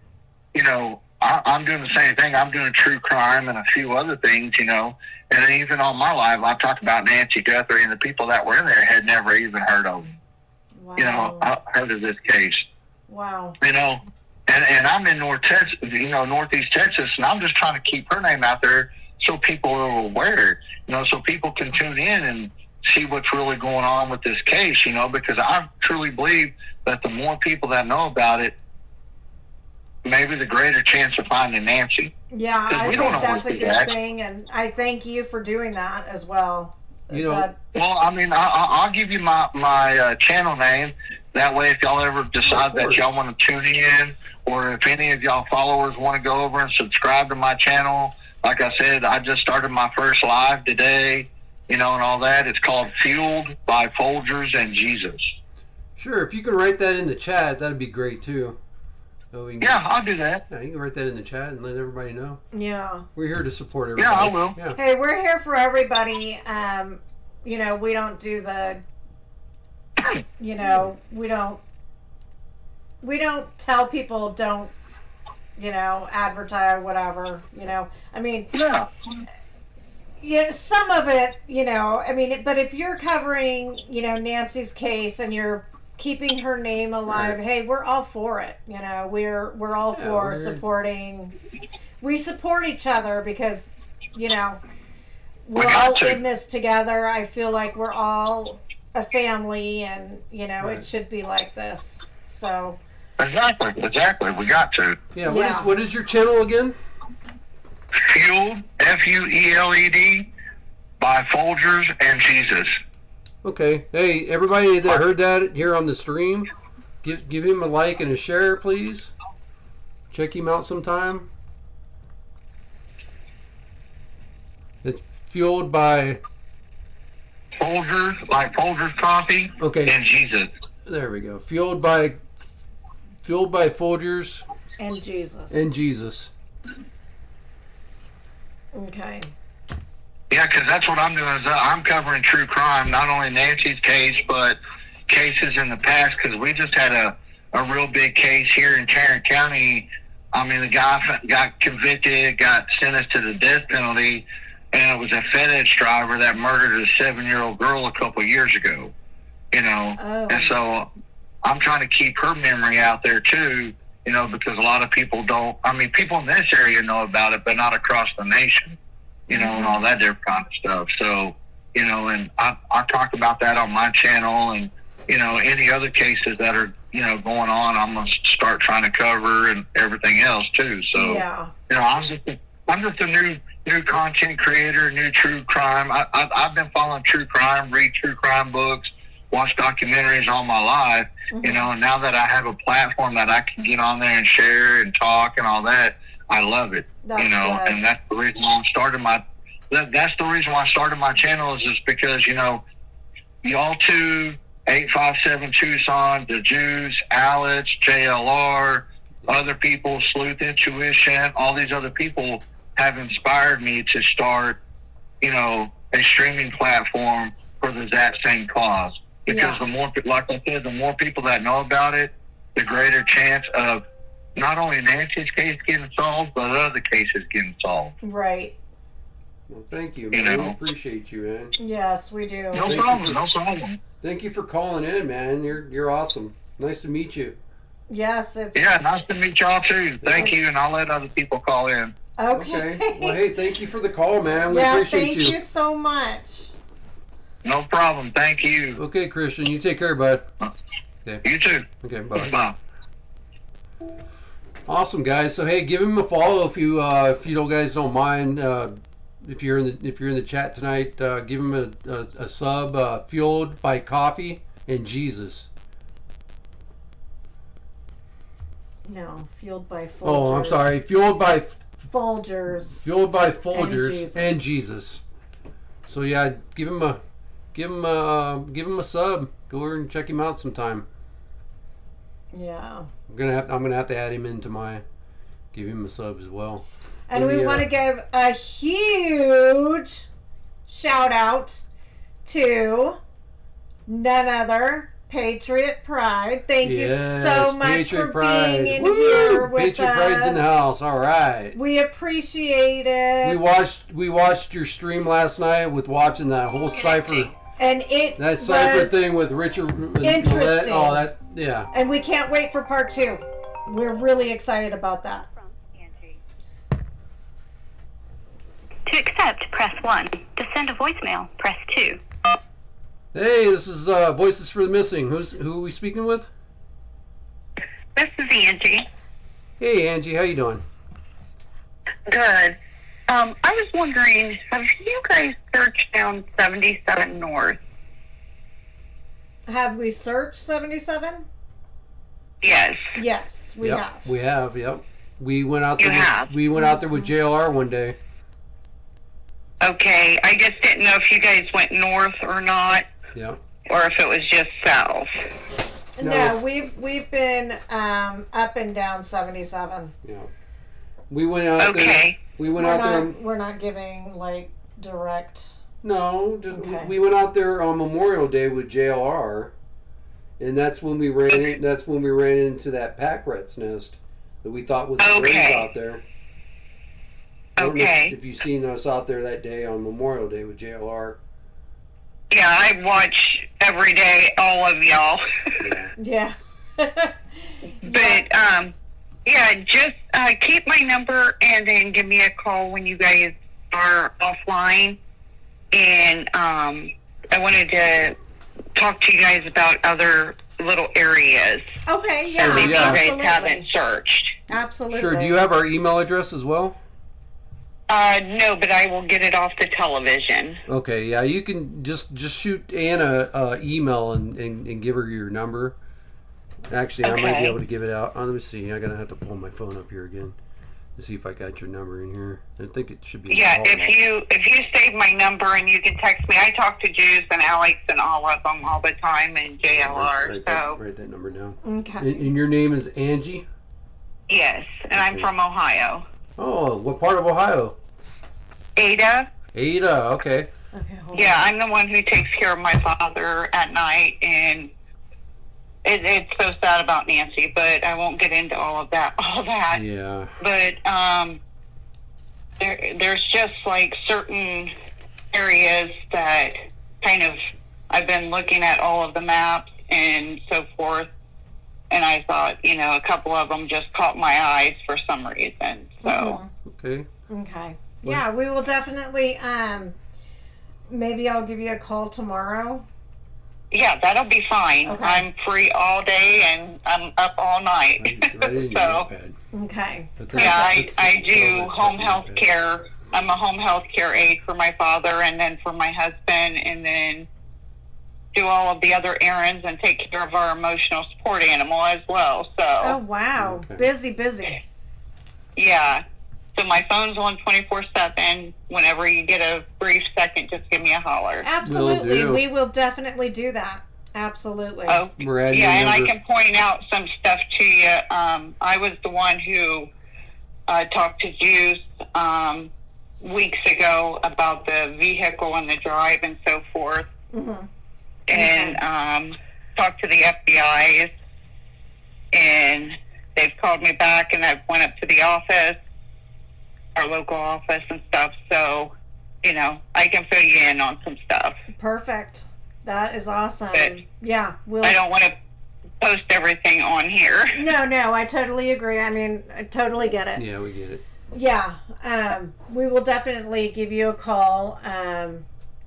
you know, I'm doing the same thing. I'm doing true crime and a few other things, you know. And then even on my live, I talked about Nancy Guthrie, and the people that were in there had never even heard of them. Wow. You know, I heard of this case. Wow. You know, and I'm in North Texas, you know, Northeast Texas, and I'm just trying to keep her name out there so people are aware, you know, so people can tune in and see what's really going on with this case, you know, because I truly believe that the more people that know about it, maybe the greater chance of finding Nancy. Yeah, I think that's a good that. thing, and I thank you for doing that as well. You know, well, I mean, I'll give you my channel name. That way, if y'all ever decide that y'all want to tune in, or if any of y'all followers want to go over and subscribe to my channel, like I said, I just started my first live today, you know, and all that. It's called Fueled by Folgers and Jesus. Sure, if you can write that in the chat, that'd be great too. So we can, yeah, I'll do that. Yeah, you can write that in the chat and let everybody know. Yeah. We're here to support everybody. Yeah, I will. Yeah. Hey, we're here for everybody. You know, we don't do the, you know, we don't tell people don't, you know, advertise or whatever, you know. I mean, yeah, some of it, you know, I mean, but if you're covering, you know, Nancy's case and you're keeping her name alive, right. Hey, we're all for it. You know, we're all for supporting. We support each other because, you know, we're all in this together. I feel like we're all a family, and you know, it should be like this. So. Exactly. We got to. Yeah. What is your channel again? Fueled, F-U-E-L-E-D, by Folgers and Jesus. Okay. Hey, everybody that heard that here on the stream, give him a like and a share, please. Check him out sometime. It's fueled by Folgers, like Folgers coffee. Okay. And Jesus. There we go. Fueled by Folgers and Jesus. And Jesus. Okay. Yeah, because that's what I'm doing. Is I'm covering true crime, not only Nancy's case, but cases in the past. Because we just had a real big case here in Tarrant County. I mean, the guy got convicted, got sentenced to the death penalty, and it was a FedEx driver that murdered a 7-year-old girl a couple years ago. You know, and so I'm trying to keep her memory out there too. You know, because a lot of people don't. I mean, people in this area know about it, but not across the nation. You know, and all that different kind of stuff. So, you know, and I talk about that on my channel, and you know, any other cases that are, you know, going on, I'm gonna start trying to cover and everything else too. So, you know, I'm just a new content creator, new true crime. I've been following true crime, read true crime books, watch documentaries all my life. You know, and now that I have a platform that I can get on there and share and talk and all that, I love it. That's you know, good. And that's the reason why that's the reason why I started my channel is just because, you know, y'all two 857 Tucson, the Jews, Alex, JLR, other people, Sleuth Intuition, all these other people have inspired me to start, a streaming platform for that same cause. Because the more, like I said, the more people that know about it, the greater chance of not only Nancy's case getting solved, but other cases getting solved. Right. Well, thank you, man. We appreciate you, man. Yes, we do. No problem. Thank you for calling in, man. You're awesome. Nice to meet you. Yes, it's... Yeah, nice to meet y'all too. Thank you, and I'll let other people call in. Okay. Well, hey, thank you for the call, man. We appreciate you. Thank you so much. No problem. Thank you. Okay, Christian. You take care, bud. Okay. You too. Okay, bye. Bye. Awesome, guys. So hey, give him a follow if you guys don't mind. If you're in the chat tonight, give him a sub. Fueled by Coffee and Jesus. No, fueled by Folgers. Oh, I'm sorry. Fueled by Folgers. Fueled by Folgers and Jesus. So yeah, give him a sub. Go over and check him out sometime. Yeah. I'm gonna have to add him into give him a sub as well. And we want to give a huge shout out to none other Patriot Pride. Thank you so much Patriot for Pride. being in here with Patriot us. Pride's in the house. All right. We appreciate it. We watched your stream last night with watching that whole cipher. And that cipher was thing with Richard. interesting. Oh, that yeah. And we can't wait for part 2. We're really excited about that. To accept, press 1. To send a voicemail, press 2. Hey, this is Voices for the Missing. Who are we speaking with? This is Angie. Hey, Angie, how you doing? Good. I was wondering, have you guys searched down 77 North? Have we searched 77? Yes. Yes, we have. We have, yep. We went out there. You have? We went out there with JLR one day. Okay, I just didn't know if you guys went north or not. Yeah. Or if it was just south. No, we've been up and down 77. Yeah. We went out there. We went out there. We're not giving like direct. No, just we went out there on Memorial Day with JLR, and that's when we ran. That's when we ran into that pack rat's nest that we thought was the Braves out there. Okay. If you've seen us out there that day on Memorial Day with JLR. Yeah, I watch every day, all of y'all. Yeah. But, yeah, just keep my number and then give me a call when you guys are offline. And I wanted to talk to you guys about other little areas. Okay, yeah. That maybe you guys absolutely. haven't searched. Absolutely. Sure. Do you have our email address as well? No, but I will get it off the television. Okay, yeah, you can just shoot Anna email and give her your number. Actually, I might be able to give it out. Let me see. I'm gonna have to pull my phone up here again to see if I got your number in here. I think it should be. Yeah, if you save my number and you can text me, I talk to Juice and Alex and all of them all the time and JLR. Write that number down. Okay. And your name is Angie? Yes, and I'm from Ohio. Oh, what part of Ohio? Ada. Ada, okay. Yeah, I'm the one who takes care of my father at night, and it's so sad about Nancy, but I won't get into all that. Yeah. But there's just like certain areas that kind of I've been looking at all of the maps and so forth, and I thought, a couple of them just caught my eyes for some reason. So. Okay. Okay. Yeah, we will definitely, maybe I'll give you a call tomorrow. Yeah, that'll be fine. Okay. I'm free all day and I'm up all night. So, okay. yeah, I do home health care. I'm a home health care aide for my father and then for my husband, and then do all of the other errands and take care of our emotional support animal as well. So. Oh, wow. Okay. Busy. Yeah. So my phone's on 24/7. Whenever you get a brief second, just give me a holler. Absolutely. We will definitely do that. Absolutely. Oh, We're adding yeah, your and I number. can point out some stuff to you. I was the one who talked to Juice weeks ago about the vehicle and the drive and so forth, and talked to the FBI, and they've called me back, and I've went up to the office, our local office and stuff. So, you know, I can fill you in on some stuff. Perfect. That is awesome. But yeah, we'll. I don't want to post everything on here. No, I totally agree. I mean, I totally get it. Yeah, we get it. Yeah, we will definitely give you a call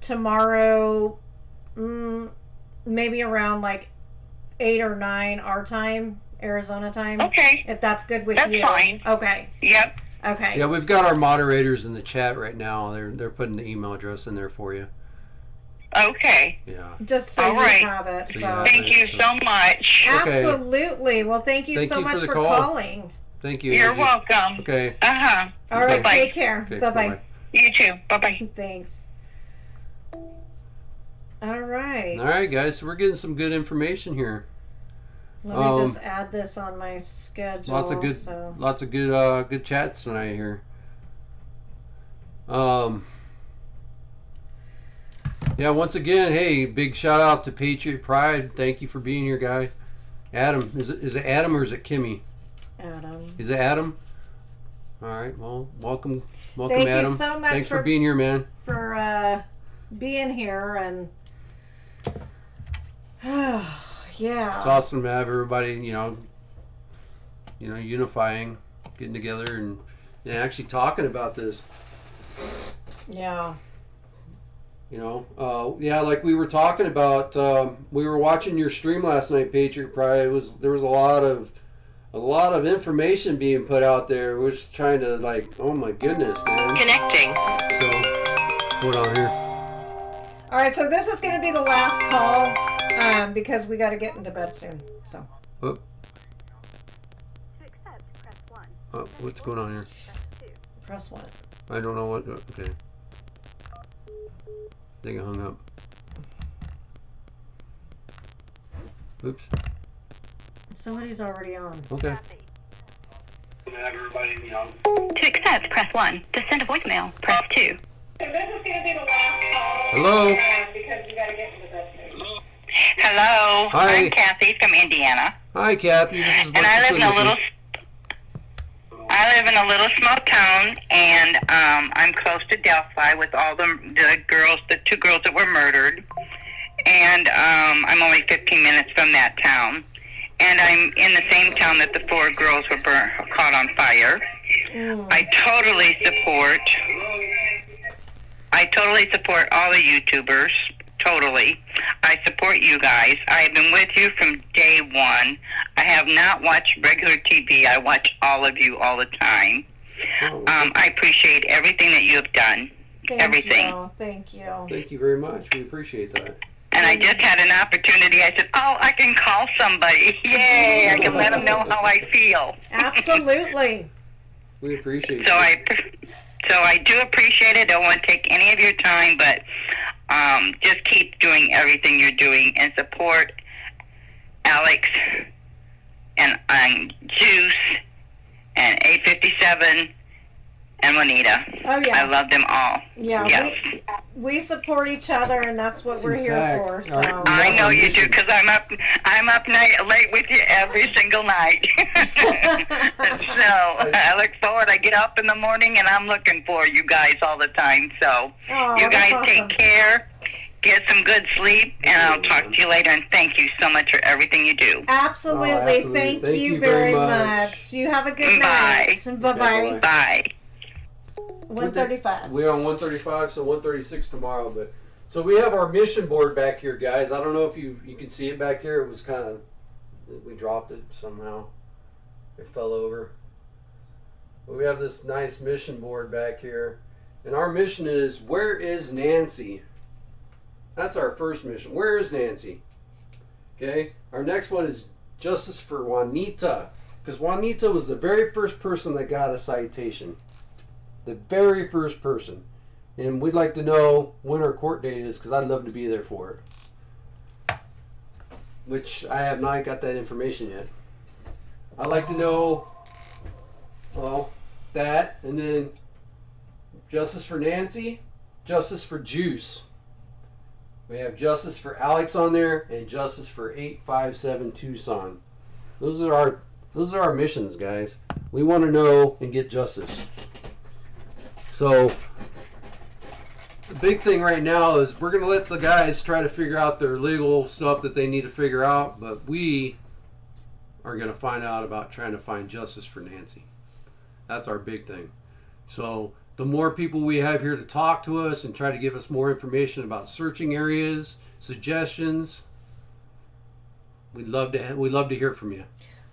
tomorrow, maybe around like 8 or 9 our time, Arizona time. Okay. If that's good with That's you. fine. Okay. Yep. Okay. Yeah, we've got our moderators in the chat right now. They're putting the email address in there for you. Okay. Yeah. Just so All you right. have it. So you So. have Thank you so much. Okay. Absolutely. Well, thank you Thank so you for much the for call. calling. Thank you. You're Angie. welcome. Okay. Uh-huh. All right. Okay. Take care. Okay, Bye-bye. bye-bye. You too. Bye-bye. Thanks. All right. All right, guys. So we're getting some good information here. Let me just add this on my schedule. Lots of good chats tonight here. Yeah, once again, hey, big shout out to Patriot Pride. Thank you for being here, guy. Adam, is it Adam or is it Kimmy? Adam. Is it Adam? All right. Well, welcome, Thank you Adam. so much Thanks for for- being here, man. For being here and yeah. It's awesome to have everybody, unifying, getting together, and actually talking about this. Yeah. Yeah, like we were talking about. We were watching your stream last night, Patriot Pride. There was a lot of information being put out there. We're just trying to oh my goodness, man. Connecting. So, what on here? All right, so this is going to be the last call because we got to get into bed soon. So. Oh. What's going on here? Press 1. I don't know what. Okay. I think I hung up. Oops. Somebody's already on. Okay. To accept, press 1. To send a voicemail, press 2. So this is going to be the last call. Hello. Because we got to get into bed soon. Hello. Hi. I'm Kathy from Indiana. Hi, Kathy. This is And I live in a little small town, and I'm close to Delphi with all the girls, the 2 girls that were murdered. And I'm only 15 minutes from that town. And I'm in the same town that the 4 girls were caught on fire. I totally support all the YouTubers. Totally. I support you guys. I have been with you from day one. I have not watched regular TV. I watch all of you all the time. I appreciate everything that you have done. Everything. Thank you. Thank you very much. We appreciate that. And I just had an opportunity. I said, oh, I can call somebody. Yay, I can let them know how I feel. Absolutely. We appreciate So it. So I do appreciate it. Don't want to take any of your time, but just keep doing everything you're doing and support Alex and Juice and 857 and Juanita. Oh, yeah. I love them all. Yeah, Yes. we support each other, and that's what we're here fact, for. So. I know you do because I'm up late with you every single night. So I look forward. I get up in the morning and I'm looking for you guys all the time. So you guys take care. Get some good sleep, and I'll talk to you later. And thank you so much for everything you do. Absolutely. Absolutely. Thank you very much. You have a good night. Bye-bye. Bye. 135. We're on 135, so 136 tomorrow. But so we have our mission board back here, guys. I don't know if you can see it back here. It was kind of, we dropped it somehow. It fell over. But we have this nice mission board back here, and our mission is, where is Nancy? That's our first mission. Where is Nancy? Okay. Our next one is justice for Juanita, because Juanita was the very first person that got a citation. The very first person. And we'd like to know when our court date is, because I'd love to be there for it. which I have not got that information yet. I'd like to know, well, that, and then justice for Nancy, justice for Juice. We have justice for Alex on there, and justice for 857 Tucson. Those are our missions, guys. We want to know and get justice. So the big thing right now is we're going to let the guys try to figure out their legal stuff that they need to figure out, but we are going to find out about trying to find justice for Nancy. That's our big thing. So the more people we have here to talk to us and try to give us more information about searching areas, suggestions, we'd love to hear from you.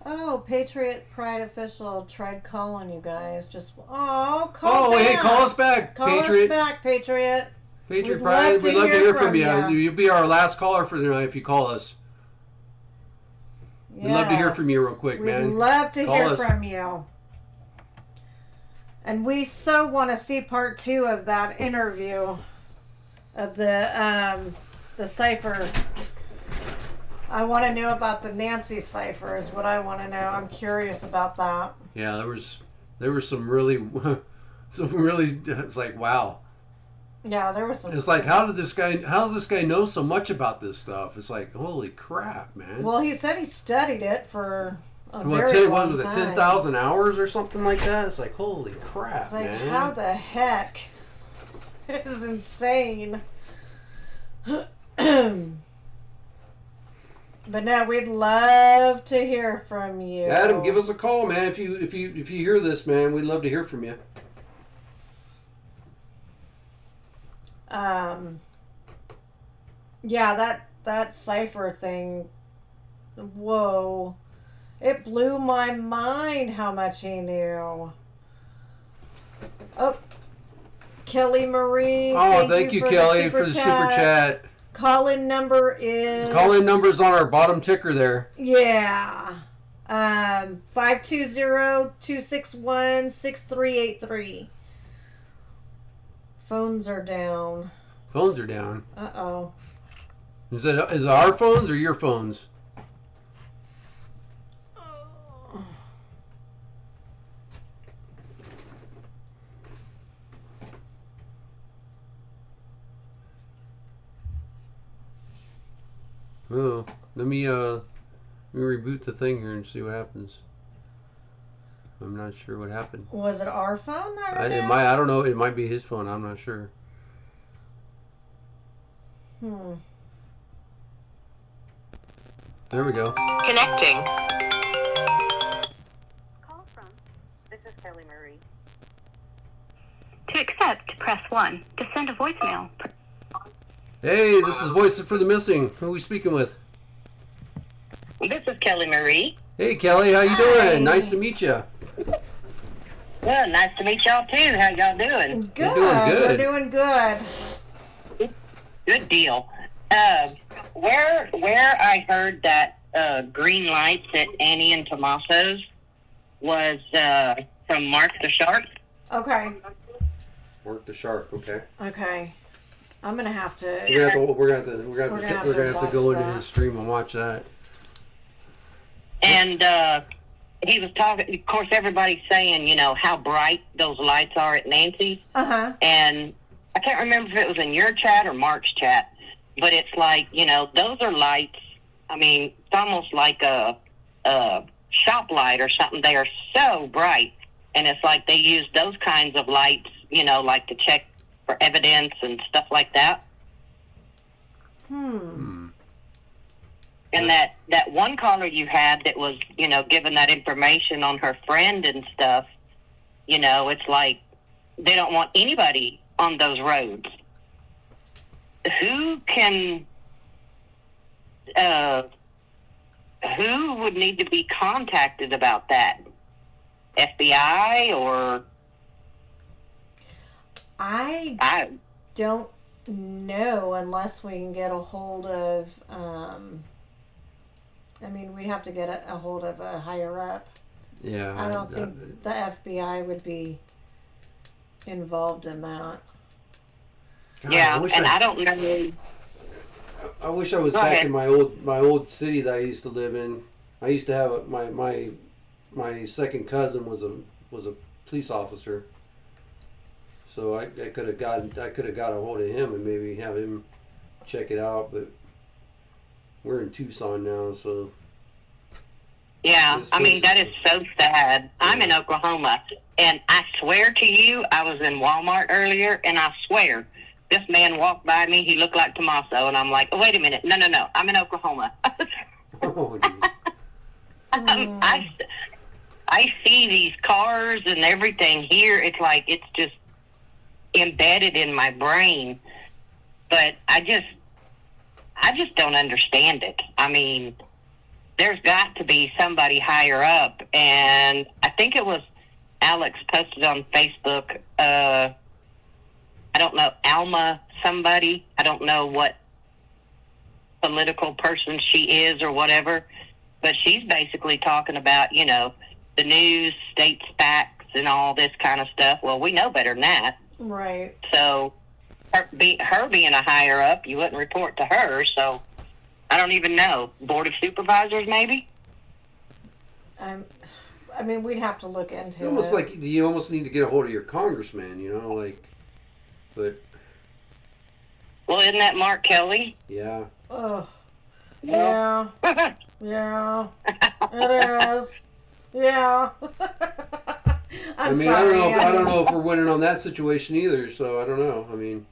Oh, Patriot Pride official tried calling you guys. Just Hey, back. call us back, Call Patriot. us back, Patriot. Patriot Pride, we'd love to hear from you. You'll be our last caller for tonight if you call us. We'd love to hear from you real quick, man. We'd love to Call hear us. from you. And we so want to see part 2 of that interview of the cipher. I want to know about the Nancy cipher is what I want to know. I'm curious about that. Yeah, there was some really it's like, wow. Yeah, there was some. It's like, how does this guy know so much about this stuff? It's like, holy crap, man. Well, he said he studied it for a What very was long it, time. 10,000 hours or something like that? It's like, holy crap, It's like, man. how the heck? It is insane. But no, we'd love to hear from you. Adam, give us a call, man. If you hear this, man, we'd love to hear from you. Yeah, that cipher thing. Whoa. It blew my mind how much he knew. Oh, Kelly Marie. Oh, thank you, Kelly, for the super chat. Call-in number is... Call-in number's on our bottom ticker there. Yeah. 520-261-6383. Phones are down. Phones are down. Uh-oh. Is it our phones or your phones? Oh, let me reboot the thing here and see what happens. I'm not sure what happened. Was it our phone that went I down? don't know. It might be his phone. I'm not sure. There we go. Connecting. Call from. This is Kelly Marie. To accept, press 1. To send a voicemail. Hey, this is Voice for the Missing. Who are we speaking with? This is Kelly Marie. Hey, Kelly. How you doing? Nice to meet you. Well, nice to meet y'all too. How y'all doing? Good. We're doing good. We're doing good. Good deal. Where I heard that green lights at Annie and Tomaso's was from Mark the Shark. Okay. Mark the Shark. Okay. Okay. I'm gonna have to. We're gonna have to go into watch his stream and watch that. And he was talking. Of course, everybody's saying, you know, how bright those lights are at Nancy's. Uh-huh. And I can't remember if it was in your chat or Mark's chat, but it's like, you know, those are lights. I mean, it's almost like a shop light or something. They are so bright, and it's like they use those kinds of lights, you know, like to check for evidence and stuff like that. And that one caller you had that was, you know, giving that information on her friend and stuff, you know, it's like they don't want anybody on those roads. Who would need to be contacted about that? FBI or... I don't know unless we can get a hold of, I mean, we have to get a hold of a higher up. Yeah. I don't think the FBI would be involved in that. God, yeah, I don't know. I wish I was Go back ahead. in my old city that I used to live in. I used to have my second cousin was a police officer. So I could have got a hold of him and maybe have him check it out, but we're in Tucson now, so Yeah, I mean, that is so sad. I'm in Oklahoma, and I swear to you, I was in Walmart earlier, and I swear, this man walked by me, he looked like Tommaso, and I'm like, oh, wait a minute, no, I'm in Oklahoma. oh, I see these cars and everything here, it's like, it's just embedded in my brain, but I just don't understand it. I mean, there's got to be somebody higher up, and I think it was Alex posted on Facebook, I don't know, Alma somebody, I don't know what political person she is or whatever, but she's basically talking about, you know, the news, state facts, and all this kind of stuff. Well, we know better than that. Right. So her being a higher up, you wouldn't report to her, so I don't even know. Board of Supervisors, maybe? I mean, we'd have to look into almost it. like you almost need to get a hold of your congressman, you know, like, but Well, isn't that Mark Kelly? yeah. Oh. Yeah. Yeah. It is. Yeah. I mean, I don't know if we're winning on that situation either, so I don't know. I mean,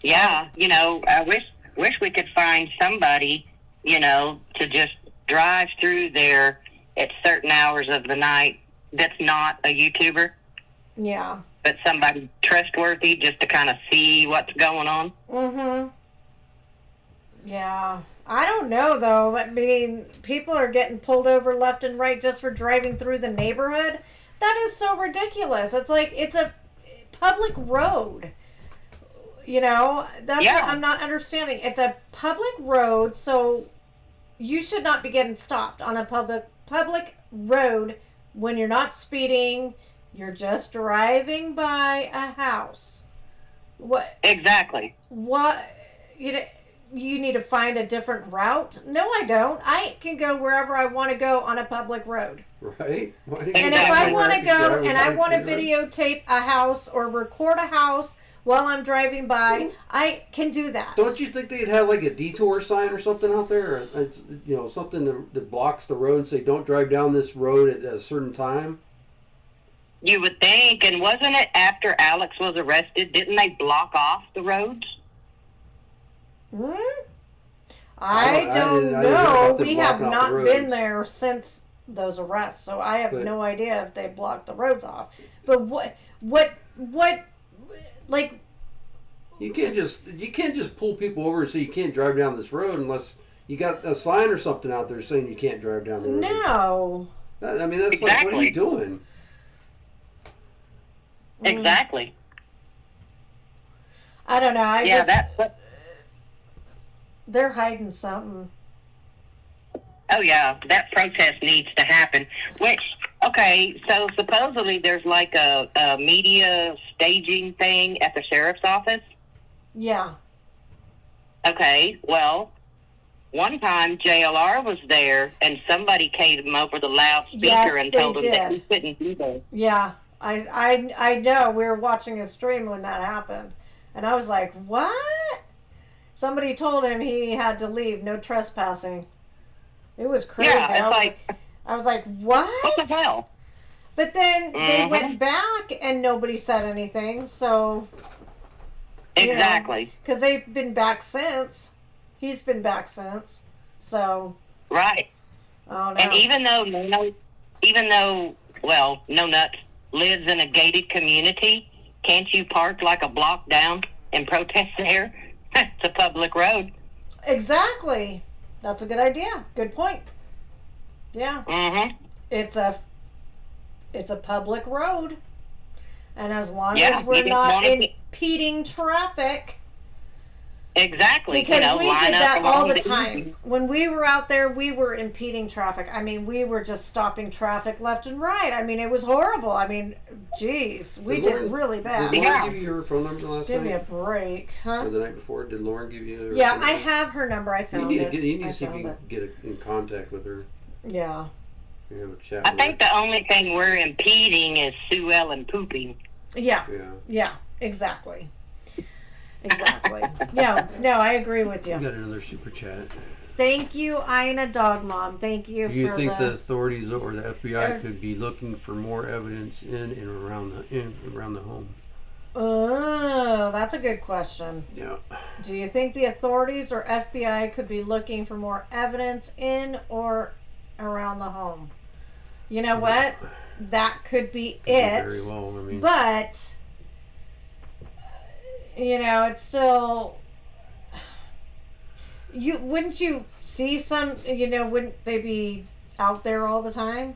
Yeah, you know, I wish we could find somebody, you know, to just drive through there at certain hours of the night that's not a YouTuber, Yeah. but somebody trustworthy just to kind of see what's going on. Mm-hmm. Yeah. I don't know, though. I mean, people are getting pulled over left and right just for driving through the neighborhood. That is so ridiculous. It's like, it's a public road. You know, that's Yeah. what I'm not understanding. It's a public road, so you should not be getting stopped on a public road when you're not speeding. You're just driving by a house. What? Exactly. What? You need to find a different route? No, I don't. I can go wherever I want to go on a public road. right? And if I want to go and I want to videotape a house or record a house while I'm driving by, I can do that. Don't you think they'd have like a detour sign or something out there? Or it's, you know, something that blocks the road and say, don't drive down this road at a certain time? You would think, and wasn't it after Alex was arrested, didn't they block off the roads? I didn't don't know know. about them We have blocking off the not been roads. there since those arrests, so I have But- no idea if they blocked the roads off. But what, like, You can't just pull people over and say you can't drive down this road unless you got a sign or something out there saying you can't drive down the road. no. I mean, that's like, what are you doing? Exactly. I don't know. Yeah, that's... They're hiding something. Oh, yeah, that protest needs to happen. Which, okay, so supposedly there's like a media staging thing at the sheriff's office. Yeah. Okay, well, one time JLR was there and somebody came over the loudspeaker Yes, and they told him that he did. couldn't do that. Yeah. I know. We were watching a stream when that happened. And I was like, what? Somebody told him he had to leave. No trespassing. It was crazy. Yeah, it's I was like, what? What the hell? But then they Mhm. went back and nobody said anything. So. Exactly. Because they've been back since. He's been back since. So. Right. Oh, no. And even though, well, No Nuts lives in a gated community, can't you park like a block down and protest there? It's a public road. Exactly. That's a good idea. Good point. Yeah. Mm-hmm. It's a public road. And as long Yeah, as we're you just not wanted to- impeding traffic, Exactly. Because we line did up that all along the time. When we were out there, we were impeding traffic. I mean, we were just stopping traffic left and right. I mean, it was horrible. I mean, geez, we did really bad. Did Lauren give you her phone number last Give night? me a break, huh? Or the night before? Did Lauren give you her Yeah, phone I number? have her number. I found You it. need to I see if found you it. can get in contact with her. Yeah. You have a chat I with think the only thing we're impeding is Sue Ellen pooping. Yeah. Yeah. Exactly. Exactly. No, I agree with you. You got another super chat. Thank you, Ina Dog Mom. Thank you Do you for think the this. authorities or the FBI could be looking for more evidence in and around the home? Oh, that's a good question. Yeah. Do you think the authorities or FBI could be looking for more evidence in or around the home? You know what? That could be it. Very well. I mean, but you know, it's still. Wouldn't you see some? You know, wouldn't they be out there all the time?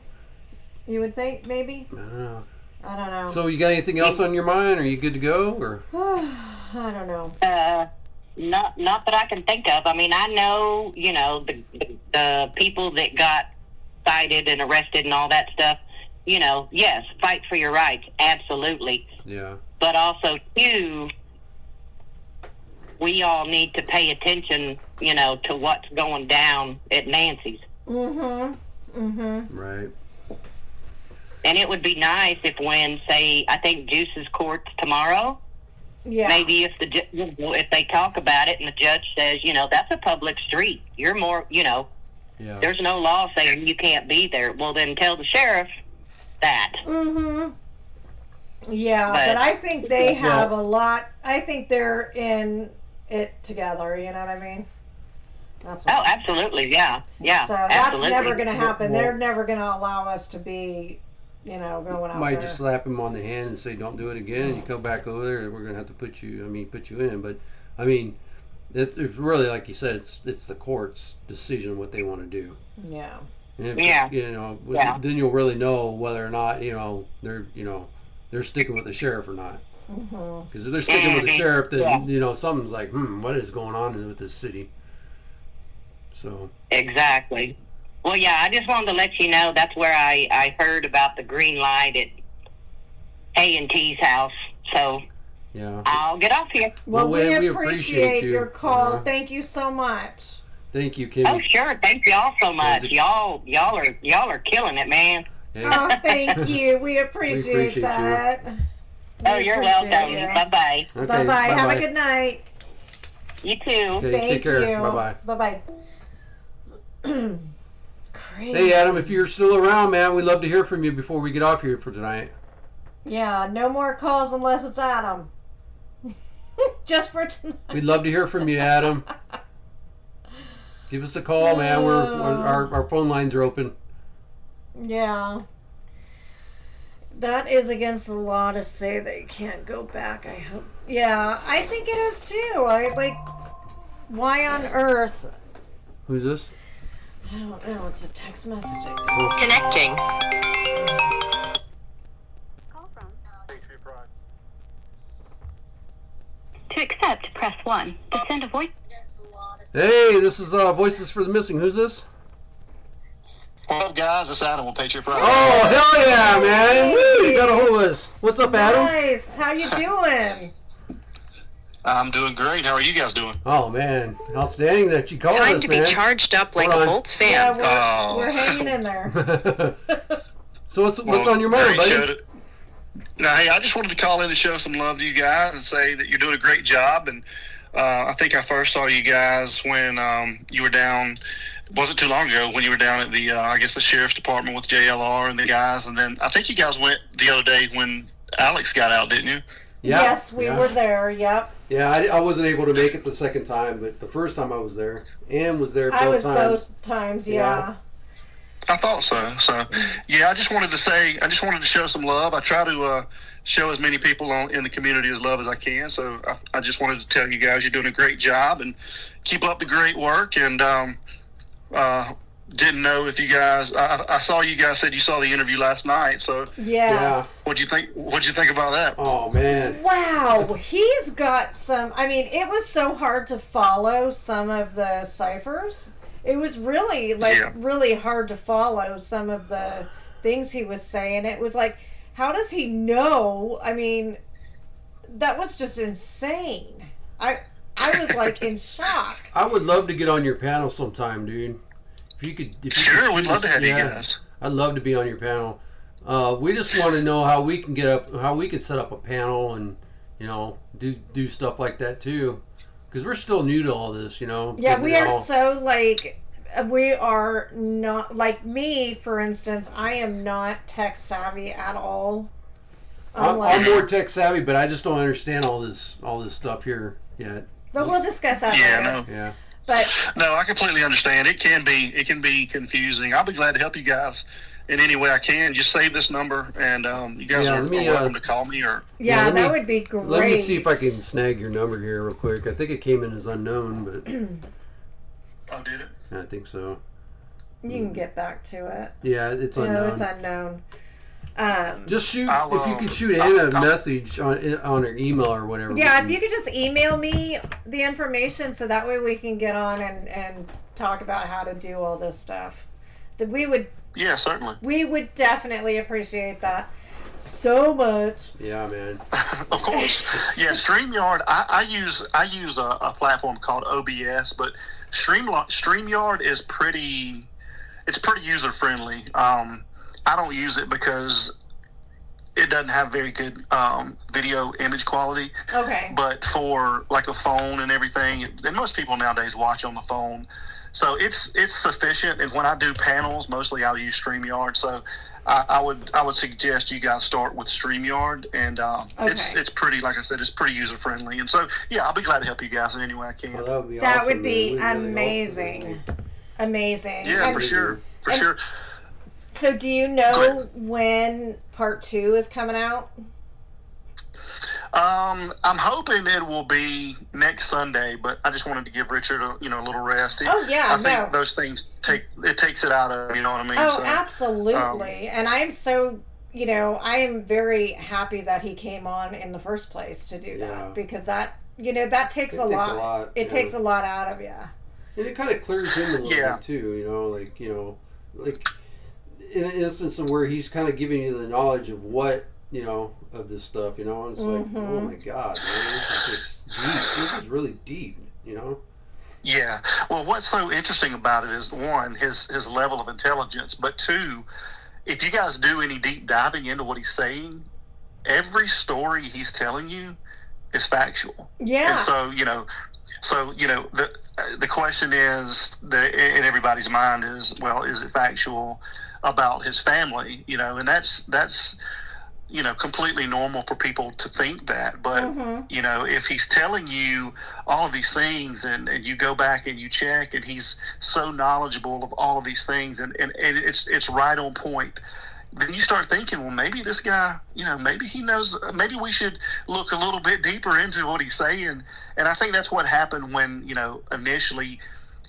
You would think maybe. I don't know. I don't know. So you got anything else on your mind? Are you good to go? Or I don't know. Not that I can think of. I mean, I know, you know, the people that got cited and arrested and all that stuff. You know, yes, fight for your rights, absolutely. Yeah. But also, too, we all need to pay attention, you know, to what's going down at Nancy's. Right. And it would be nice if when, say, I think Juice's court's tomorrow. Yeah. Maybe if they talk about it and the judge says, you know, that's a public street. You're more, you know, there's no law saying you can't be there. Well, then tell the sheriff that. Yeah, but I think they have a lot. I think they're in it together. You know what I mean? That's what absolutely, yeah. So that's absolutely. never going to happen. They're never going to allow us to be, you know, going out might there. just slap him on the hand and say, "Don't do it again." And you come back over there, and we're gonna have to put you in. But I mean, it's really like you said. It's the court's decision what they want to do. Yeah. And if, you know, then you'll really know whether or not they're sticking with the sheriff or not. Because if they're sticking with the sheriff, then you know something's like, what is going on with this city? So exactly. Well, yeah, I just wanted to let you know that's where I heard about the green light at A&T's house. So yeah, I'll get off here. Well, we appreciate your call. Thank you so much. Thank you, Kimmy. Oh, sure. Thank y'all so much. Y'all are killing it, man. Oh, thank you. We appreciate that. Oh, you're welcome. You. Bye-bye. Okay, bye-bye. Have a good night. You too. Okay, Thank take care. you. Bye-bye. Bye-bye. Crazy. Hey, Adam, if you're still around, man, we'd love to hear from you before we get off here for tonight. Yeah, no more calls unless it's Adam. Just for tonight. We'd love to hear from you, Adam. Give us a call, man. Our phone lines are open. Yeah. That is against the law to say they can't go back, I hope. Yeah, I think it is too. Why on earth? Who's this? I don't know. It's a text message, I think. Connecting. To accept, press 1. To send a voice... Hey, this is Voices for the Missing. Who's this? What up, guys? It's Adam with Patriot Pride. Oh, hell yeah, man! Woo, you got a hold of us. What's up, Adam? Nice. How you doing? I'm doing great. How are you guys doing? Oh, man. Outstanding that you called us, man. Time to be charged up like a Bolts fan. Yeah, we're hanging in there. So what's on your mind, buddy? No, hey, I just wanted to call in to show some love to you guys and say that you're doing a great job. And I think I first saw you guys when you were down. Wasn't too long ago when you were down at the I guess the sheriff's department with JLR and the guys, and then I think you guys went the other day when Alex got out, didn't you? Yeah, yes, we were there. Yep. Yeah, I wasn't able to make it the second time, but the first time I was there, Ann was there both times. I was both times. Yeah. I thought so. So, yeah, I just wanted to show some love. I try to show as many people in the community as love as I can. So I just wanted to tell you guys you're doing a great job and keep up the great work. And didn't know if you guys. I saw you guys said you saw the interview last night. So Yes. what'd you think? What'd you think about that? Oh man. Wow, he's got some. I mean, it was so hard to follow some of the ciphers. It was really really hard to follow some of the things he was saying. It was like, how does he know? I mean, that was just insane. I was like in shock. I would love to get on your panel sometime, dude. If you could, Sure, we'd love to have you guys. I'd love to be on your panel. We just want to know how we can set up a panel and do stuff like that too, because we're still new to all this, Yeah, we are so like, we are not like me, for instance. I am not tech savvy at all. I'm more tech savvy, but I just don't understand all this stuff here yet. But we'll discuss that later. Yeah. But no, I completely understand. It can be confusing. I'll be glad to help you guys in any way I can. Just save this number, and you guys are welcome to call me. Or that would be great. Let me see if I can snag your number here real quick. I think it came in as unknown, but oh, did it? I think so. You can get back to it. Yeah, it's unknown. It's unknown. Just shoot if you can shoot Anna a message on her email or whatever. Yeah, if you could just email me the information, so that way we can get on and talk about how to do all this stuff. Yeah, certainly. We would definitely appreciate that so much. Yeah, man. Of course. Yeah, StreamYard. I use a platform called OBS, but StreamYard is pretty user friendly. I don't use it because it doesn't have very good video image quality. Okay. But for like a phone and everything, and most people nowadays watch on the phone, so it's sufficient. And when I do panels, mostly I'll use StreamYard. So I would suggest you guys start with StreamYard, and it's pretty, like I said, it's pretty user friendly. And so I'll be glad to help you guys in any way I can. Well, that would be that awesome, would be man. amazing. Amazing. Yeah, for sure. So do you know when part 2 is coming out? I'm hoping it will be next Sunday, but I just wanted to give Richard a little rest. I think those things takes it out of, you know what I mean? Oh, so, absolutely. And I'm so, I am very happy that he came on in the first place to do that, because that takes a lot. It takes a lot out of you. And it kind of clears him a little bit too, like in an instance of where he's kind of giving you the knowledge of what, of this stuff, and it's like, oh my God, man, this is deep. This is really deep, Yeah. Well, what's so interesting about it is, one, his level of intelligence, but two, if you guys do any deep diving into what he's saying, every story he's telling you is factual. Yeah. And so, the question is in everybody's mind is, well, is it factual about his family? And that's completely normal for people to think that. But, if he's telling you all of these things and you go back and you check, and he's so knowledgeable of all of these things, and it's right on point, then you start thinking, well, maybe this guy, maybe he knows, maybe we should look a little bit deeper into what he's saying. And I think that's what happened when, initially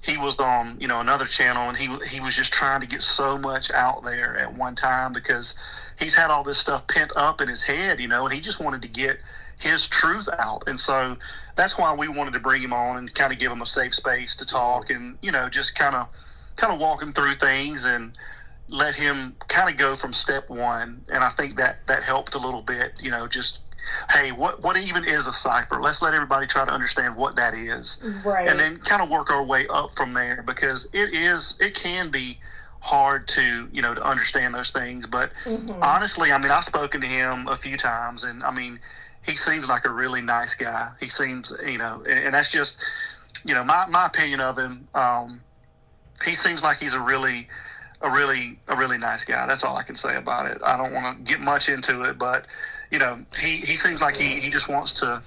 he was on, another channel, and he was just trying to get so much out there at one time, because he's had all this stuff pent up in his head, and he just wanted to get his truth out. And so that's why we wanted to bring him on and kind of give him a safe space to talk, and, just kind of walk him through things and let him kind of go from step one. And I think that helped a little bit, just, hey, what even is a cipher? Let's let everybody try to understand what that is. Right. And then kind of work our way up from there, because it can be hard to understand those things. But honestly, I've spoken to him a few times, and he seems like a really nice guy. He seems, and that's just, my opinion of him. He seems like he's a really nice guy. That's all I can say about it. I don't want to get much into it, but he seems like he just wants to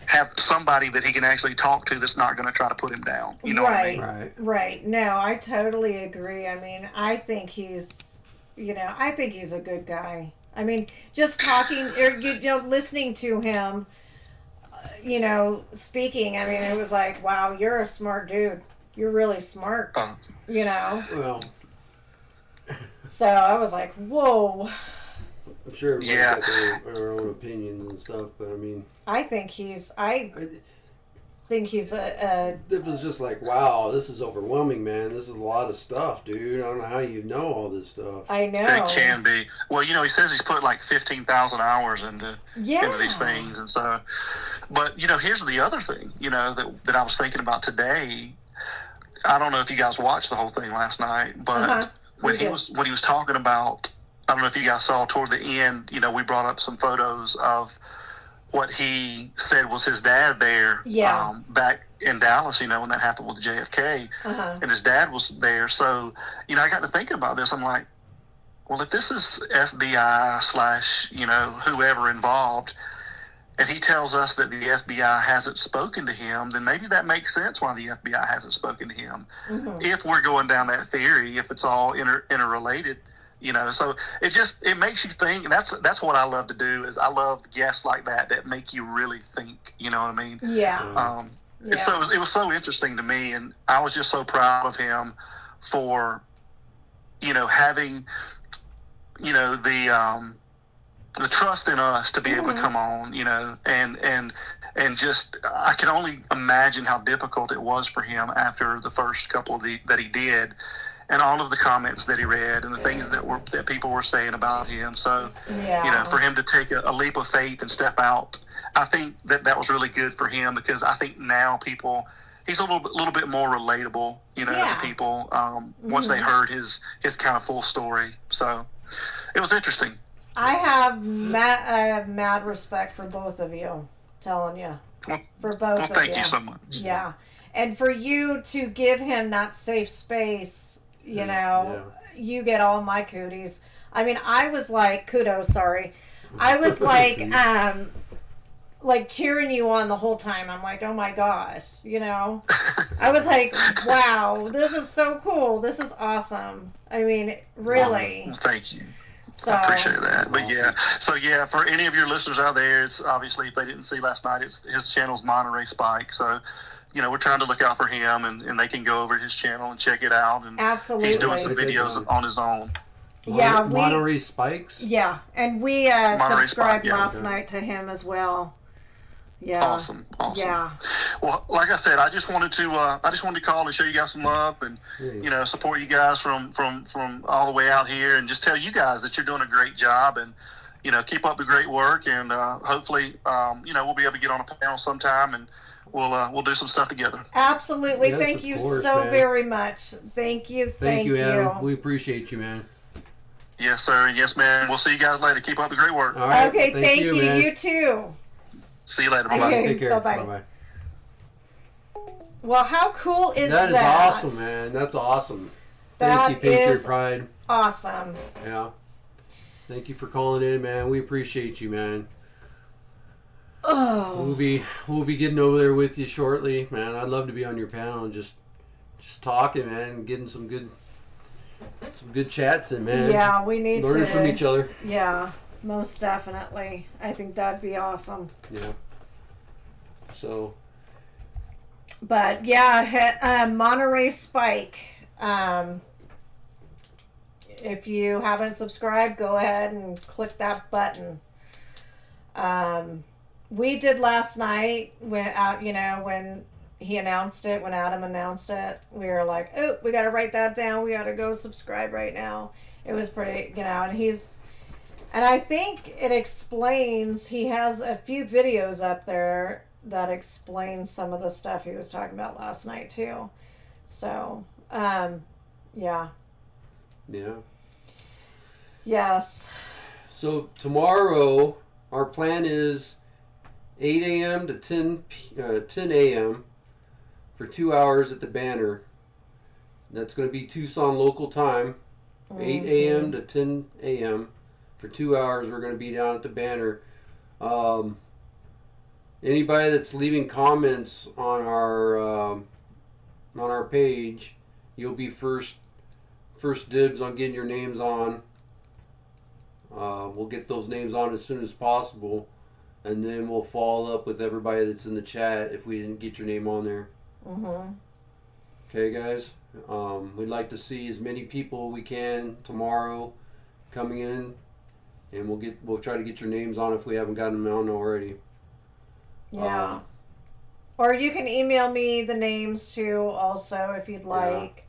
have somebody that he can actually talk to that's not going to try to put him down. You know what I mean? Right. No, I totally agree. I think he's a good guy. Just talking or listening to him, speaking. It was like, wow, you're a smart dude. You're really smart. Well, So I was like, whoa. I'm sure everybody's got their own opinions and stuff, but I mean, I think he's a it was just like, wow, this is overwhelming, man. This is a lot of stuff, dude. I don't know how you know all this stuff. I know. It can be. Well, he says he's put like 15,000 hours into these things, and so. But here's the other thing, that I was thinking about today. I don't know if you guys watched the whole thing last night, but when he was talking about, I don't know if you guys saw toward the end, we brought up some photos of what he said was his dad there back in Dallas, when that happened with JFK, and his dad was there. So, I got to thinking about this. I'm like, well, if this is FBI / whoever involved, and he tells us that the FBI hasn't spoken to him, then maybe that makes sense why the FBI hasn't spoken to him. If we're going down that theory, if it's all interrelated. So it makes you think, and that's what I love to do. Is I love guests like that make you really think. You know what I mean? Yeah. So it was so interesting to me, and I was just so proud of him for, having, the trust in us to be able to come on, and just I can only imagine how difficult it was for him after the first couple that he did. And all of the comments that he read and the things that people were saying about him. So, for him to take a leap of faith and step out, I think that was really good for him, because I think now he's a little bit more relatable, to people once they heard his kind of full story. So it was interesting. I have mad respect for both of you, telling you. For both of you. Thank you so much. Yeah. And for you to give him that safe space, you get all my cooties. I mean, I was like, kudos, sorry. I was like cheering you on the whole time. I'm like, oh my gosh, I was like, wow, this is so cool. This is awesome. I mean, really. Well, thank you. So, I appreciate that. But for any of your listeners out there, it's obviously, if they didn't see last night, his channel's Monterey Spike. So, we're trying to look out for him, and they can go over to his channel and check it out. And absolutely. He's doing some videos on his own. Yeah, Monterey Spikes. Yeah, and we subscribed last night to him as well. Yeah. Awesome. Yeah. Well, like I said, I just wanted to call and show you guys some love, and support you guys from all the way out here, and just tell you guys that you're doing a great job, and keep up the great work, and hopefully we'll be able to get on a panel sometime, and we'll do some stuff together. Absolutely. Yes, thank you course, so man. very much. Thank you. Thank you, Adam. We appreciate you, man. Yes, sir. Yes, man. We'll see you guys later. Keep up the great work. All right. Okay, thank you. Man. You too. See you later. Bye-bye. Okay, Take care. bye-bye. Bye-bye. Well, how cool is that? That is awesome, man. That's awesome. Thank you, Patriot Pride. Awesome. Yeah. Thank you for calling in, man. We appreciate you, man. Oh. We'll be getting over there with you shortly, man. I'd love to be on your panel and just talking, man, and getting some good chats in, man. Yeah, we need learning from each other. Yeah, most definitely. I think that'd be awesome. Yeah. So. But yeah, Monterey Spike. If you haven't subscribed, go ahead and click that button. We did last night when he announced it, when Adam announced it, we were like, oh, we got to write that down. We got to go subscribe right now. It was pretty, and I think it explains, he has a few videos up there that explain some of the stuff he was talking about last night too. So, yeah. Yeah. Yes. So tomorrow, our plan is 8 a.m. to 10 a.m. for 2 hours at the Banner. That's going to be Tucson local time. 8 a.m. to 10 a.m. for 2 hours. We're going to be down at the Banner. Anybody that's leaving comments on our page, you'll be first dibs on getting your names on. We'll get those names on as soon as possible, and then we'll follow up with everybody that's in the chat if we didn't get your name on there. Mm-hmm. Okay, guys? We'd like to see as many people we can tomorrow coming in, and we'll try to get your names on if we haven't gotten them on already. Yeah. Or you can email me the names too, also, if you'd like.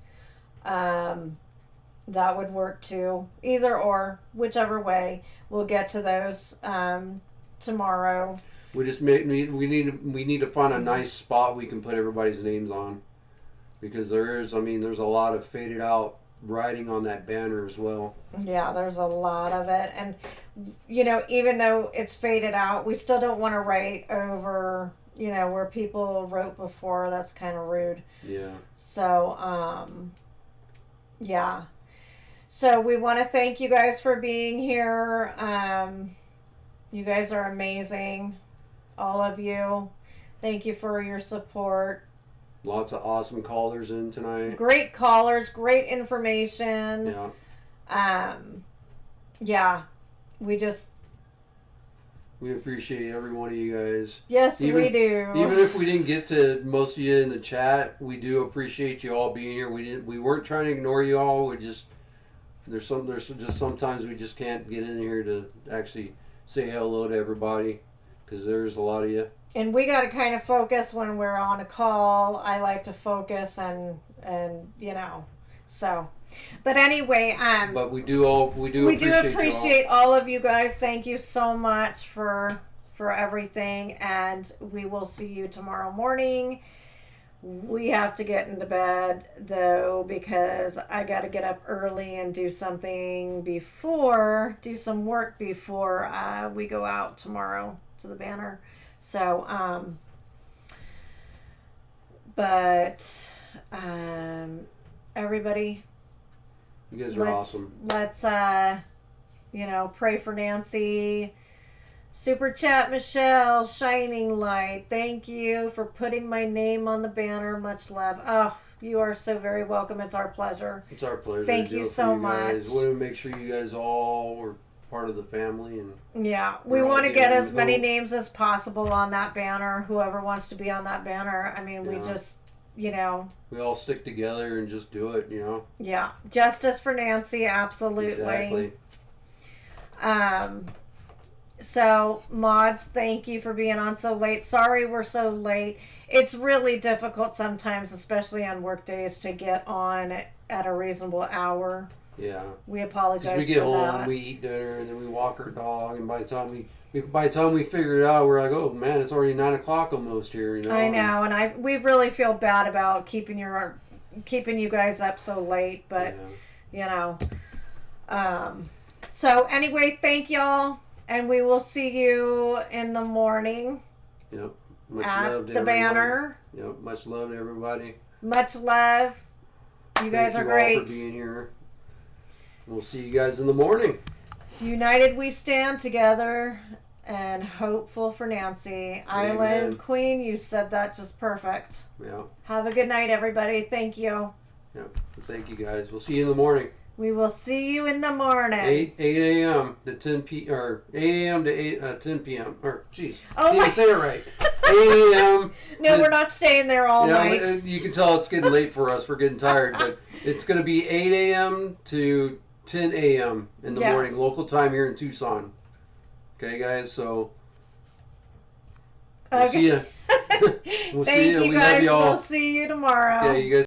That would work too. Either or, whichever way. We'll get to those tomorrow. We just we need to find a nice spot we can put everybody's names on, because there's a lot of faded out writing on that banner as well. Yeah, there's a lot of it, and even though it's faded out, we still don't want to write over where people wrote before. That's kind of rude. Yeah. So yeah. So we want to thank you guys for being here. You guys are amazing. All of you. Thank you for your support. Lots of awesome callers in tonight. Great callers, great information. Yeah. Yeah. We appreciate every one of you guys. Yes, we do. Even if we didn't get to most of you in the chat, we do appreciate you all being here. We weren't trying to ignore you all. There's just sometimes we just can't get in here to actually say hello to everybody, because there's a lot of you. And we got to kind of focus when we're on a call. I like to focus and so. But anyway, but we do appreciate all of you guys. Thank you so much for everything, and we will see you tomorrow morning. We have to get into bed though, because I got to get up early and do some work before we go out tomorrow to the banner. So, everybody, you guys are awesome. Let's, pray for Nancy. Super chat, Michelle, Shining Light. Thank you for putting my name on the banner. Much love. Oh, you are so very welcome. It's our pleasure. It's our pleasure. Thank you so much. We want to make sure you guys all were part of the family, and yeah, we want to get as many names as possible on that banner. Whoever wants to be on that banner. I mean, we just, we all stick together and just do it. Yeah, justice for Nancy, absolutely. Exactly. So, mods, thank you for being on so late. Sorry we're so late. It's really difficult sometimes, especially on work days, to get on at a reasonable hour. Yeah. We apologize. We get home, we eat dinner, and then we walk our dog, and by the time we figure it out, we're like, oh man, it's already 9 o'clock almost here. I know, and we really feel bad about keeping you guys up so late, but so anyway, thank y'all. And we will see you in the morning. Yep. Much at love to the everyone. Banner. Yep. Much love to everybody. Much love. You guys are great. Thank you all for being here. We'll see you guys in the morning. United we stand together, and hopeful for Nancy. Amen. Island Queen, you said that just perfect. Yeah. Have a good night, everybody. Thank you. Yep. Thank you guys. We'll see you in the morning. We will see you in the morning. 8 a.m. to 10 p. or 8 a.m. to 10 p.m. or jeez. Oh my! Say it right. 8 a.m. No, we're not staying there all night. You can tell it's getting late for us. We're getting tired, but it's going to be 8 a.m. to 10 a.m. in the morning, local time here in Tucson. Okay, guys. So we'll see you. Thank you guys. We love y'all. We'll see you tomorrow. Yeah, you guys.